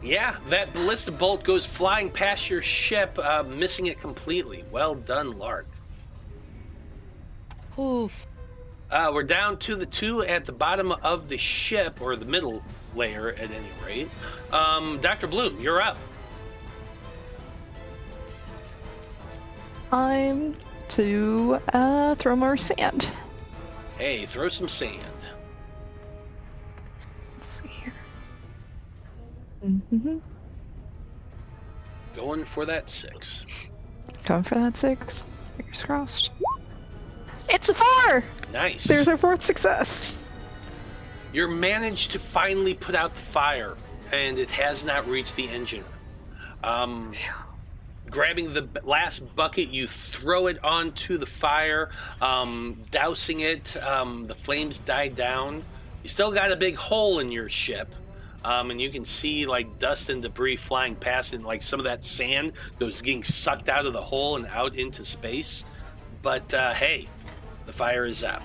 [SPEAKER 1] Yeah, that ballista bolt goes flying past your ship, missing it completely. Well done, Lark.
[SPEAKER 2] Ooh.
[SPEAKER 1] We're down to the 2 at the bottom of the ship, or the middle layer at any rate. Dr. Bloom, you're up.
[SPEAKER 6] Time to throw more sand.
[SPEAKER 1] Hey, throw some sand.
[SPEAKER 6] Let's see here. Mm-hmm.
[SPEAKER 1] Going for that 6.
[SPEAKER 6] Going for that 6. Fingers crossed. It's a 4!
[SPEAKER 1] Nice.
[SPEAKER 6] There's our 4th success.
[SPEAKER 1] You're managed to finally put out the fire, and it has not reached the engine. Grabbing the last bucket, you throw it onto the fire, dousing it. The flames die down. You still got a big hole in your ship, and you can see like dust and debris flying past, and like some of that sand goes getting sucked out of the hole and out into space. But hey, the fire is out.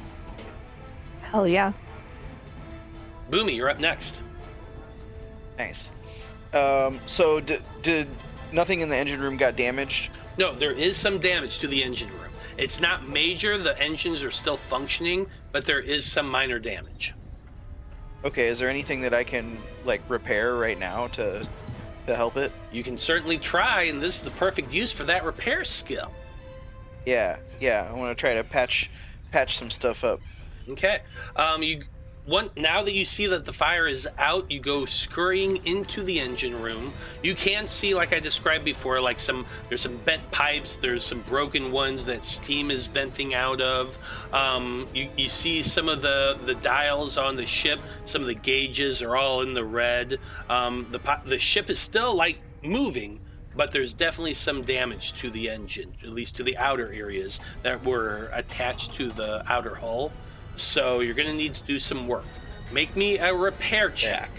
[SPEAKER 6] Hell yeah.
[SPEAKER 1] Boomy, you're up next.
[SPEAKER 4] Nice. So did nothing in the engine room got damaged?
[SPEAKER 1] No, there is some damage to the engine room. It's not major. The engines are still functioning, but there is some minor damage.
[SPEAKER 4] Okay, is there anything that I can like repair right now to help it?
[SPEAKER 1] You can certainly try, and this is the perfect use for that repair skill.
[SPEAKER 4] Yeah, I want to try to patch some stuff up.
[SPEAKER 1] Okay. Now that you see that the fire is out, you go scurrying into the engine room. You can see, like I described before, like there's some bent pipes, there's some broken ones that steam is venting out of. You see some of the dials on the ship, some of the gauges are all in the red. The ship is still like moving, but there's definitely some damage to the engine, at least to the outer areas that were attached to the outer hull. So you're going to need to do some work. Make me a repair check.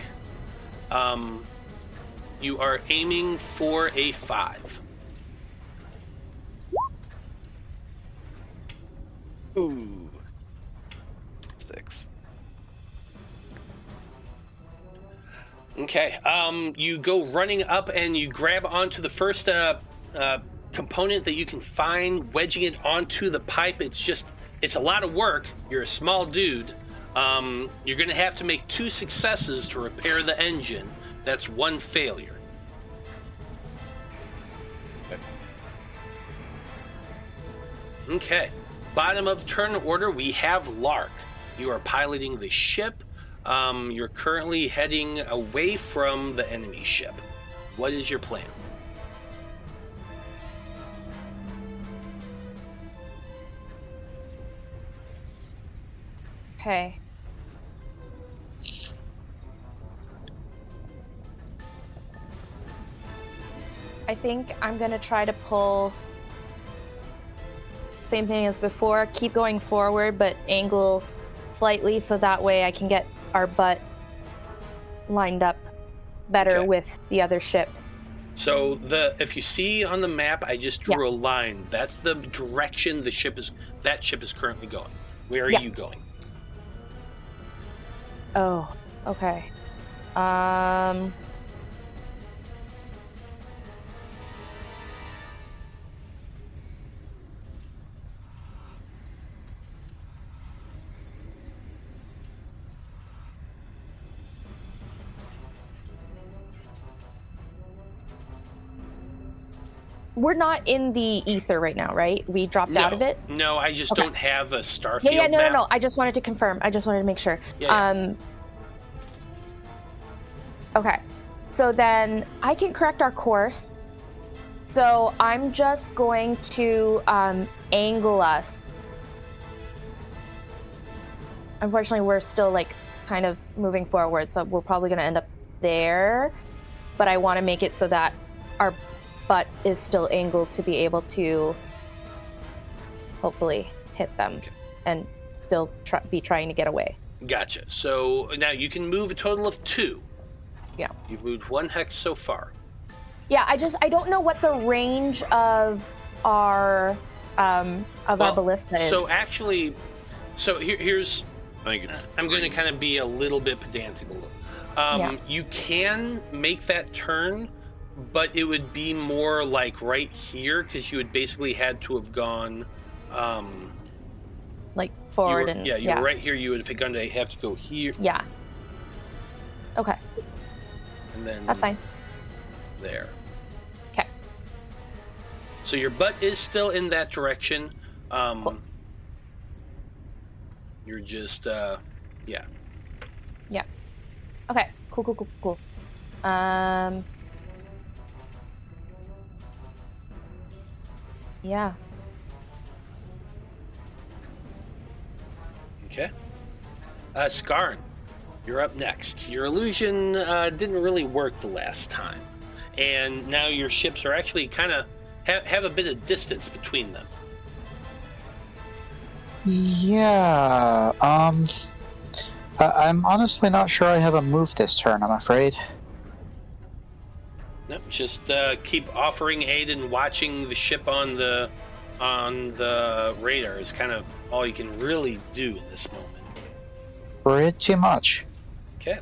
[SPEAKER 1] You are aiming for a 5.
[SPEAKER 4] Ooh. 6.
[SPEAKER 1] Okay. You go running up and you grab onto the first component that you can find, wedging it onto the pipe. It's a lot of work. You're a small dude. You're going to have to make 2 successes to repair the engine. That's 1 failure. Okay. Bottom of turn order, we have Lark. You are piloting the ship. You're currently heading away from the enemy ship. What is your plan?
[SPEAKER 2] Okay. I think I'm gonna try to pull same thing as before, keep going forward, but angle slightly so that way I can get our butt lined up better
[SPEAKER 1] Okay.
[SPEAKER 2] with the other ship.
[SPEAKER 1] So if you see on the map, I just drew a line. That's the direction that ship is currently going. Where are you going?
[SPEAKER 2] Oh, okay. We're not in the ether right now, right? We dropped out of it?
[SPEAKER 1] No, I just don't have a star
[SPEAKER 2] Yeah,
[SPEAKER 1] field map.
[SPEAKER 2] no. I just wanted to confirm. I just wanted to make sure.
[SPEAKER 1] Yeah.
[SPEAKER 2] Okay. So then I can correct our course. So I'm just going to angle us. Unfortunately, we're still like kind of moving forward, so we're probably going to end up there. But I want to make it so that our butt is still angled to be able to hopefully hit them and still be trying to get away.
[SPEAKER 1] Gotcha. So now you can move a total of 2.
[SPEAKER 2] Yeah.
[SPEAKER 1] You've moved 1 hex so far.
[SPEAKER 2] Yeah, I don't know what the range of our ballista is.
[SPEAKER 1] So actually, here's.
[SPEAKER 3] I think it's.
[SPEAKER 1] I'm going to kind of be a little bit pedantic. You can make that turn, but it would be more like right here because you would basically had to have gone.
[SPEAKER 2] Like forward
[SPEAKER 1] you were right here. You would have to go here.
[SPEAKER 2] Yeah. Okay.
[SPEAKER 1] And then
[SPEAKER 2] that's fine.
[SPEAKER 1] There.
[SPEAKER 2] Okay.
[SPEAKER 1] So your butt is still in that direction.
[SPEAKER 2] Cool.
[SPEAKER 1] You're just yeah.
[SPEAKER 2] Yeah. Okay. Cool. Yeah.
[SPEAKER 1] Okay. Skarn, you're up next. Your illusion didn't really work the last time, and now your ships are actually kind of have a bit of distance between them.
[SPEAKER 5] Yeah, I'm honestly not sure I have a move this turn, I'm afraid.
[SPEAKER 1] No, just keep offering aid and watching the ship on the radar is kind of all you can really do in this moment.
[SPEAKER 5] Pretty much.
[SPEAKER 1] Okay.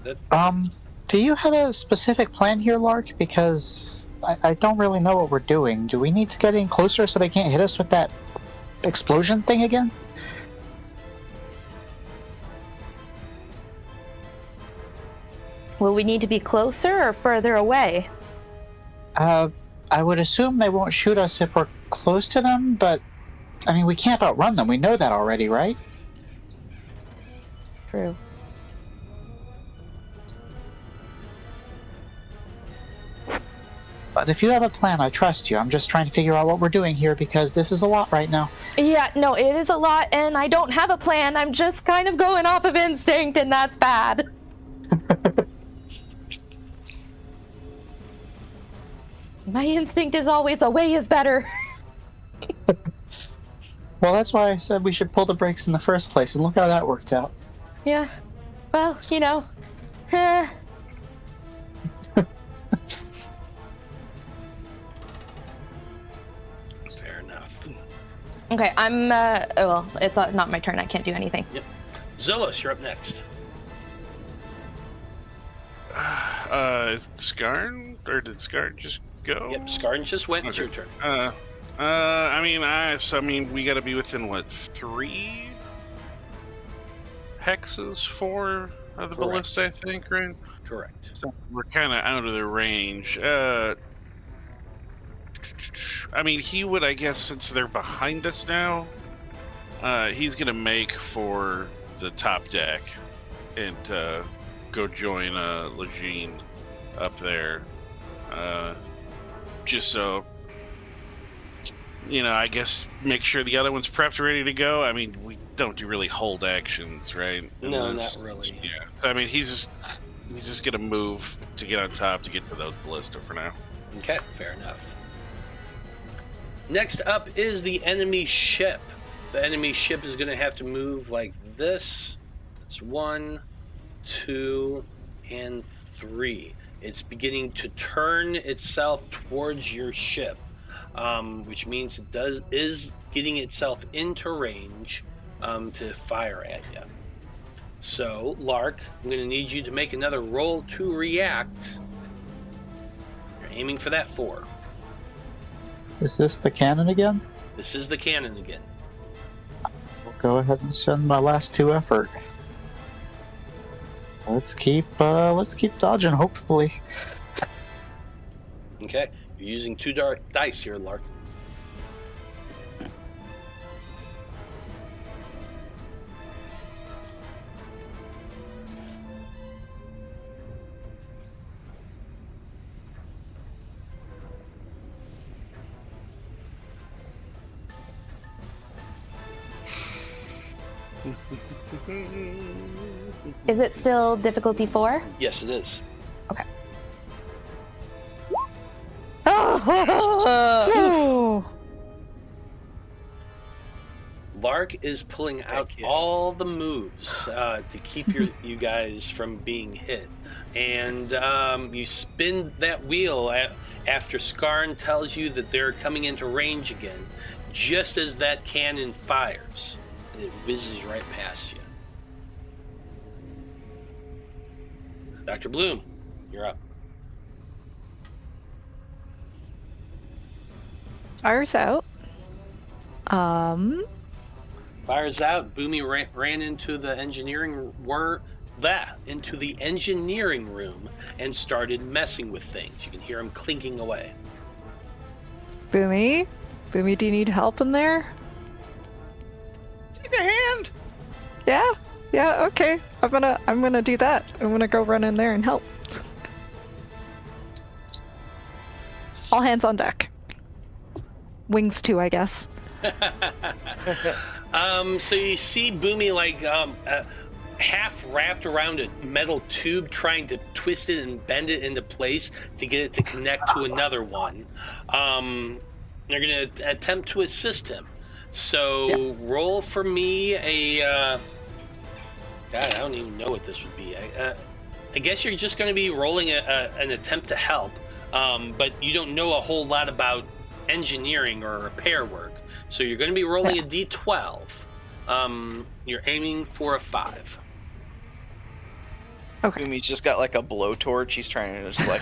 [SPEAKER 5] Do you have a specific plan here, Lark? Because I don't really know what we're doing. Do we need to get in closer so they can't hit us with that explosion thing again?
[SPEAKER 2] Will we need to be closer or further away?
[SPEAKER 5] I would assume they won't shoot us if we're close to them, but I mean, we can't outrun them. We know that already, right?
[SPEAKER 2] True.
[SPEAKER 5] But if you have a plan, I trust you. I'm just trying to figure out what we're doing here because this is a lot right now.
[SPEAKER 2] Yeah, no, it is a lot, and I don't have a plan. I'm just kind of going off of instinct, and that's bad. My instinct is always a way is better.
[SPEAKER 5] Well, that's why I said we should pull the brakes in the first place, and look how that worked out.
[SPEAKER 2] Yeah. Well, you know.
[SPEAKER 1] Fair enough.
[SPEAKER 2] Okay, I'm, well, it's not my turn. I can't do anything.
[SPEAKER 1] Yep. Zolos, you're up next.
[SPEAKER 3] Is Skarn, or did Skarn just go?
[SPEAKER 1] Yep, Skarn just went. It's your turn.
[SPEAKER 3] I mean, we gotta be within, what, 3 hexes, 4 of the ballista, I think, right?
[SPEAKER 1] Correct.
[SPEAKER 3] So we're kind of out of the range. I mean, he would, I guess, since they're behind us now, he's gonna make for the top deck and go join Lejeune up there, just so I guess make sure the other one's prepped, ready to go. I mean, we don't really hold actions, right?
[SPEAKER 1] No, not really.
[SPEAKER 3] Yeah. So, I mean, he's just gonna move to get on top to get to those ballista for now.
[SPEAKER 1] Okay, fair enough. Next up is the enemy ship. The enemy ship is going to have to move like this. That's 1, 2, and 3. It's beginning to turn itself towards your ship, which means it is getting itself into range to fire at you. So, Lark, I'm going to need you to make another roll to react. You're aiming for that 4.
[SPEAKER 5] Is this the cannon again?
[SPEAKER 1] This is the cannon again.
[SPEAKER 5] I'll go ahead and send my last 2 effort. Let's keep dodging, hopefully.
[SPEAKER 1] Okay, you're using 2 dark dice here, Lark.
[SPEAKER 2] Is it still difficulty 4?
[SPEAKER 1] Yes, it is.
[SPEAKER 2] Okay.
[SPEAKER 6] Oh!
[SPEAKER 1] Lark is pulling out all the moves to keep you guys from being hit. And you spin that wheel after Skarn tells you that they're coming into range again, just as that cannon fires. And it whizzes right past you. Dr. Bloom, you're up.
[SPEAKER 6] Fires out.
[SPEAKER 1] Fires out. Boomy ran into the engineering room and started messing with things. You can hear him clinking away.
[SPEAKER 6] Boomy, do you need help in there?
[SPEAKER 7] Take a hand.
[SPEAKER 6] Yeah, okay. I'm gonna do that. I'm gonna go run in there and help. All hands on deck. Wings too, I guess.
[SPEAKER 1] So you see Boomy half wrapped around a metal tube, trying to twist it and bend it into place to get it to connect to another one. They're gonna attempt to assist him. So roll for me a. God, I don't even know what this would be. I guess you're just going to be rolling an attempt to help, but you don't know a whole lot about engineering or repair work. So you're going to be rolling a d12. You're aiming for a 5.
[SPEAKER 6] Okay.
[SPEAKER 4] Boomy's just got like a blowtorch. He's trying to just like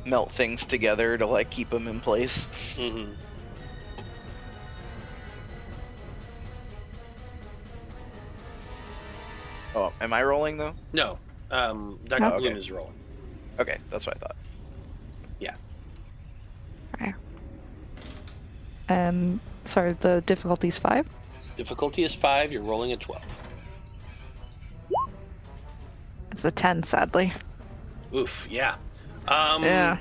[SPEAKER 4] melt things together to like keep them in place.
[SPEAKER 1] Mm-hmm.
[SPEAKER 4] Oh, am I rolling though?
[SPEAKER 1] No, Dr.
[SPEAKER 4] Oh,
[SPEAKER 1] Bloom
[SPEAKER 4] okay.
[SPEAKER 1] is rolling.
[SPEAKER 4] Okay, that's what I thought.
[SPEAKER 1] Yeah.
[SPEAKER 6] Okay. Sorry, the difficulty's 5?
[SPEAKER 1] Difficulty is 5. You're rolling a 12.
[SPEAKER 6] It's a 10, sadly.
[SPEAKER 1] Oof, yeah.
[SPEAKER 6] Yeah.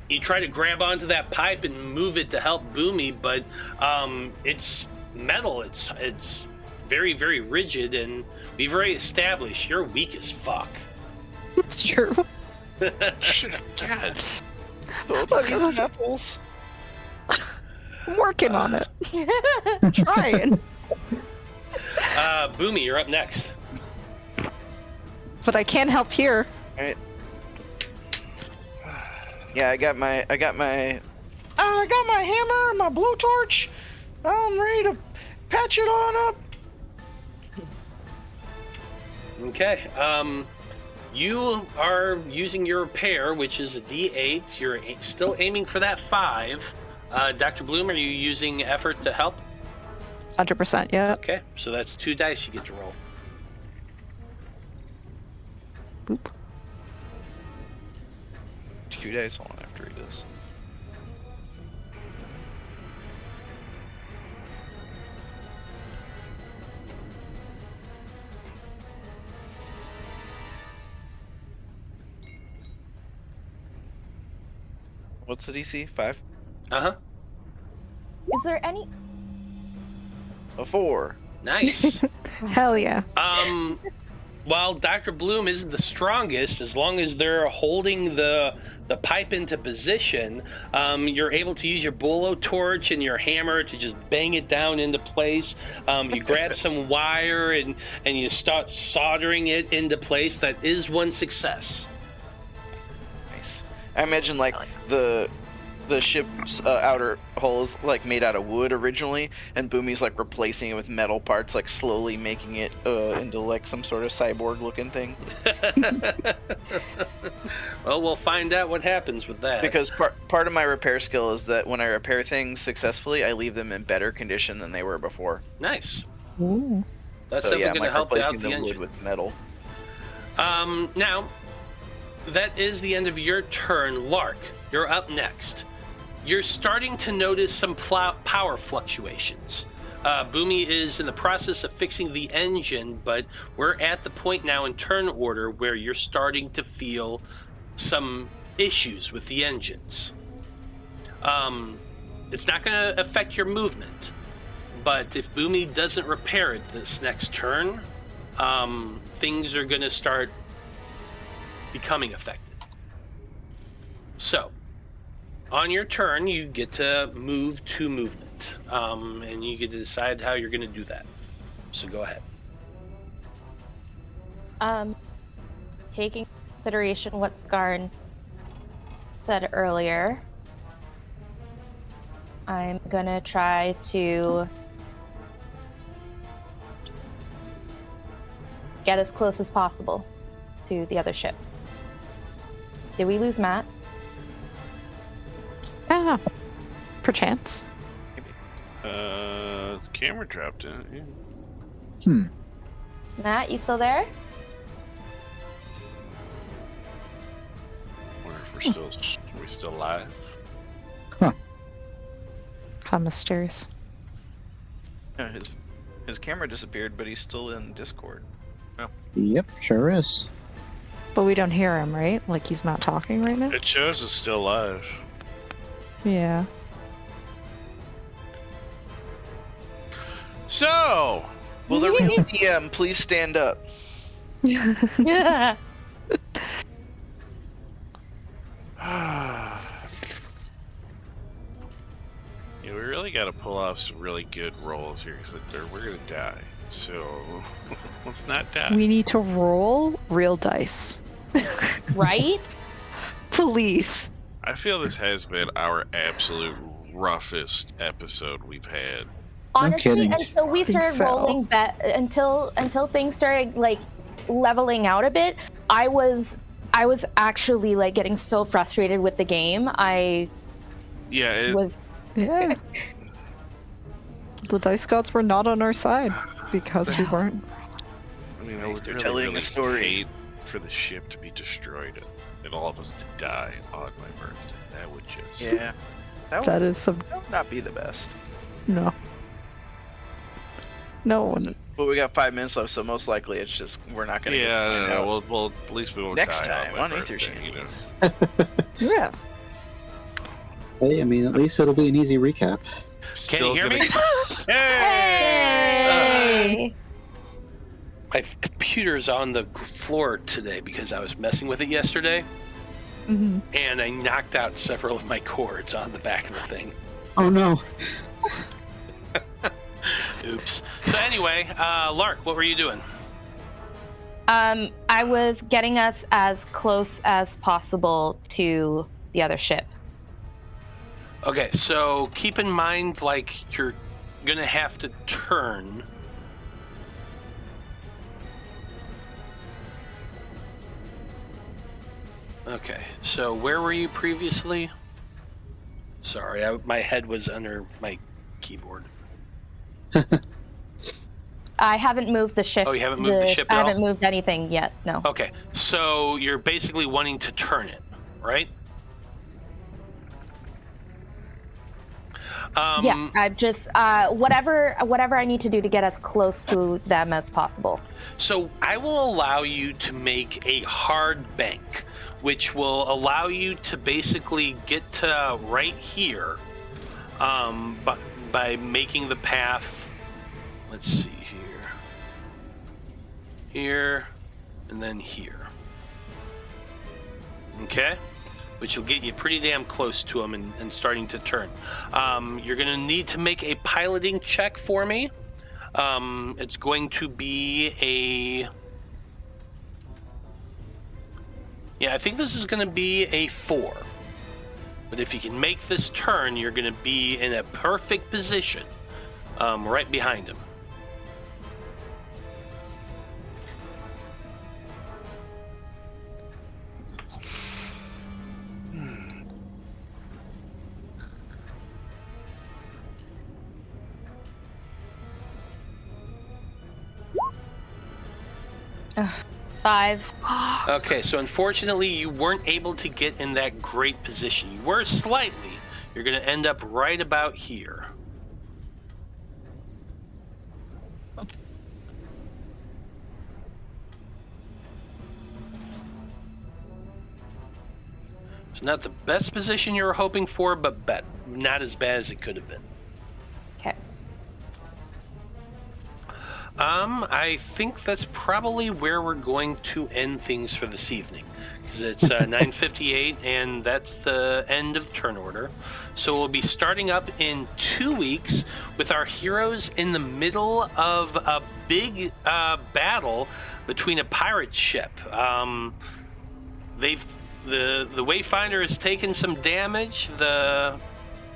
[SPEAKER 1] You try to grab onto that pipe and move it to help Boomy, but it's metal. It's very, very rigid, and we've already established you're weak as fuck.
[SPEAKER 6] It's true.
[SPEAKER 3] God.
[SPEAKER 4] Both these metals.
[SPEAKER 6] I'm working on it. Trying.
[SPEAKER 1] Boomy, you're up next.
[SPEAKER 6] But I can't help here.
[SPEAKER 4] Alright. Yeah, I got my
[SPEAKER 7] hammer, my blowtorch. I'm ready to patch it on up.
[SPEAKER 1] Okay. You are using your repair, which is a D8. You're still aiming for that 5. Dr. Bloom, are you using effort to help?
[SPEAKER 6] 100%, yeah.
[SPEAKER 1] Okay, so that's 2 dice you get to roll.
[SPEAKER 6] Boop.
[SPEAKER 4] 2 days. Hold on, after he does. What's the DC? 5?
[SPEAKER 1] Uh-huh.
[SPEAKER 2] Is there any?
[SPEAKER 4] A 4.
[SPEAKER 1] Nice.
[SPEAKER 6] Hell yeah.
[SPEAKER 1] While Dr. Bloom isn't the strongest, as long as they're holding the pipe into position, you're able to use your bolo torch and your hammer to just bang it down into place. You grab some wire and you start soldering it into place. That is one success.
[SPEAKER 4] Nice. I imagine like the ship's outer hull is like made out of wood originally, and Boomy's like replacing it with metal parts, like slowly making it into like some sort of cyborg looking thing.
[SPEAKER 1] Well, we'll find out what happens with that.
[SPEAKER 4] Because part of my repair skill is that when I repair things successfully, I leave them in better condition than they were before.
[SPEAKER 1] Nice.
[SPEAKER 6] Ooh.
[SPEAKER 1] That's
[SPEAKER 4] So
[SPEAKER 1] definitely going to help out
[SPEAKER 4] replacing
[SPEAKER 1] the
[SPEAKER 4] wood
[SPEAKER 1] engine.
[SPEAKER 4] with metal.
[SPEAKER 1] Now, that is the end of your turn. Lark, you're up next. You're starting to notice some power fluctuations. Boomy is in the process of fixing the engine, but we're at the point now in turn order where you're starting to feel some issues with the engines. It's not going to affect your movement, but if Boomy doesn't repair it this next turn, things are going to start becoming affected. So, on your turn, you get to move to movement, and you get to decide how you're going to do that. So go ahead.
[SPEAKER 2] Taking into consideration what Skarn said earlier, I'm gonna try to get as close as possible to the other ship. Did we lose Matt?
[SPEAKER 6] Ah, perchance.
[SPEAKER 3] His camera dropped in. Yeah.
[SPEAKER 2] Matt, you still there?
[SPEAKER 3] Wonder if are we still live?
[SPEAKER 6] How mysterious.
[SPEAKER 4] Yeah, his camera disappeared, but he's still in Discord.
[SPEAKER 5] Yep, sure is.
[SPEAKER 6] But we don't hear him, right? Like he's not talking right now?
[SPEAKER 3] It shows it's still live.
[SPEAKER 6] Yeah.
[SPEAKER 3] So,
[SPEAKER 4] Will the real DM please stand up?
[SPEAKER 2] Yeah.
[SPEAKER 3] yeah, we really got to pull off some really good rolls here because we're gonna die. So let's not die.
[SPEAKER 6] We need to roll real dice.
[SPEAKER 2] Right?
[SPEAKER 6] Please.
[SPEAKER 3] I feel this has been our absolute roughest episode we've had.
[SPEAKER 2] Honestly,
[SPEAKER 5] kidding.
[SPEAKER 2] until we
[SPEAKER 6] Think
[SPEAKER 2] started
[SPEAKER 6] so.
[SPEAKER 2] rolling until things started like leveling out a bit, I was actually like getting so frustrated with the game. I
[SPEAKER 3] Yeah,
[SPEAKER 2] was
[SPEAKER 6] Yeah. The dice gods were not on our side because we weren't.
[SPEAKER 3] I mean, I
[SPEAKER 4] Thanks
[SPEAKER 3] would
[SPEAKER 4] for
[SPEAKER 3] really,
[SPEAKER 4] telling
[SPEAKER 3] really
[SPEAKER 4] a story.
[SPEAKER 3] hate for the ship to be destroyed and all of us to die on my birthday. That would just...
[SPEAKER 4] Yeah. That
[SPEAKER 6] That
[SPEAKER 4] would
[SPEAKER 6] is some
[SPEAKER 4] not be the best.
[SPEAKER 6] no. No one.
[SPEAKER 4] But we got 5 minutes left, so most likely it's just we're not gonna.
[SPEAKER 3] Yeah,
[SPEAKER 4] get
[SPEAKER 3] no, well, at least we won't
[SPEAKER 4] Next
[SPEAKER 3] die
[SPEAKER 4] time
[SPEAKER 3] on
[SPEAKER 4] on
[SPEAKER 3] my birthday,
[SPEAKER 4] Æther-Shanties.
[SPEAKER 6] Yeah.
[SPEAKER 5] Hey, I mean, at least it'll be an easy recap.
[SPEAKER 1] Can you hear me?
[SPEAKER 2] Hey!
[SPEAKER 1] My computer's on the floor today because I was messing with it yesterday,
[SPEAKER 6] Mm-hmm.
[SPEAKER 1] and I knocked out several of my cords on the back of the thing.
[SPEAKER 5] Oh no.
[SPEAKER 1] Oops. So anyway, Lark, what were you doing?
[SPEAKER 2] I was getting us as close as possible to the other ship.
[SPEAKER 1] Okay, so keep in mind, like, you're gonna have to turn. Okay, so where were you previously? Sorry, my head was under my keyboard.
[SPEAKER 2] I haven't moved the ship.
[SPEAKER 1] Oh, you haven't moved the ship
[SPEAKER 2] I
[SPEAKER 1] at all?
[SPEAKER 2] haven't moved anything yet. No.
[SPEAKER 1] Okay, so you're basically wanting to turn it, right?
[SPEAKER 2] Yeah, I'm just whatever I need to do to get as close to them as possible.
[SPEAKER 1] So I will allow you to make a hard bank, which will allow you to basically get to right here, but by making the path, let's see here, and then here. Okay? Which will get you pretty damn close to them and starting to turn. You're going to need to make a piloting check for me. It's going to be I think this is going to be a 4. But if you can make this turn, you're going to be in a perfect position right behind him.
[SPEAKER 2] Five.
[SPEAKER 1] Okay, so unfortunately, you weren't able to get in that great position. You were slightly. You're going to end up right about here. It's not the best position you were hoping for, but not as bad as it could have been.
[SPEAKER 2] Okay.
[SPEAKER 1] I think that's probably where we're going to end things for this evening, because it's 9:58, and that's the end of turn order. So we'll be starting up in 2 weeks with our heroes in the middle of a big battle between a pirate ship. The Wayfinder has taken some damage. The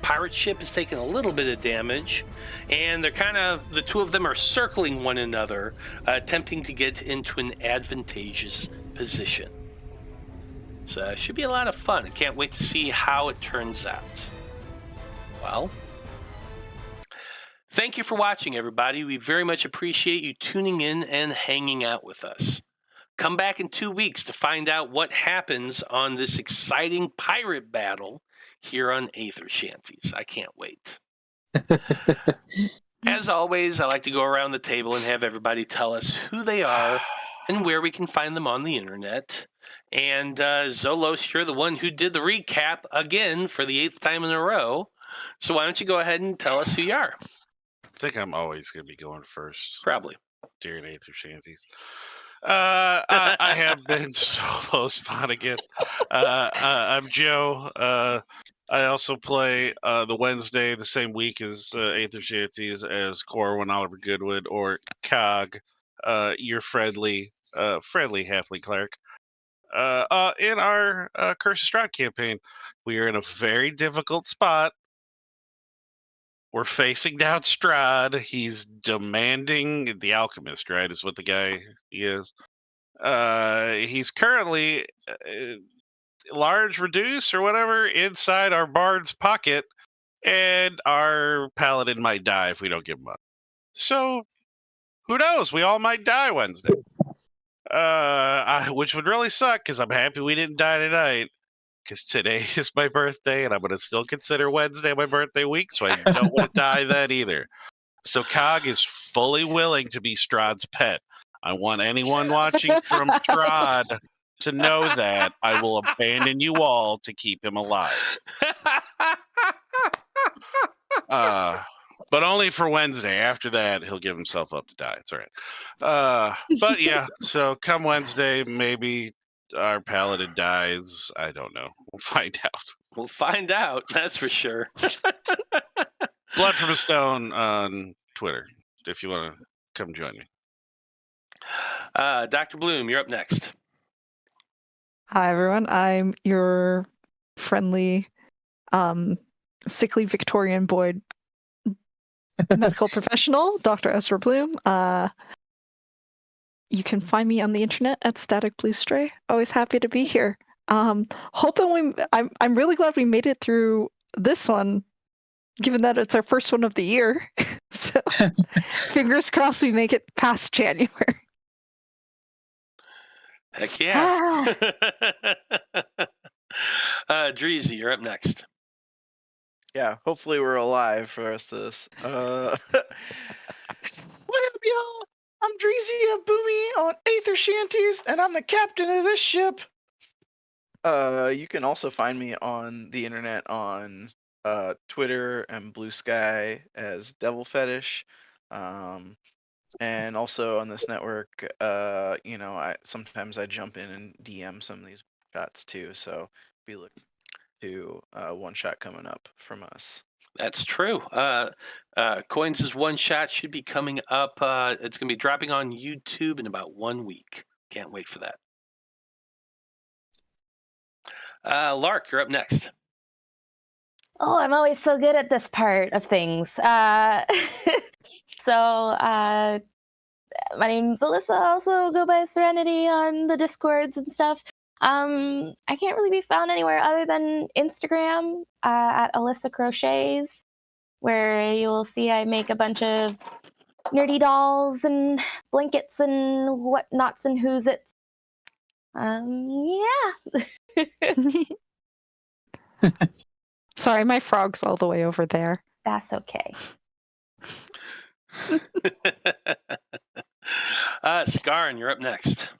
[SPEAKER 1] pirate ship has taken a little bit of damage, and the two of them are circling one another, attempting to get into an advantageous position. So it should be a lot of fun. I can't wait to see how it turns out. Well, thank you for watching, everybody. We very much appreciate you tuning in and hanging out with us. Come back in 2 weeks to find out what happens on this exciting pirate battle here on Æther-Shanties. I can't wait. As always, I like to go around the table and have everybody tell us who they are and where we can find them on the internet. And Zolos, you're the one who did the recap again for the 8th time in a row. So why don't you go ahead and tell us who you are?
[SPEAKER 3] I think I'm always going to be going first.
[SPEAKER 1] Probably.
[SPEAKER 3] During Æther-Shanties. I have been Zolos Vohnagath. I'm Joe. I also play the Wednesday, the same week as Æther-Shanties, as Corwin Oliver Goodwood, or Cog, your friendly halfling cleric. In our Curse of Strahd campaign, we are in a very difficult spot. We're facing down Strahd. He's demanding the alchemist, right? Is what the guy he is. He's currently large reduce or whatever inside our bard's pocket, and our paladin might die if we don't give him up. So who knows? We all might die Wednesday. Which would really suck, because I'm happy we didn't die tonight. Because today is my birthday, and I'm going to still consider Wednesday my birthday week, so I don't want to die then either. So Cog is fully willing to be Strahd's pet. I want anyone watching from Strahd to know that I will abandon you all to keep him alive. But only for Wednesday. After that, he'll give himself up to die. It's all right. But yeah, so come Wednesday, maybe our paladin dies. I don't know. We'll find out.
[SPEAKER 1] We'll find out, that's for sure.
[SPEAKER 3] Blood from a Stone on Twitter, if you want to come join me.
[SPEAKER 1] Dr. Bloom, you're up next.
[SPEAKER 6] Hi, everyone. I'm your friendly, sickly Victorian boy medical professional, Dr. Ezra Bloom. You can find me on the internet at Static Blue Stray. Always happy to be here. I'm really glad we made it through this one, given that it's our first one of the year. So fingers crossed we make it past January.
[SPEAKER 1] Heck yeah. Dreezy, you're up next.
[SPEAKER 4] Yeah, hopefully we're alive for the rest of this.
[SPEAKER 7] What up, y'all? I'm Dreezy of Boomy on Æther-Shanties, and I'm the captain of this ship.
[SPEAKER 4] You can also find me on the internet on Twitter and Blue Sky as Devil Fetish. And also on this network, sometimes I jump in and DM some of these shots too. So be looking to one shot coming up from us.
[SPEAKER 1] That's true. Coins' one shot should be coming up. It's going to be dropping on YouTube in about 1 week. Can't wait for that. Lark, you're up next.
[SPEAKER 2] Oh, I'm always so good at this part of things. My name's Alyssa. I also go by Serenity on the Discords and stuff. I can't really be found anywhere other than Instagram at Alyssa Crochets, where you will see I make a bunch of nerdy dolls and blankets and whatnots and who's it. Yeah.
[SPEAKER 6] Sorry, my frog's all the way over there.
[SPEAKER 2] That's okay.
[SPEAKER 1] Skarn, you're up next.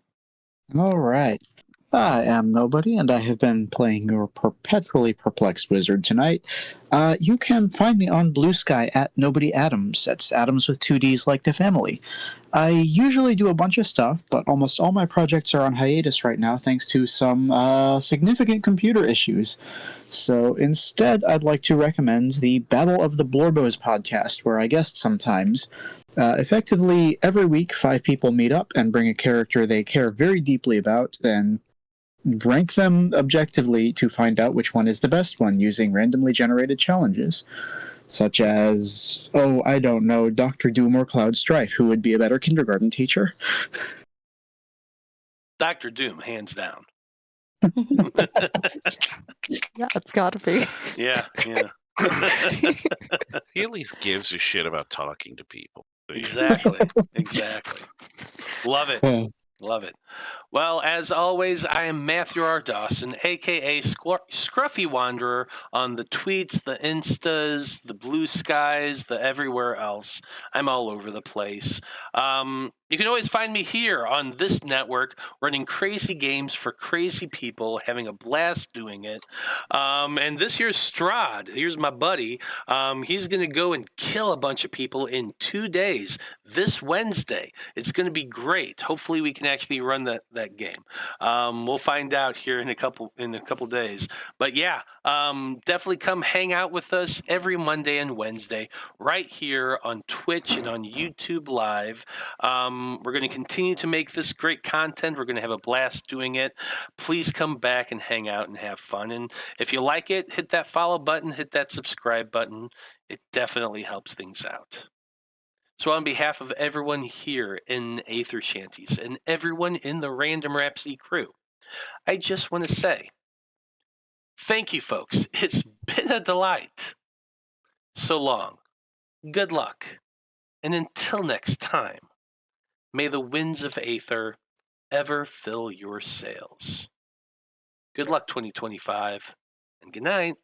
[SPEAKER 5] All right. I am Nobody, and I have been playing your perpetually perplexed wizard tonight. You can find me on Blue Sky at Nobody Adams. That's Adams with 2 Ds like the family. I usually do a bunch of stuff, but almost all my projects are on hiatus right now thanks to some significant computer issues. So instead, I'd like to recommend the Battle of the Blorbos podcast, where I guest sometimes. Effectively, every week, 5 people meet up and bring a character they care very deeply about, then rank them objectively to find out which one is the best one using randomly generated challenges. Such as, I don't know, Dr. Doom or Cloud Strife, who would be a better kindergarten teacher?
[SPEAKER 1] Dr. Doom, hands down.
[SPEAKER 6] Yeah, it's gotta be.
[SPEAKER 1] Yeah.
[SPEAKER 3] He at least gives a shit about talking to people.
[SPEAKER 1] Exactly. Love it. Love it. Well, as always, I am Matthew R. Dawson, a.k.a. Scruffy Wanderer on the tweets, the Instas, the Blue Skies, the everywhere else. I'm all over the place. You can always find me here on this network running crazy games for crazy people, having a blast doing it. And this here's Strahd. Here's my buddy. He's going to go and kill a bunch of people in 2 days, this Wednesday. It's going to be great. Hopefully we can actually run that game. We'll find out here in a couple days. But yeah, definitely come hang out with us every Monday and Wednesday right here on Twitch and on YouTube Live. We're going to continue to make this great content. We're going to have a blast doing it. Please come back and hang out and have fun. And if you like it, hit that follow button, hit that subscribe button. It definitely helps things out. So on behalf of everyone here in Æther-Shanties and everyone in the Random Rhapsody crew, I just want to say, thank you, folks. It's been a delight. So long. Good luck. And until next time, may the winds of Æther ever fill your sails. Good luck, 2025, and good night.